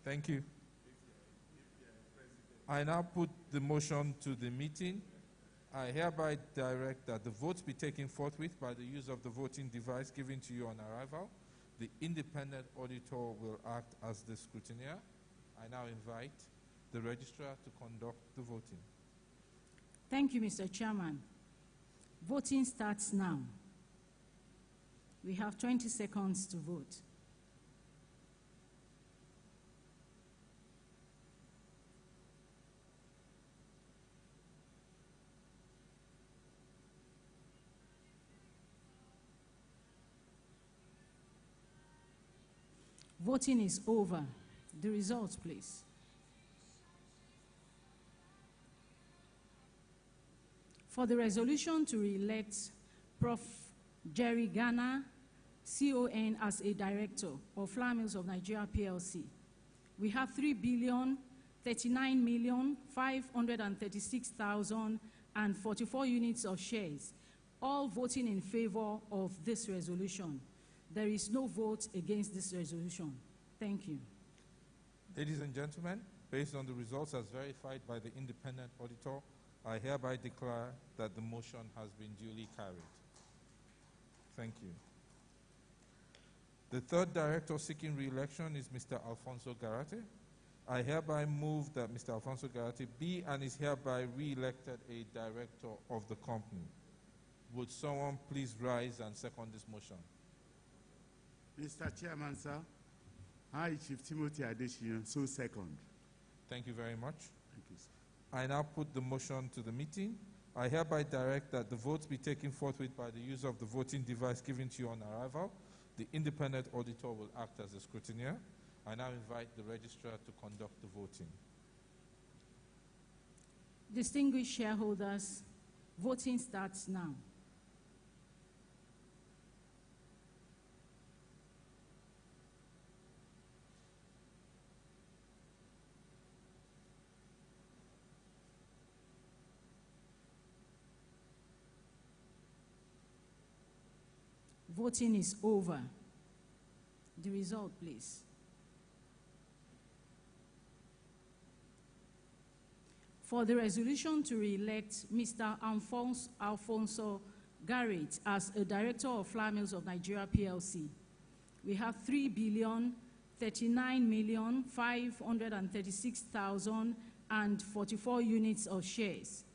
Thank you. I now put the motion to the meeting. I hereby direct that the votes be taken forthwith by the use of the voting device given to you on arrival. The independent auditor will act as the scrutineer. I now invite the registrar to conduct the voting. Thank you, Mr. Chairman. Voting starts now. We have 20 seconds to vote. Voting is over. The results, please. For the resolution to re-elect Prof. Jerry Ghana, CON, as a director of Flour Mills of Nigeria PLC, we have 3,039,536,044 units of shares, all voting in favor of this resolution. There is no vote against this resolution. Thank you. Ladies and gentlemen, based on the results as verified by the independent auditor, I hereby declare that the motion has been duly carried. Thank you. The third director seeking re-election is Mr. Alfonso Garate. I hereby move that Mr. Alfonso Garate be and is hereby re-elected a director of the company. Would someone please rise and second this motion? Mr. Chairman, sir, I, Chief Timothy Adesina, so second. Thank you very much. Thank you, sir. I now put the motion to the meeting. I hereby direct that the votes be taken forthwith by the use of the voting device given to you on arrival. The independent auditor will act as a scrutineer. I now invite the registrar to conduct the voting. Distinguished shareholders, voting starts now. Voting is over. The result, please. For the resolution to re-elect Mr. Alfonso Garrett as a director of Flour Mills of Nigeria PLC, we have 3,039,536,044 units of shares,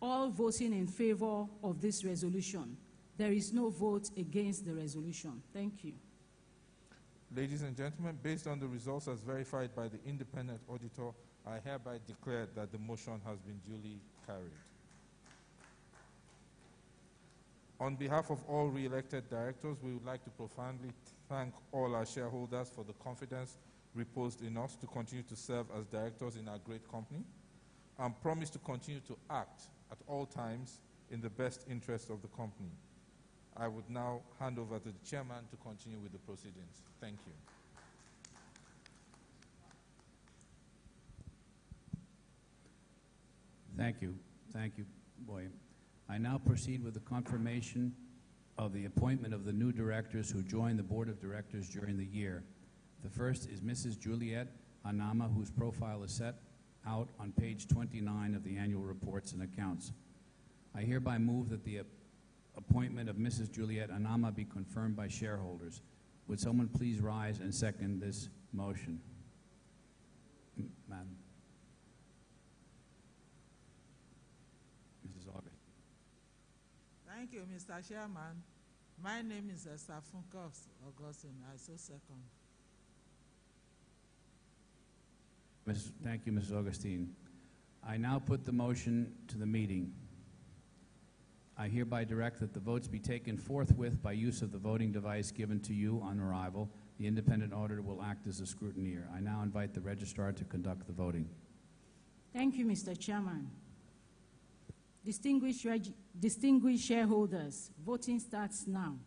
all voting in favor of this resolution. There is no vote against the resolution. Thank you. Ladies and gentlemen, based on the results as verified by the independent auditor, I hereby declare that the motion has been duly carried. On behalf of all re-elected directors, we would like to profoundly thank all our shareholders for the confidence reposed in us to continue to serve as directors in our great company, and promise to continue to act at all times in the best interest of the company. I would now hand over to the chairman to continue with the proceedings. Thank you. Thank you. Thank you, Boy. I now proceed with the confirmation of the appointment of the new directors who joined the board of directors during the year. The first is Mrs. Juliet Anama, whose profile is set out on page 29 of the annual reports and accounts. I hereby move that the appointment of Mrs. Juliet Anama be confirmed by shareholders. Would someone please rise and second this motion? Madam. Mrs. August. Thank you, Mr. Chairman. My name is Esther Funkos Augustine. I so second. Thank you, Mrs. Augustine. I now put the motion to the meeting. I hereby direct that the votes be taken forthwith by use of the voting device given to you on arrival. The independent auditor will act as a scrutineer. I now invite the registrar to conduct the voting. Thank you, Mr. Chairman. Distinguished shareholders, voting starts now.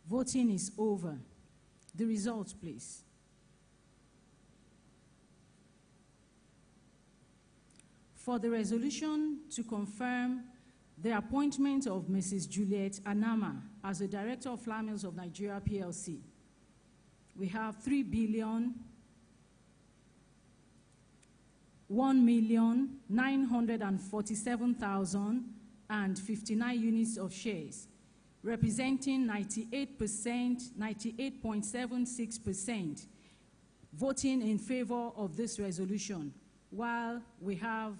Voting is over. The results, please. For the resolution to confirm the appointment of Mrs. Juliet Anama as the director of Flour Mills of Nigeria PLC, we have 3,001,947,059 units of shares, representing 98.76% voting in favor of this resolution, while we have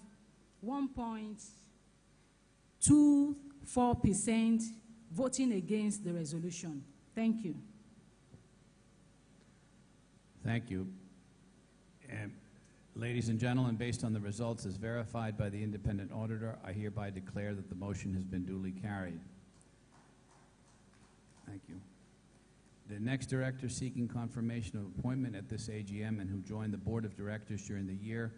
1.24% voting against the resolution. Thank you. Thank you. Ladies and gentlemen, based on the results as verified by the independent auditor, I hereby declare that the motion has been duly carried. Thank you. The next director seeking confirmation of appointment at this AGM and who joined the board of directors during the year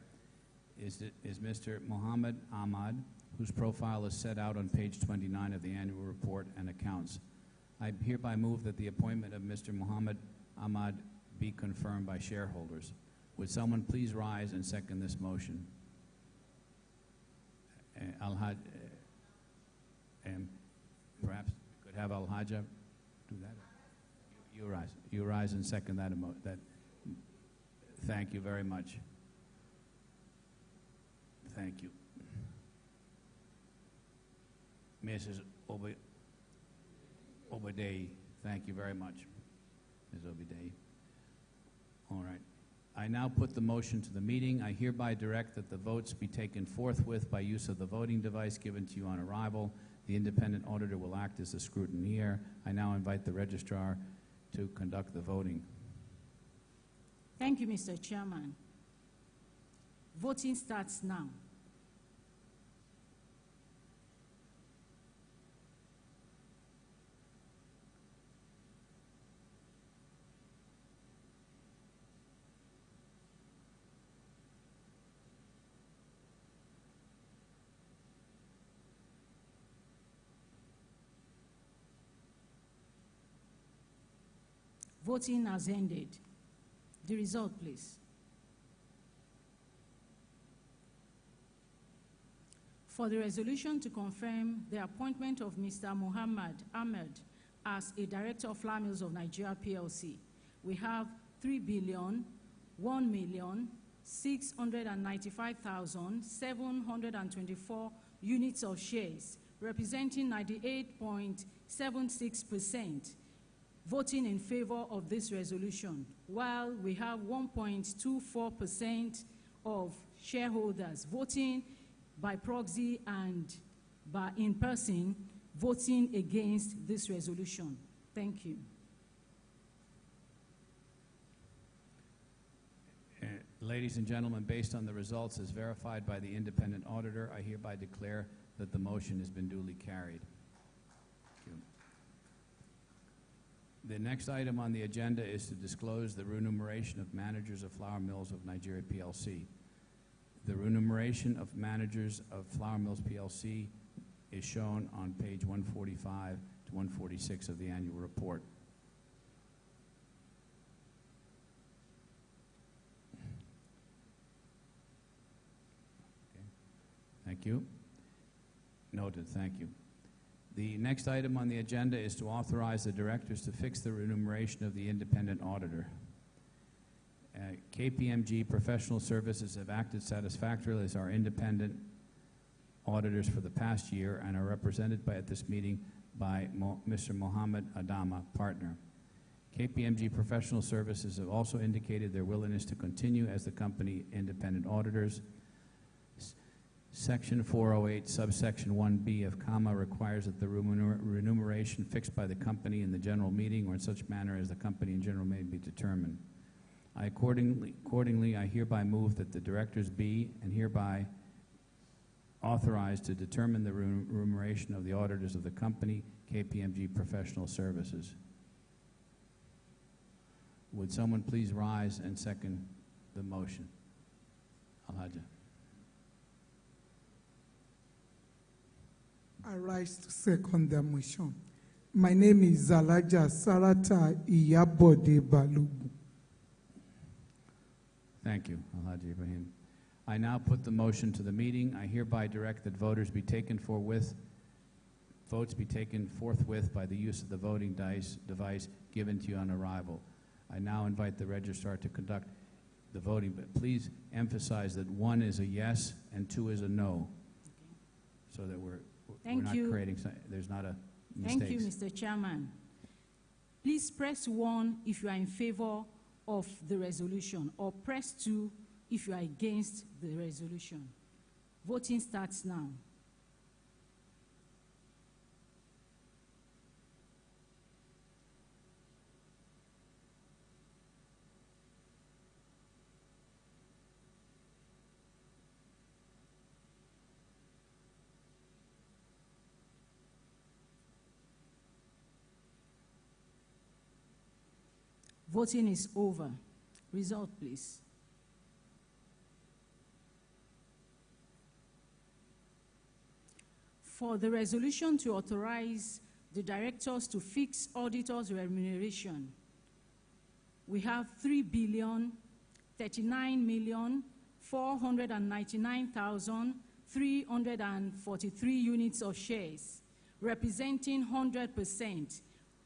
is Mr. Mohammed Ahmad, whose profile is set out on page 29 of the annual report and accounts. I hereby move that the appointment of Mr. Mohammed Ahmad be confirmed by shareholders. Would someone please rise and second this motion? Perhaps we could have Al-Hajja do that. You rise. You rise and second that. Thank you very much. Thank you. Mrs. Obadei, thank you very much. Ms. Obadei. All right. I now put the motion to the meeting. I hereby direct that the votes be taken forthwith by use of the voting device given to you on arrival. The independent auditor will act as the scrutineer. I now invite the registrar to conduct the voting. Thank you, Mr. Chairman. Voting starts now. Voting has ended. The result, please. For the resolution to confirm the appointment of Mr. Muhammad Ahmed as a director of Flour Mills of Nigeria PLC, we have 3,001,695,724 units of shares, representing 98.76%. voting in favor of this resolution, while we have 1.24% of shareholders voting by proxy and by in person voting against this resolution. Thank you. Ladies and gentlemen, based on the results as verified by the independent auditor, I hereby declare that the motion has been duly carried. The next item on the agenda is to disclose the remuneration of managers of Flour Mills of Nigeria PLC. The remuneration of managers of Flour Mills PLC is shown on page 145 to 146 of the annual report. Okay. Thank you. Noted. Thank you. The next item on the agenda is to authorize the directors to fix the remuneration of the independent auditor. KPMG Professional Services have acted satisfactorily as our independent auditors for the past year and are represented at this meeting by Mr. Mohammed Adama, partner. KPMG Professional Services have also indicated their willingness to continue as the company independent auditors. Section 408, subsection 1B of CAMA requires that the remuneration fixed by the company in the general meeting or in such manner as the company in general may be determined. Accordingly, I hereby move that the directors be and hereby authorized to determine the remuneration of the auditors of the company, KPMG Professional Services. Would someone please rise and second the motion? Al-Hajja. I rise to second the motion. My name is Zalaja Sarata Iyabode Balugu. Thank you, Al-Hajji Ibrahim. I now put the motion to the meeting. I hereby direct that votes be taken forthwith by the use of the voting device given to you on arrival. I now invite the registrar to conduct the voting, but please emphasize that 1 is a yes and 2 is a no, so that we're not creating, there's not a mistake. Thank you, Mr. Chairman. Please press 1 if you are in favor of the resolution, or press 2 if you are against the resolution. Voting starts now. Voting is over. Result, please. For the resolution to authorize the directors to fix auditors' remuneration, we have 3,039,499,343 units of shares, representing 100%,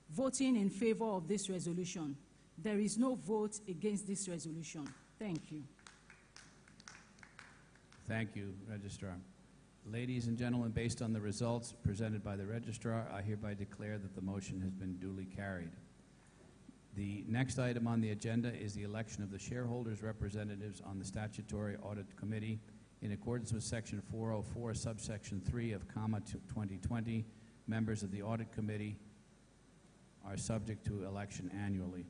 voting in favor of this resolution. There is no vote against this resolution. Thank you. Thank you, Registrar. Ladies and gentlemen, based on the results presented by the Registrar, I hereby declare that the motion has been duly carried. The next item on the agenda is the election of the shareholders' representatives on the Statutory Audit Committee. In accordance with Section 404, subsection 3 of comma 2020, members of the Audit Committee are subject to election annually.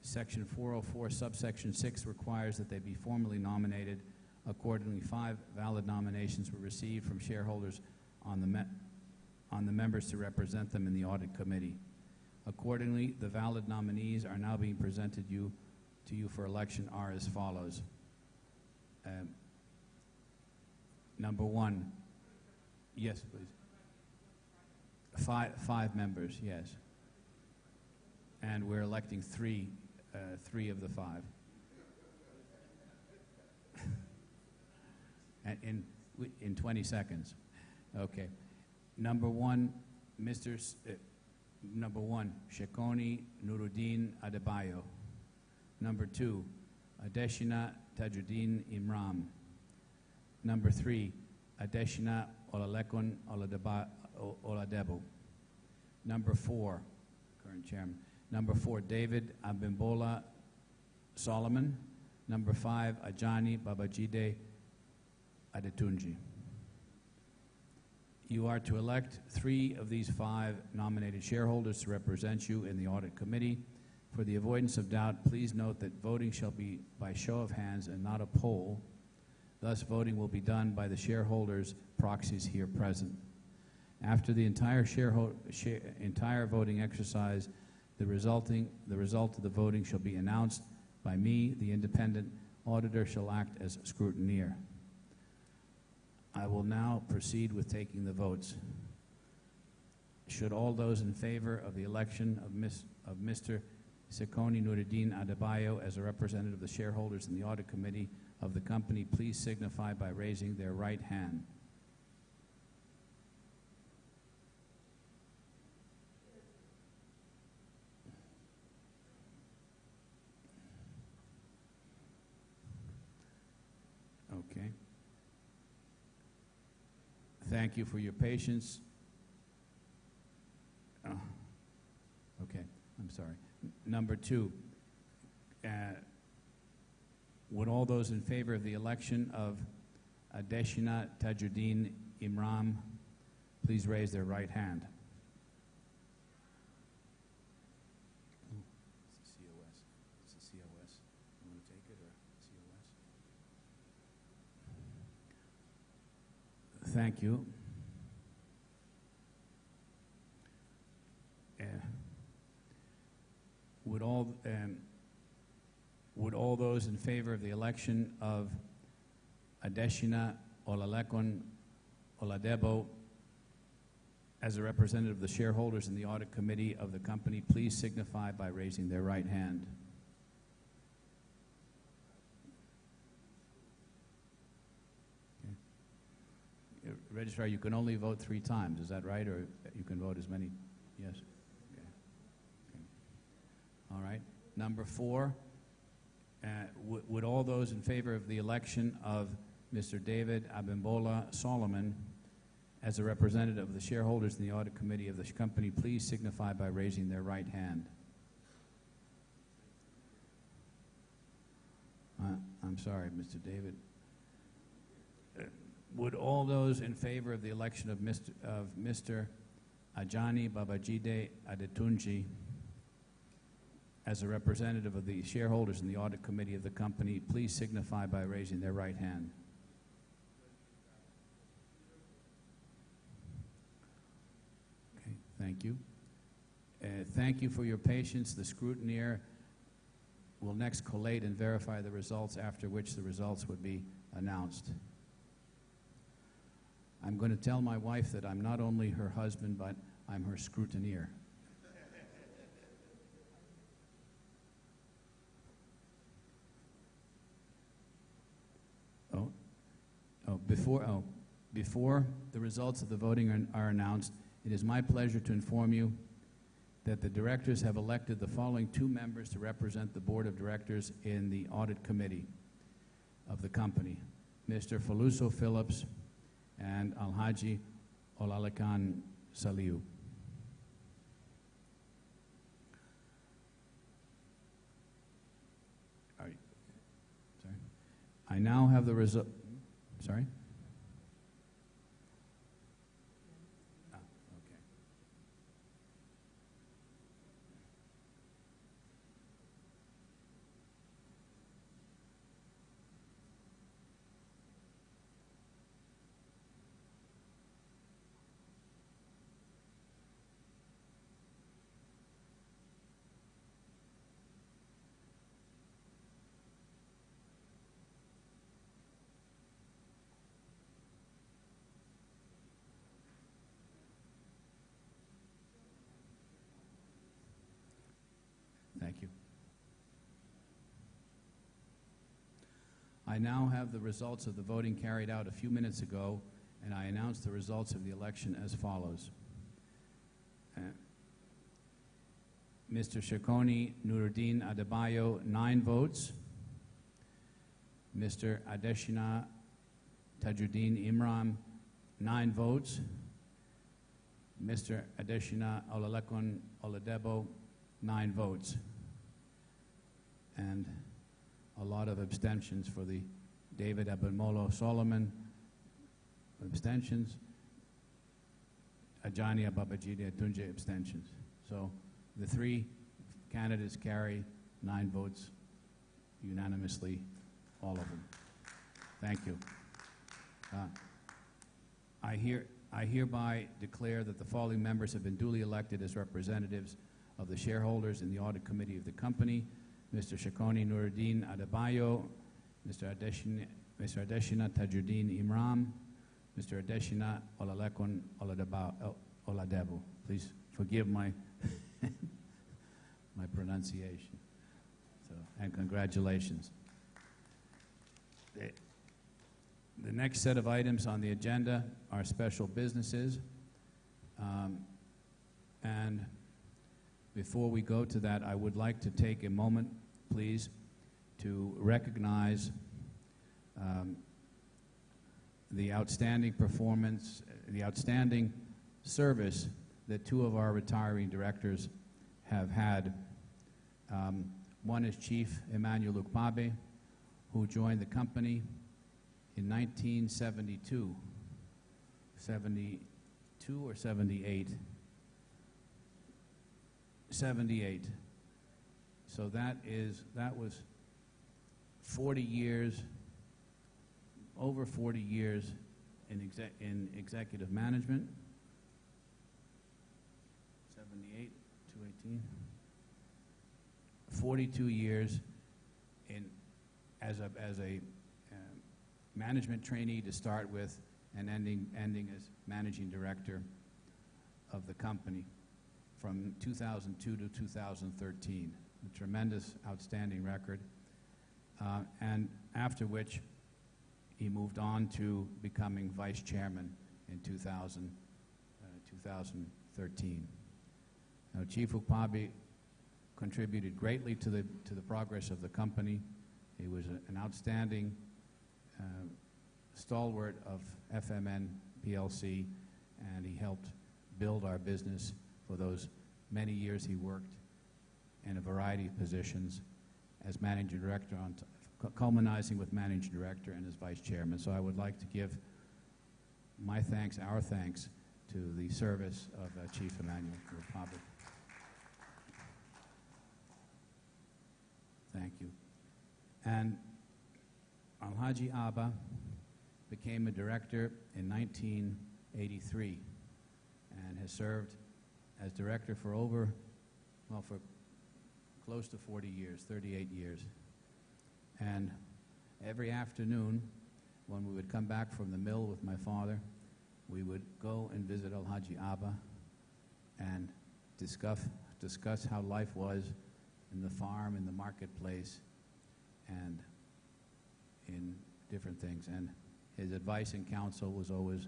Section 404, subsection 6 requires that they be formally nominated. Accordingly, 5 valid nominations were received from shareholders on the members to represent them in the Audit Committee. Accordingly, the valid nominees are now being presented to you for election are as follows. Number 1. Yes, please. 5 members, yes. And we're electing 3 of the 5. In 20 seconds. Okay. Number 1, Number 1, Shekoni Nuruddin Adebayo. Number 2, Adeshina Tajuddin Imram. Number 3, Adeshina Olalekun Oladebo. Number 4, current chairman. Number 4, David Abimbola Solomon. Number 5, Ajani Babajide Adetunji. You are to elect 3 of these 5 nominated shareholders to represent you in the Audit Committee. For the avoidance of doubt, please note that voting shall be by show of hands and not a poll. Thus, voting will be done by the shareholders' proxies here present. After the entire voting exercise, the result of the voting shall be announced by me. The independent auditor shall act as scrutineer. I will now proceed with taking the votes. Should all those in favor of the election of Mr. Shekoni Nuruddin Adebayo as a representative of the shareholders in the Audit Committee of the company please signify by raising their right hand? Okay. Thank you for your patience. Okay, I'm sorry. Number 2, would all those in favor of the election of Adeshina Tajuddin Imram please raise their right hand? It's a COS. It's a COS. You want to take it or COS? Thank you. Would all those in favor of the election of Adeshina Olalekun Oladebo as a representative of the shareholders in the Audit Committee of the company please signify by raising their right hand? Okay. Registrar, you can only vote 3 times, is that right? Or you can vote as many? Yes. Okay. Okay. All right. Number 4, would all those in favor of the election of Mr. David Abimbola Solomon as a representative of the shareholders in the Audit Committee of the company please signify by raising their right hand? I'm sorry, Mr. David. Would all those in favor of the election of Mr. Ajani Babajide Adetunji as a representative of the shareholders in the Audit Committee of the company please signify by raising their right hand? Okay, thank you. Thank you for your patience. The scrutineer will next collate and verify the results, after which the results would be announced. I'm going to tell my wife that I'm not only her husband, but I'm her scrutineer. Before the results of the voting are announced, it is my pleasure to inform you that the directors have elected the following 2 members to represent the board of directors in the audit committee of the company: Mr. Faluso Phillips and Alhaji Olalekan Saliu. Sorry. I now have the result. Sorry? Thank you. I now have the results of the voting carried out a few minutes ago, and I announce the results of the election as follows. Mr. Shekoni Nuruddin Adebayo, 9 votes. Mr. Adeshina Tajuddin Imran, 9 votes. Mr. Adeshina Olalekan Oladebo, 9 votes. And a lot of abstentions for the David Abimolo Solomon. Abstentions. Ajani Babajide Atunje, abstentions. So the 3 candidates carry 9 votes unanimously, all of them. Thank you. I hereby declare that the following members have been duly elected as representatives of the shareholders in the audit committee of the company: Mr. Shekoni Nuruddin Adebayo, Mr. Adeshina Tajuddin Imran, Mr. Adeshina Olalekan Oladebo. Please forgive my my pronunciation. And congratulations. The next set of items on the agenda are special businesses. And before we go to that, I would like to take a moment, please, to recognize the outstanding performance, the outstanding service that 2 of our retiring directors have had. One is Chief Emmanuel Ukpabe, who joined the company in 1972, 72 or 78? 78. So that was 40 years, over 40 years in executive management. 78, 218. 42 years as a management trainee to start with, and ending as managing director of the company from 2002 to 2013. A tremendous, outstanding record. And after which, he moved on to becoming vice chairman in 2013. Now, Chief Ukpabe contributed greatly to the progress of the company. He was an outstanding stalwart of FMN PLC, and he helped build our business for those many years. He worked in a variety of positions as managing director, culminating with managing director and as vice chairman. So I would like to give my thanks, our thanks, to the service of Chief Emmanuel Ukpabe. Thank you. And Alhaji Abba became a director in 1983 and has served as director for over well, for close to 40 years, 38 years. And every afternoon, when we would come back from the mill with my father, we would go and visit Alhaji Abba and discuss how life was in the farm, in the marketplace, and in different things. And his advice and counsel was always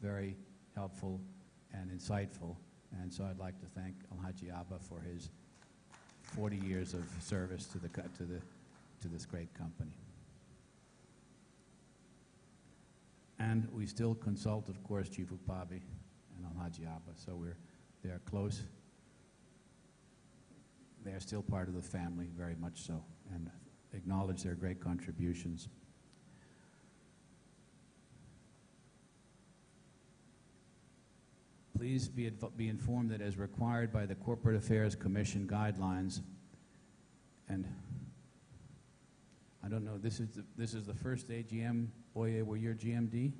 very helpful and insightful. And so I'd like to thank Alhaji Abba for his 40 years of service to this great company. And we still consult, of course, Chief Upabi and Alhaji Abba, so they are close. They are still part of the family, very much so, and acknowledge their great contributions. Please be informed that as required by the Corporate Affairs Commission guidelines, and I don't know, this is the first AGM, Boye, where you're GMD?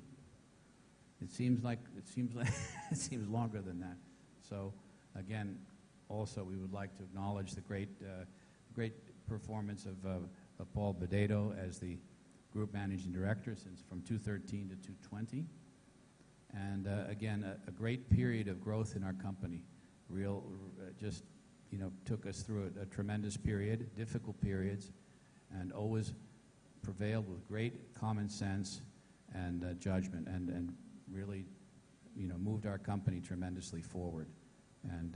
It seems it seems longer than that. So again, also we would like to acknowledge the great performance of Paul Badedo as the Group Managing Director since from 2013 to 2020. And again, a great period of growth in our company. Just, took us through a tremendous period, difficult periods, and always prevailed with great common sense and judgment, and really, moved our company tremendously forward. And,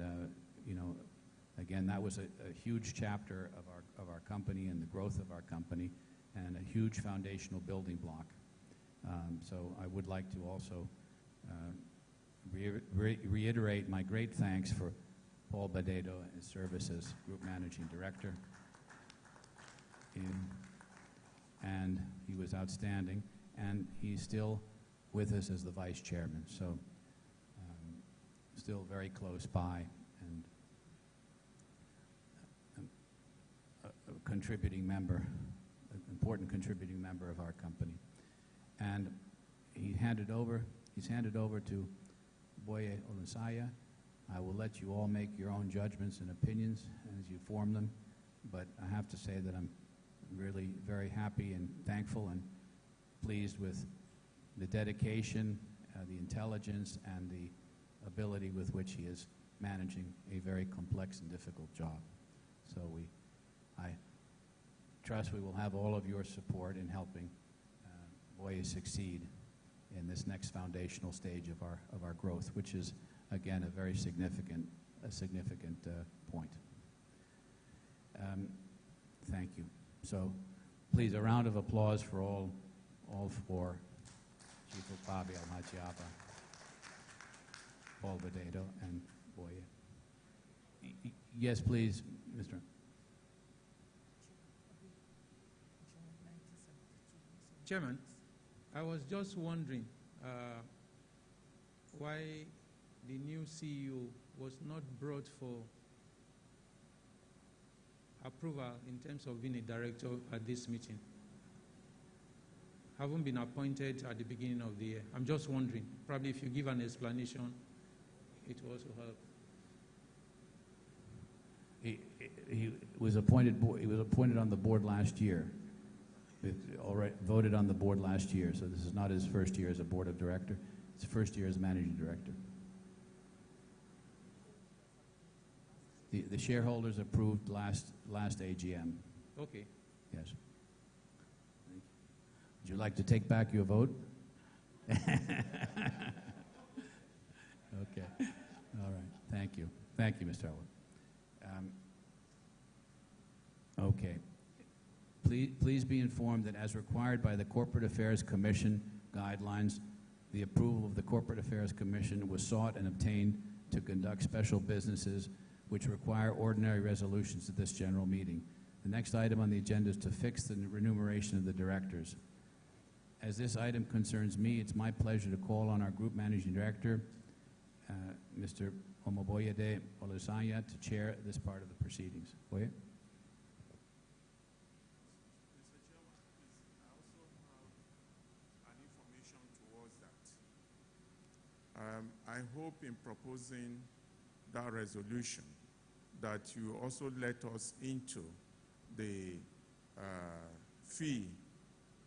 again, that was a huge chapter of our company and the growth of our company, and a huge foundational building block. So I would like to also reiterate my great thanks for Paul Badedo and his service as Group Managing Director. And he was outstanding, and he's still with us as the Vice Chairman, so still very close by, and a contributing member, an important contributing member of our company. And he's handed over to Boye Olusanya. I will let you all make your own judgments and opinions as you form them, but I have to say that I'm really very happy and thankful and pleased with the dedication, the intelligence, and the ability with which he is managing a very complex and difficult job. So I trust we will have all of your support in helping Boye succeed in this next foundational stage of our growth, which is, again, a very significant point. Thank you. So, please, a round of applause for all four: Chief Upabi, Alhaji Abba, Paul Badedo, and Boye. Yes, please, Mr. Chairman, I was just wondering why the new CEO was not brought for approval in terms of being a director at this meeting. Haven't been appointed at the beginning of the year. I'm just wondering, probably if you give an explanation, it will also help. He was appointed on the board last year. Already voted on the board last year, so this is not his first year as a board of director. It's his first year as managing director. The shareholders approved last AGM. Okay. Yes. Would you like to take back your vote? Okay. All right. Thank you. Thank you, Mr. Elwood. Okay. Please be informed that as required by the Corporate Affairs Commission guidelines, the approval of the Corporate Affairs Commission was sought and obtained to conduct special businesses which require ordinary resolutions at this general meeting. The next item on the agenda is to fix the remuneration of the directors. As this item concerns me, it's my pleasure to call on our Group Managing Director, Mr. Omoboyede Olusanya, to chair this part of the proceedings. Boye? I hope in proposing that resolution that you also let us into the fee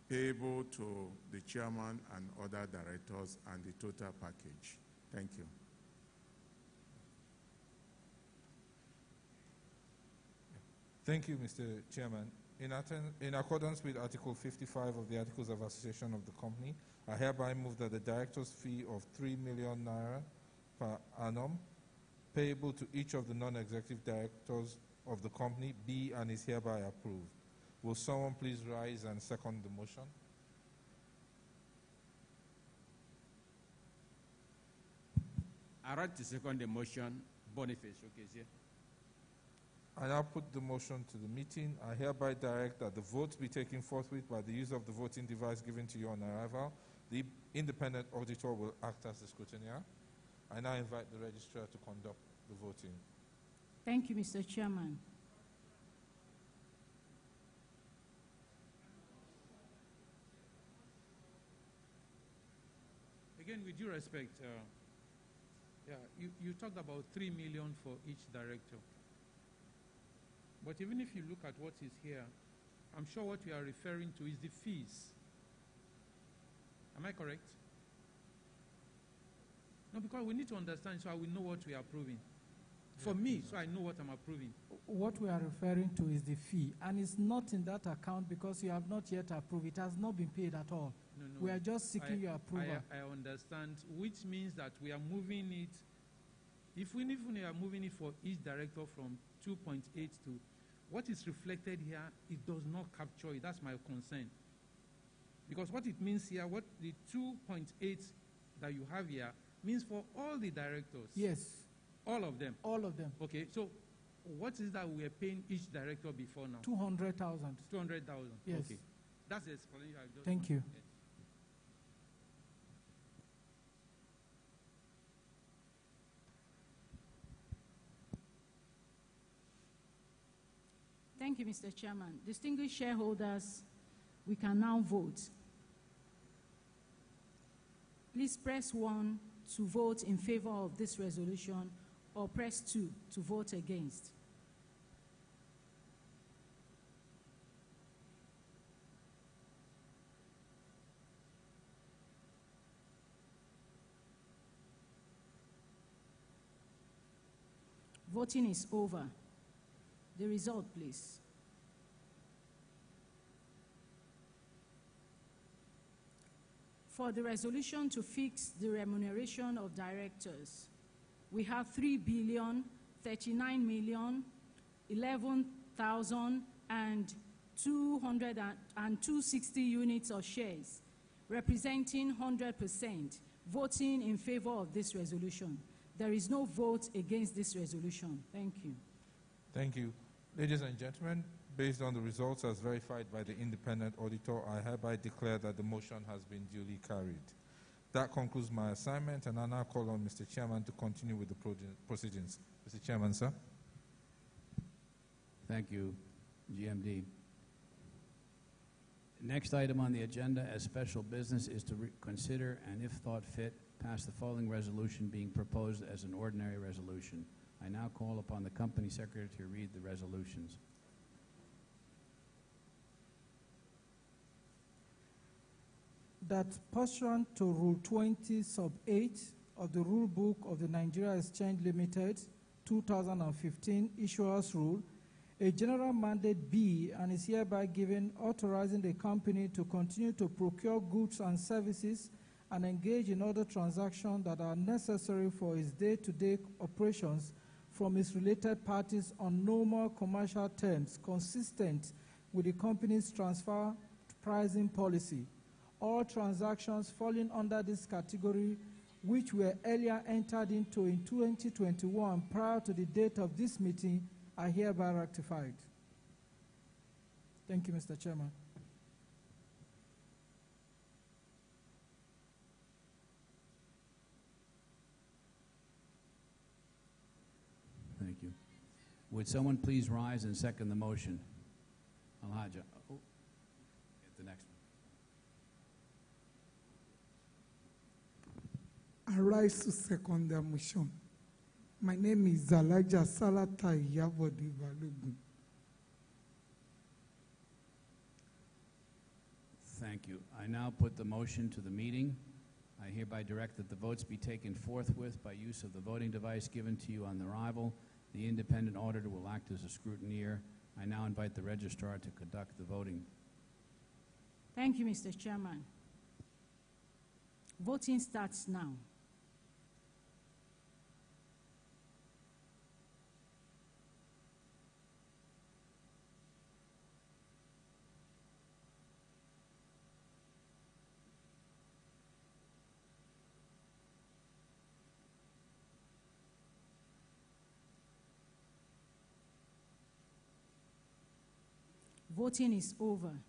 payable to the chairman and other directors and the total package. Thank you. Thank you, Mr. Chairman. In accordance with Article 55 of the Articles of Association of the company, I hereby move that the director's fee of 3 million naira per annum payable to each of the non-executive directors of the company be and is hereby approved. Will someone please rise and second the motion? I write to second the motion. Boniface, okay, sir. I now put the motion to the meeting. I hereby direct that the vote be taken forthwith by the use of the voting device given to you on arrival. The independent auditor will act as the scrutineer. I now invite the registrar to conduct the voting. Thank you, Mr. Chairman. Again, with due respect, you talked about 3 million for each director. But even if you look at what is here, I'm sure what you are referring to is the fees. Am I correct? No, because we need to understand so I will know what we are approving. For me, so I know what I'm approving. What we are referring to is the fee, and it's not in that account because you have not yet approved. It has not been paid at all. No. We are just seeking your approval. I understand, which means that we are moving it. If we are moving it for each director from 2.8 to what is reflected here, it does not capture it. That's my concern. Because what it means here, what the 2.8 that you have here means for all the directors. Yes. All of them. All of them. Okay, so what is that we are paying each director before now? 200,000. 200,000. Yes. Okay. That's the explanation I just Thank you. wanted. Thank you, Mr. Chairman. Distinguished shareholders, we can now vote. Please press 1 to vote in favor of this resolution or press 2 to vote against. Voting is over. The result, please. For the resolution to fix the remuneration of directors, we have 3,039,011,260 units of shares, representing 100%, voting in favor of this resolution. There is no vote against this resolution. Thank you. Thank you. Ladies and gentlemen, based on the results as verified by the independent auditor, I hereby declare that the motion has been duly carried. That concludes my assignment, and I now call on Mr. Chairman to continue with the proceedings. Mr. Chairman, sir. Thank you, GMD. Next item on the agenda as special business is to consider and, if thought fit, pass the following resolution being proposed as an ordinary resolution. I now call upon the company secretary to read the resolutions. That pursuant to Rule 20 Sub 8 of the Rule Book of the Nigeria Exchange Limited 2015 Issuers Rule, a general mandate be and is hereby given authorizing the company to continue to procure goods and services and engage in other transactions that are necessary for its day-to-day operations from its related parties on normal commercial terms consistent with the company's transfer pricing policy. All transactions falling under this category which were earlier entered into in 2021 prior to the date of this meeting are hereby ratified. Thank you, Mr. Chairman. Thank you. Would someone please rise and second the motion? Alhaja. Oh, get the next one. I rise to second the motion. My name is Zalaja Sarata Iyabode Balogun. Thank you. I now put the motion to the meeting. I hereby direct that the votes be taken forthwith by use of the voting device given to you on arrival. The independent auditor will act as a scrutineer. I now invite the registrar to conduct the voting. Thank you, Mr. Chairman. Voting starts now. Voting is over.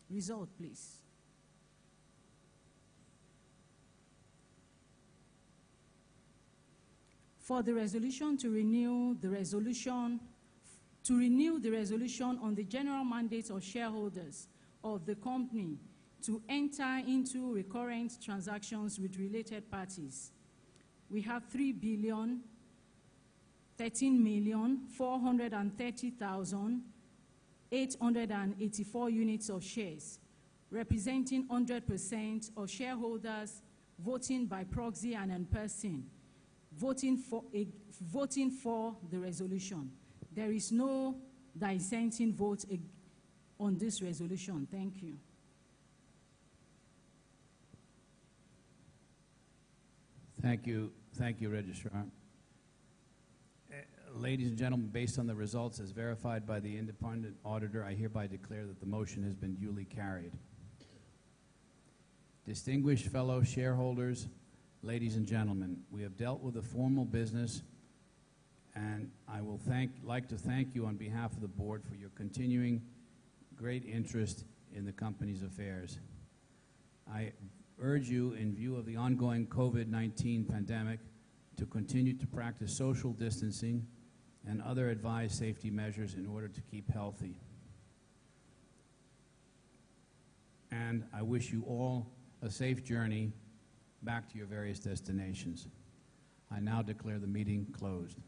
Result, please. For the resolution to renew the resolution on the general mandate of shareholders of the company to enter into recurrent transactions with related parties, we have 3,013,430,884 units of shares, representing 100% of shareholders voting by proxy and in person, voting for the resolution. There is no dissenting vote on this resolution. Thank you. Thank you, Registrar. Ladies and gentlemen, based on the results as verified by the independent auditor, I hereby declare that the motion has been duly carried. Distinguished fellow shareholders, ladies and gentlemen, we have dealt with the formal business, and I will like to thank you on behalf of the board for your continuing great interest in the company's affairs. I urge you, in view of the ongoing COVID-19 pandemic, to continue to practice social distancing and other advised safety measures in order to keep healthy. And I wish you all a safe journey back to your various destinations. I now declare the meeting closed.